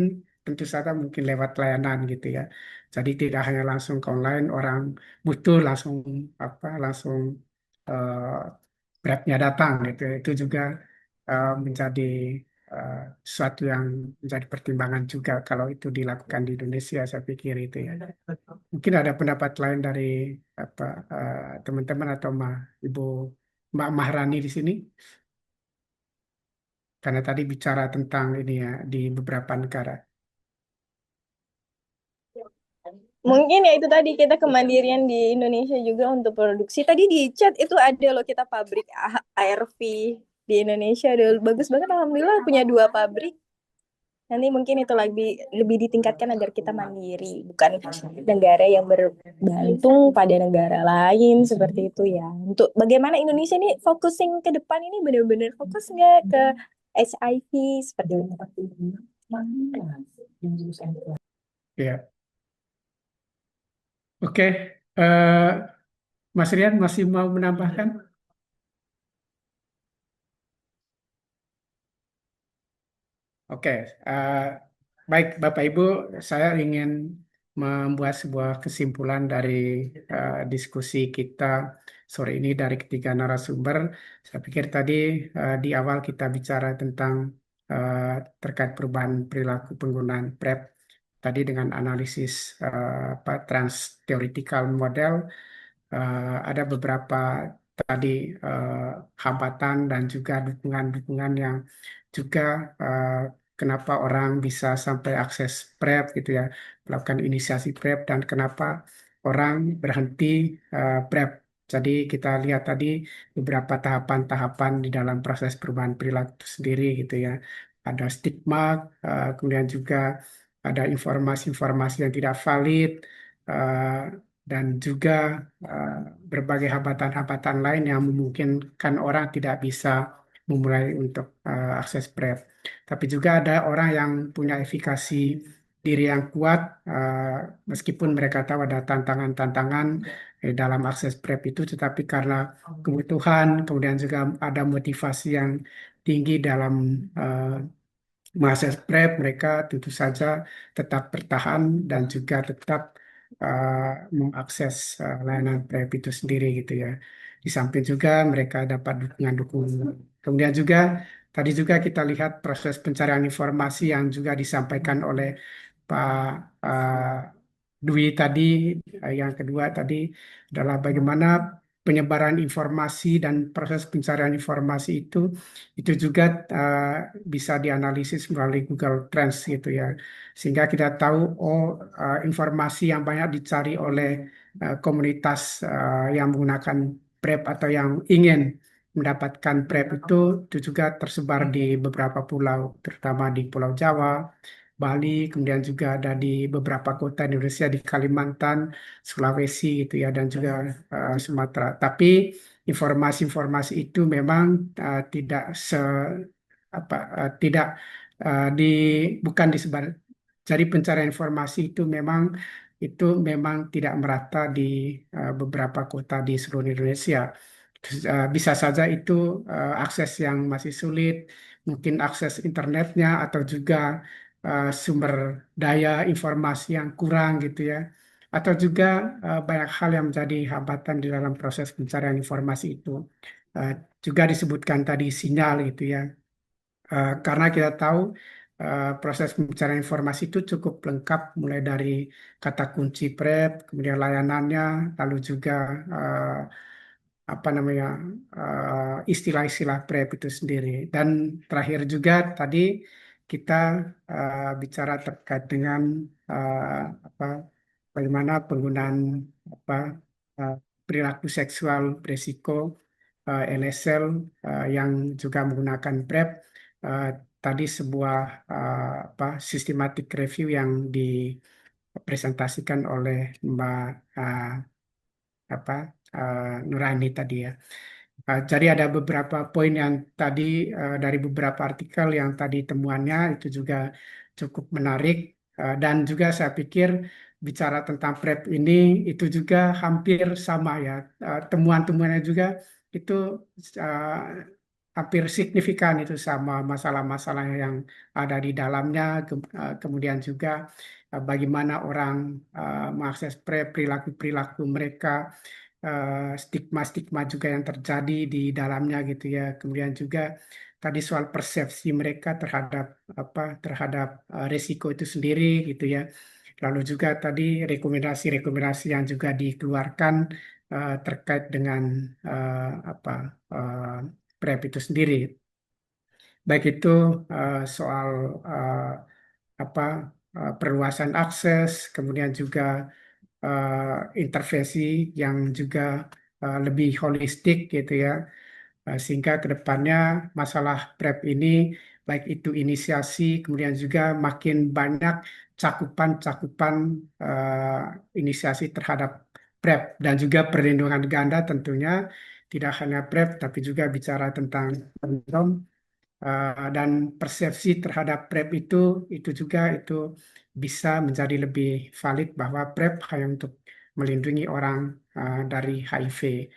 tentu saja mungkin lewat layanan gitu ya. Jadi tidak hanya langsung ke online, orang butuh langsung langsung beratnya datang gitu ya. Itu juga menjadi eh, sesuatu yang menjadi pertimbangan juga kalau itu dilakukan di Indonesia, saya pikir itu ya. Mungkin ada pendapat lain dari apa teman-teman atau Ibu Mbak Mahrani di sini, karena tadi bicara tentang ini ya di beberapa negara. Mungkin ya itu tadi kita kemandirian di Indonesia juga untuk produksi. Tadi di chat itu ada loh kita pabrik ARV di Indonesia. Udah bagus banget, alhamdulillah punya 2 pabrik. Nanti mungkin itu lebih ditingkatkan agar kita mandiri, bukan negara yang bergantung pada negara lain seperti itu ya. Untuk bagaimana Indonesia ini focusing ke depan ini benar-benar fokus nggak ke HIV seperti itu. Ya, oke. Eh, Mas Rian masih mau menambahkan? Oke, baik Bapak Ibu, saya ingin membuat sebuah kesimpulan dari diskusi kita sore ini dari ketiga narasumber. Saya pikir tadi di awal kita bicara tentang eh, terkait perubahan perilaku penggunaan PrEP tadi dengan analisis trans theoretical model. Ada beberapa tadi eh, hambatan dan juga dukungan-dukungan yang juga eh, kenapa orang bisa sampai akses PrEP gitu ya, melakukan inisiasi PrEP dan kenapa orang berhenti PrEP. Jadi kita lihat tadi beberapa tahapan-tahapan di dalam proses perubahan perilaku itu sendiri gitu ya. Ada stigma, kemudian juga ada informasi-informasi yang tidak valid, eh, dan juga eh, berbagai hambatan-hambatan lain yang memungkinkan orang tidak bisa memulai untuk akses PrEP. Tapi juga ada orang yang punya efikasi diri yang kuat, meskipun mereka tahu ada tantangan-tantangan dalam akses PrEP itu, tetapi karena kebutuhan, kemudian juga ada motivasi yang tinggi dalam eh, mengakses PrEP, mereka tentu saja tetap bertahan dan juga tetap mengakses layanan PrEP itu sendiri gitu ya. Di samping juga mereka dapat dukungan-dukungan. Kemudian juga tadi juga kita lihat proses pencarian informasi yang juga disampaikan oleh Pak eh, Dwi tadi. Yang kedua tadi adalah bagaimana penyebaran informasi dan proses pencarian informasi itu juga bisa dianalisis melalui Google Trends gitu ya, sehingga kita tahu informasi yang banyak dicari oleh komunitas yang menggunakan PrEP atau yang ingin mendapatkan PrEP itu juga tersebar di beberapa pulau, terutama di Pulau Jawa, Bali, kemudian juga ada di beberapa kota di Indonesia, di Kalimantan, Sulawesi gitu ya, dan juga Sumatera. Tapi informasi-informasi itu memang tidak tidak di bukan disebar. Jadi pencarian informasi itu memang tidak merata di beberapa kota di seluruh Indonesia. Bisa saja itu akses yang masih sulit, mungkin akses internetnya atau juga sumber daya informasi yang kurang gitu ya. Atau juga banyak hal yang menjadi hambatan di dalam proses pencarian informasi itu. Eh, Juga disebutkan tadi sinyal gitu ya. Karena kita tahu proses pencarian informasi itu cukup lengkap mulai dari kata kunci PrEP, kemudian layanannya, lalu juga eh, apa namanya istilah-istilah PrEP itu sendiri. Dan terakhir juga tadi kita bicara terkait dengan apa bagaimana penggunaan apa eh, perilaku seksual beresiko NSL yang juga menggunakan PrEP. eh, Tadi sebuah systematic review yang dipresentasikan oleh Mbak eh, apa Nurani tadi ya. Jadi ada beberapa poin yang tadi dari beberapa artikel yang tadi temuannya itu juga cukup menarik. Dan juga saya pikir bicara tentang PrEP ini itu juga hampir sama ya. Temuan-temuannya juga itu uh, hampir signifikan itu sama masalah-masalah yang ada di dalamnya. Kemudian juga bagaimana orang mengakses PrEP, perilaku-perilaku mereka, stigma-stigma juga yang terjadi di dalamnya gitu ya. Kemudian juga tadi soal persepsi mereka terhadap resiko itu sendiri gitu ya. Lalu juga tadi rekomendasi-rekomendasi yang juga dikeluarkan terkait dengan apa PrEP itu sendiri. Baik itu soal apa perluasan akses, kemudian juga intervensi yang juga lebih holistik gitu ya. Sehingga ke depannya masalah PrEP ini baik itu inisiasi, kemudian juga makin banyak cakupan-cakupan inisiasi terhadap PrEP dan juga perlindungan ganda tentunya tidak hanya PrEP tapi juga bicara tentang kondom dan persepsi terhadap PrEP itu juga itu bisa menjadi lebih valid bahwa PrEP hanya untuk melindungi orang dari HIV,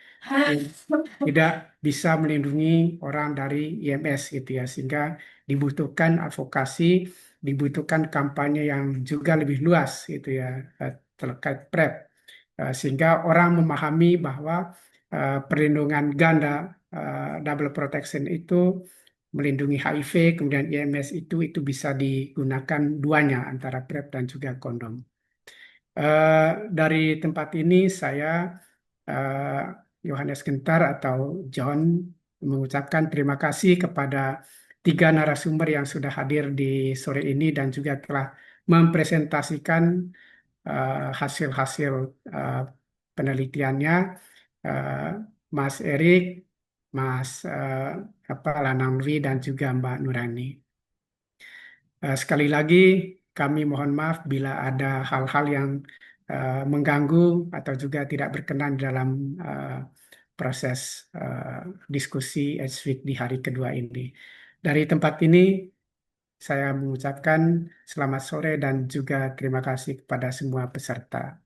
tidak bisa melindungi orang dari IMS gitu ya, sehingga dibutuhkan advokasi, dibutuhkan kampanye yang juga lebih luas gitu ya terkait PrEP. Sehingga orang memahami bahwa perlindungan ganda double protection itu melindungi HIV, kemudian IMS itu bisa digunakan duanya antara PrEP dan juga kondom. Dari tempat ini saya Yohanes Gentar atau John mengucapkan terima kasih kepada tiga narasumber yang sudah hadir di sore ini dan juga telah mempresentasikan hasil-hasil penelitiannya. Mas Erik, Mas Lanang Dwi dan juga Mbak Nurani. Sekali lagi kami mohon maaf bila ada hal-hal yang mengganggu atau juga tidak berkenan dalam proses diskusi Edgeweek di hari kedua ini. Dari tempat ini saya mengucapkan selamat sore dan juga terima kasih kepada semua peserta.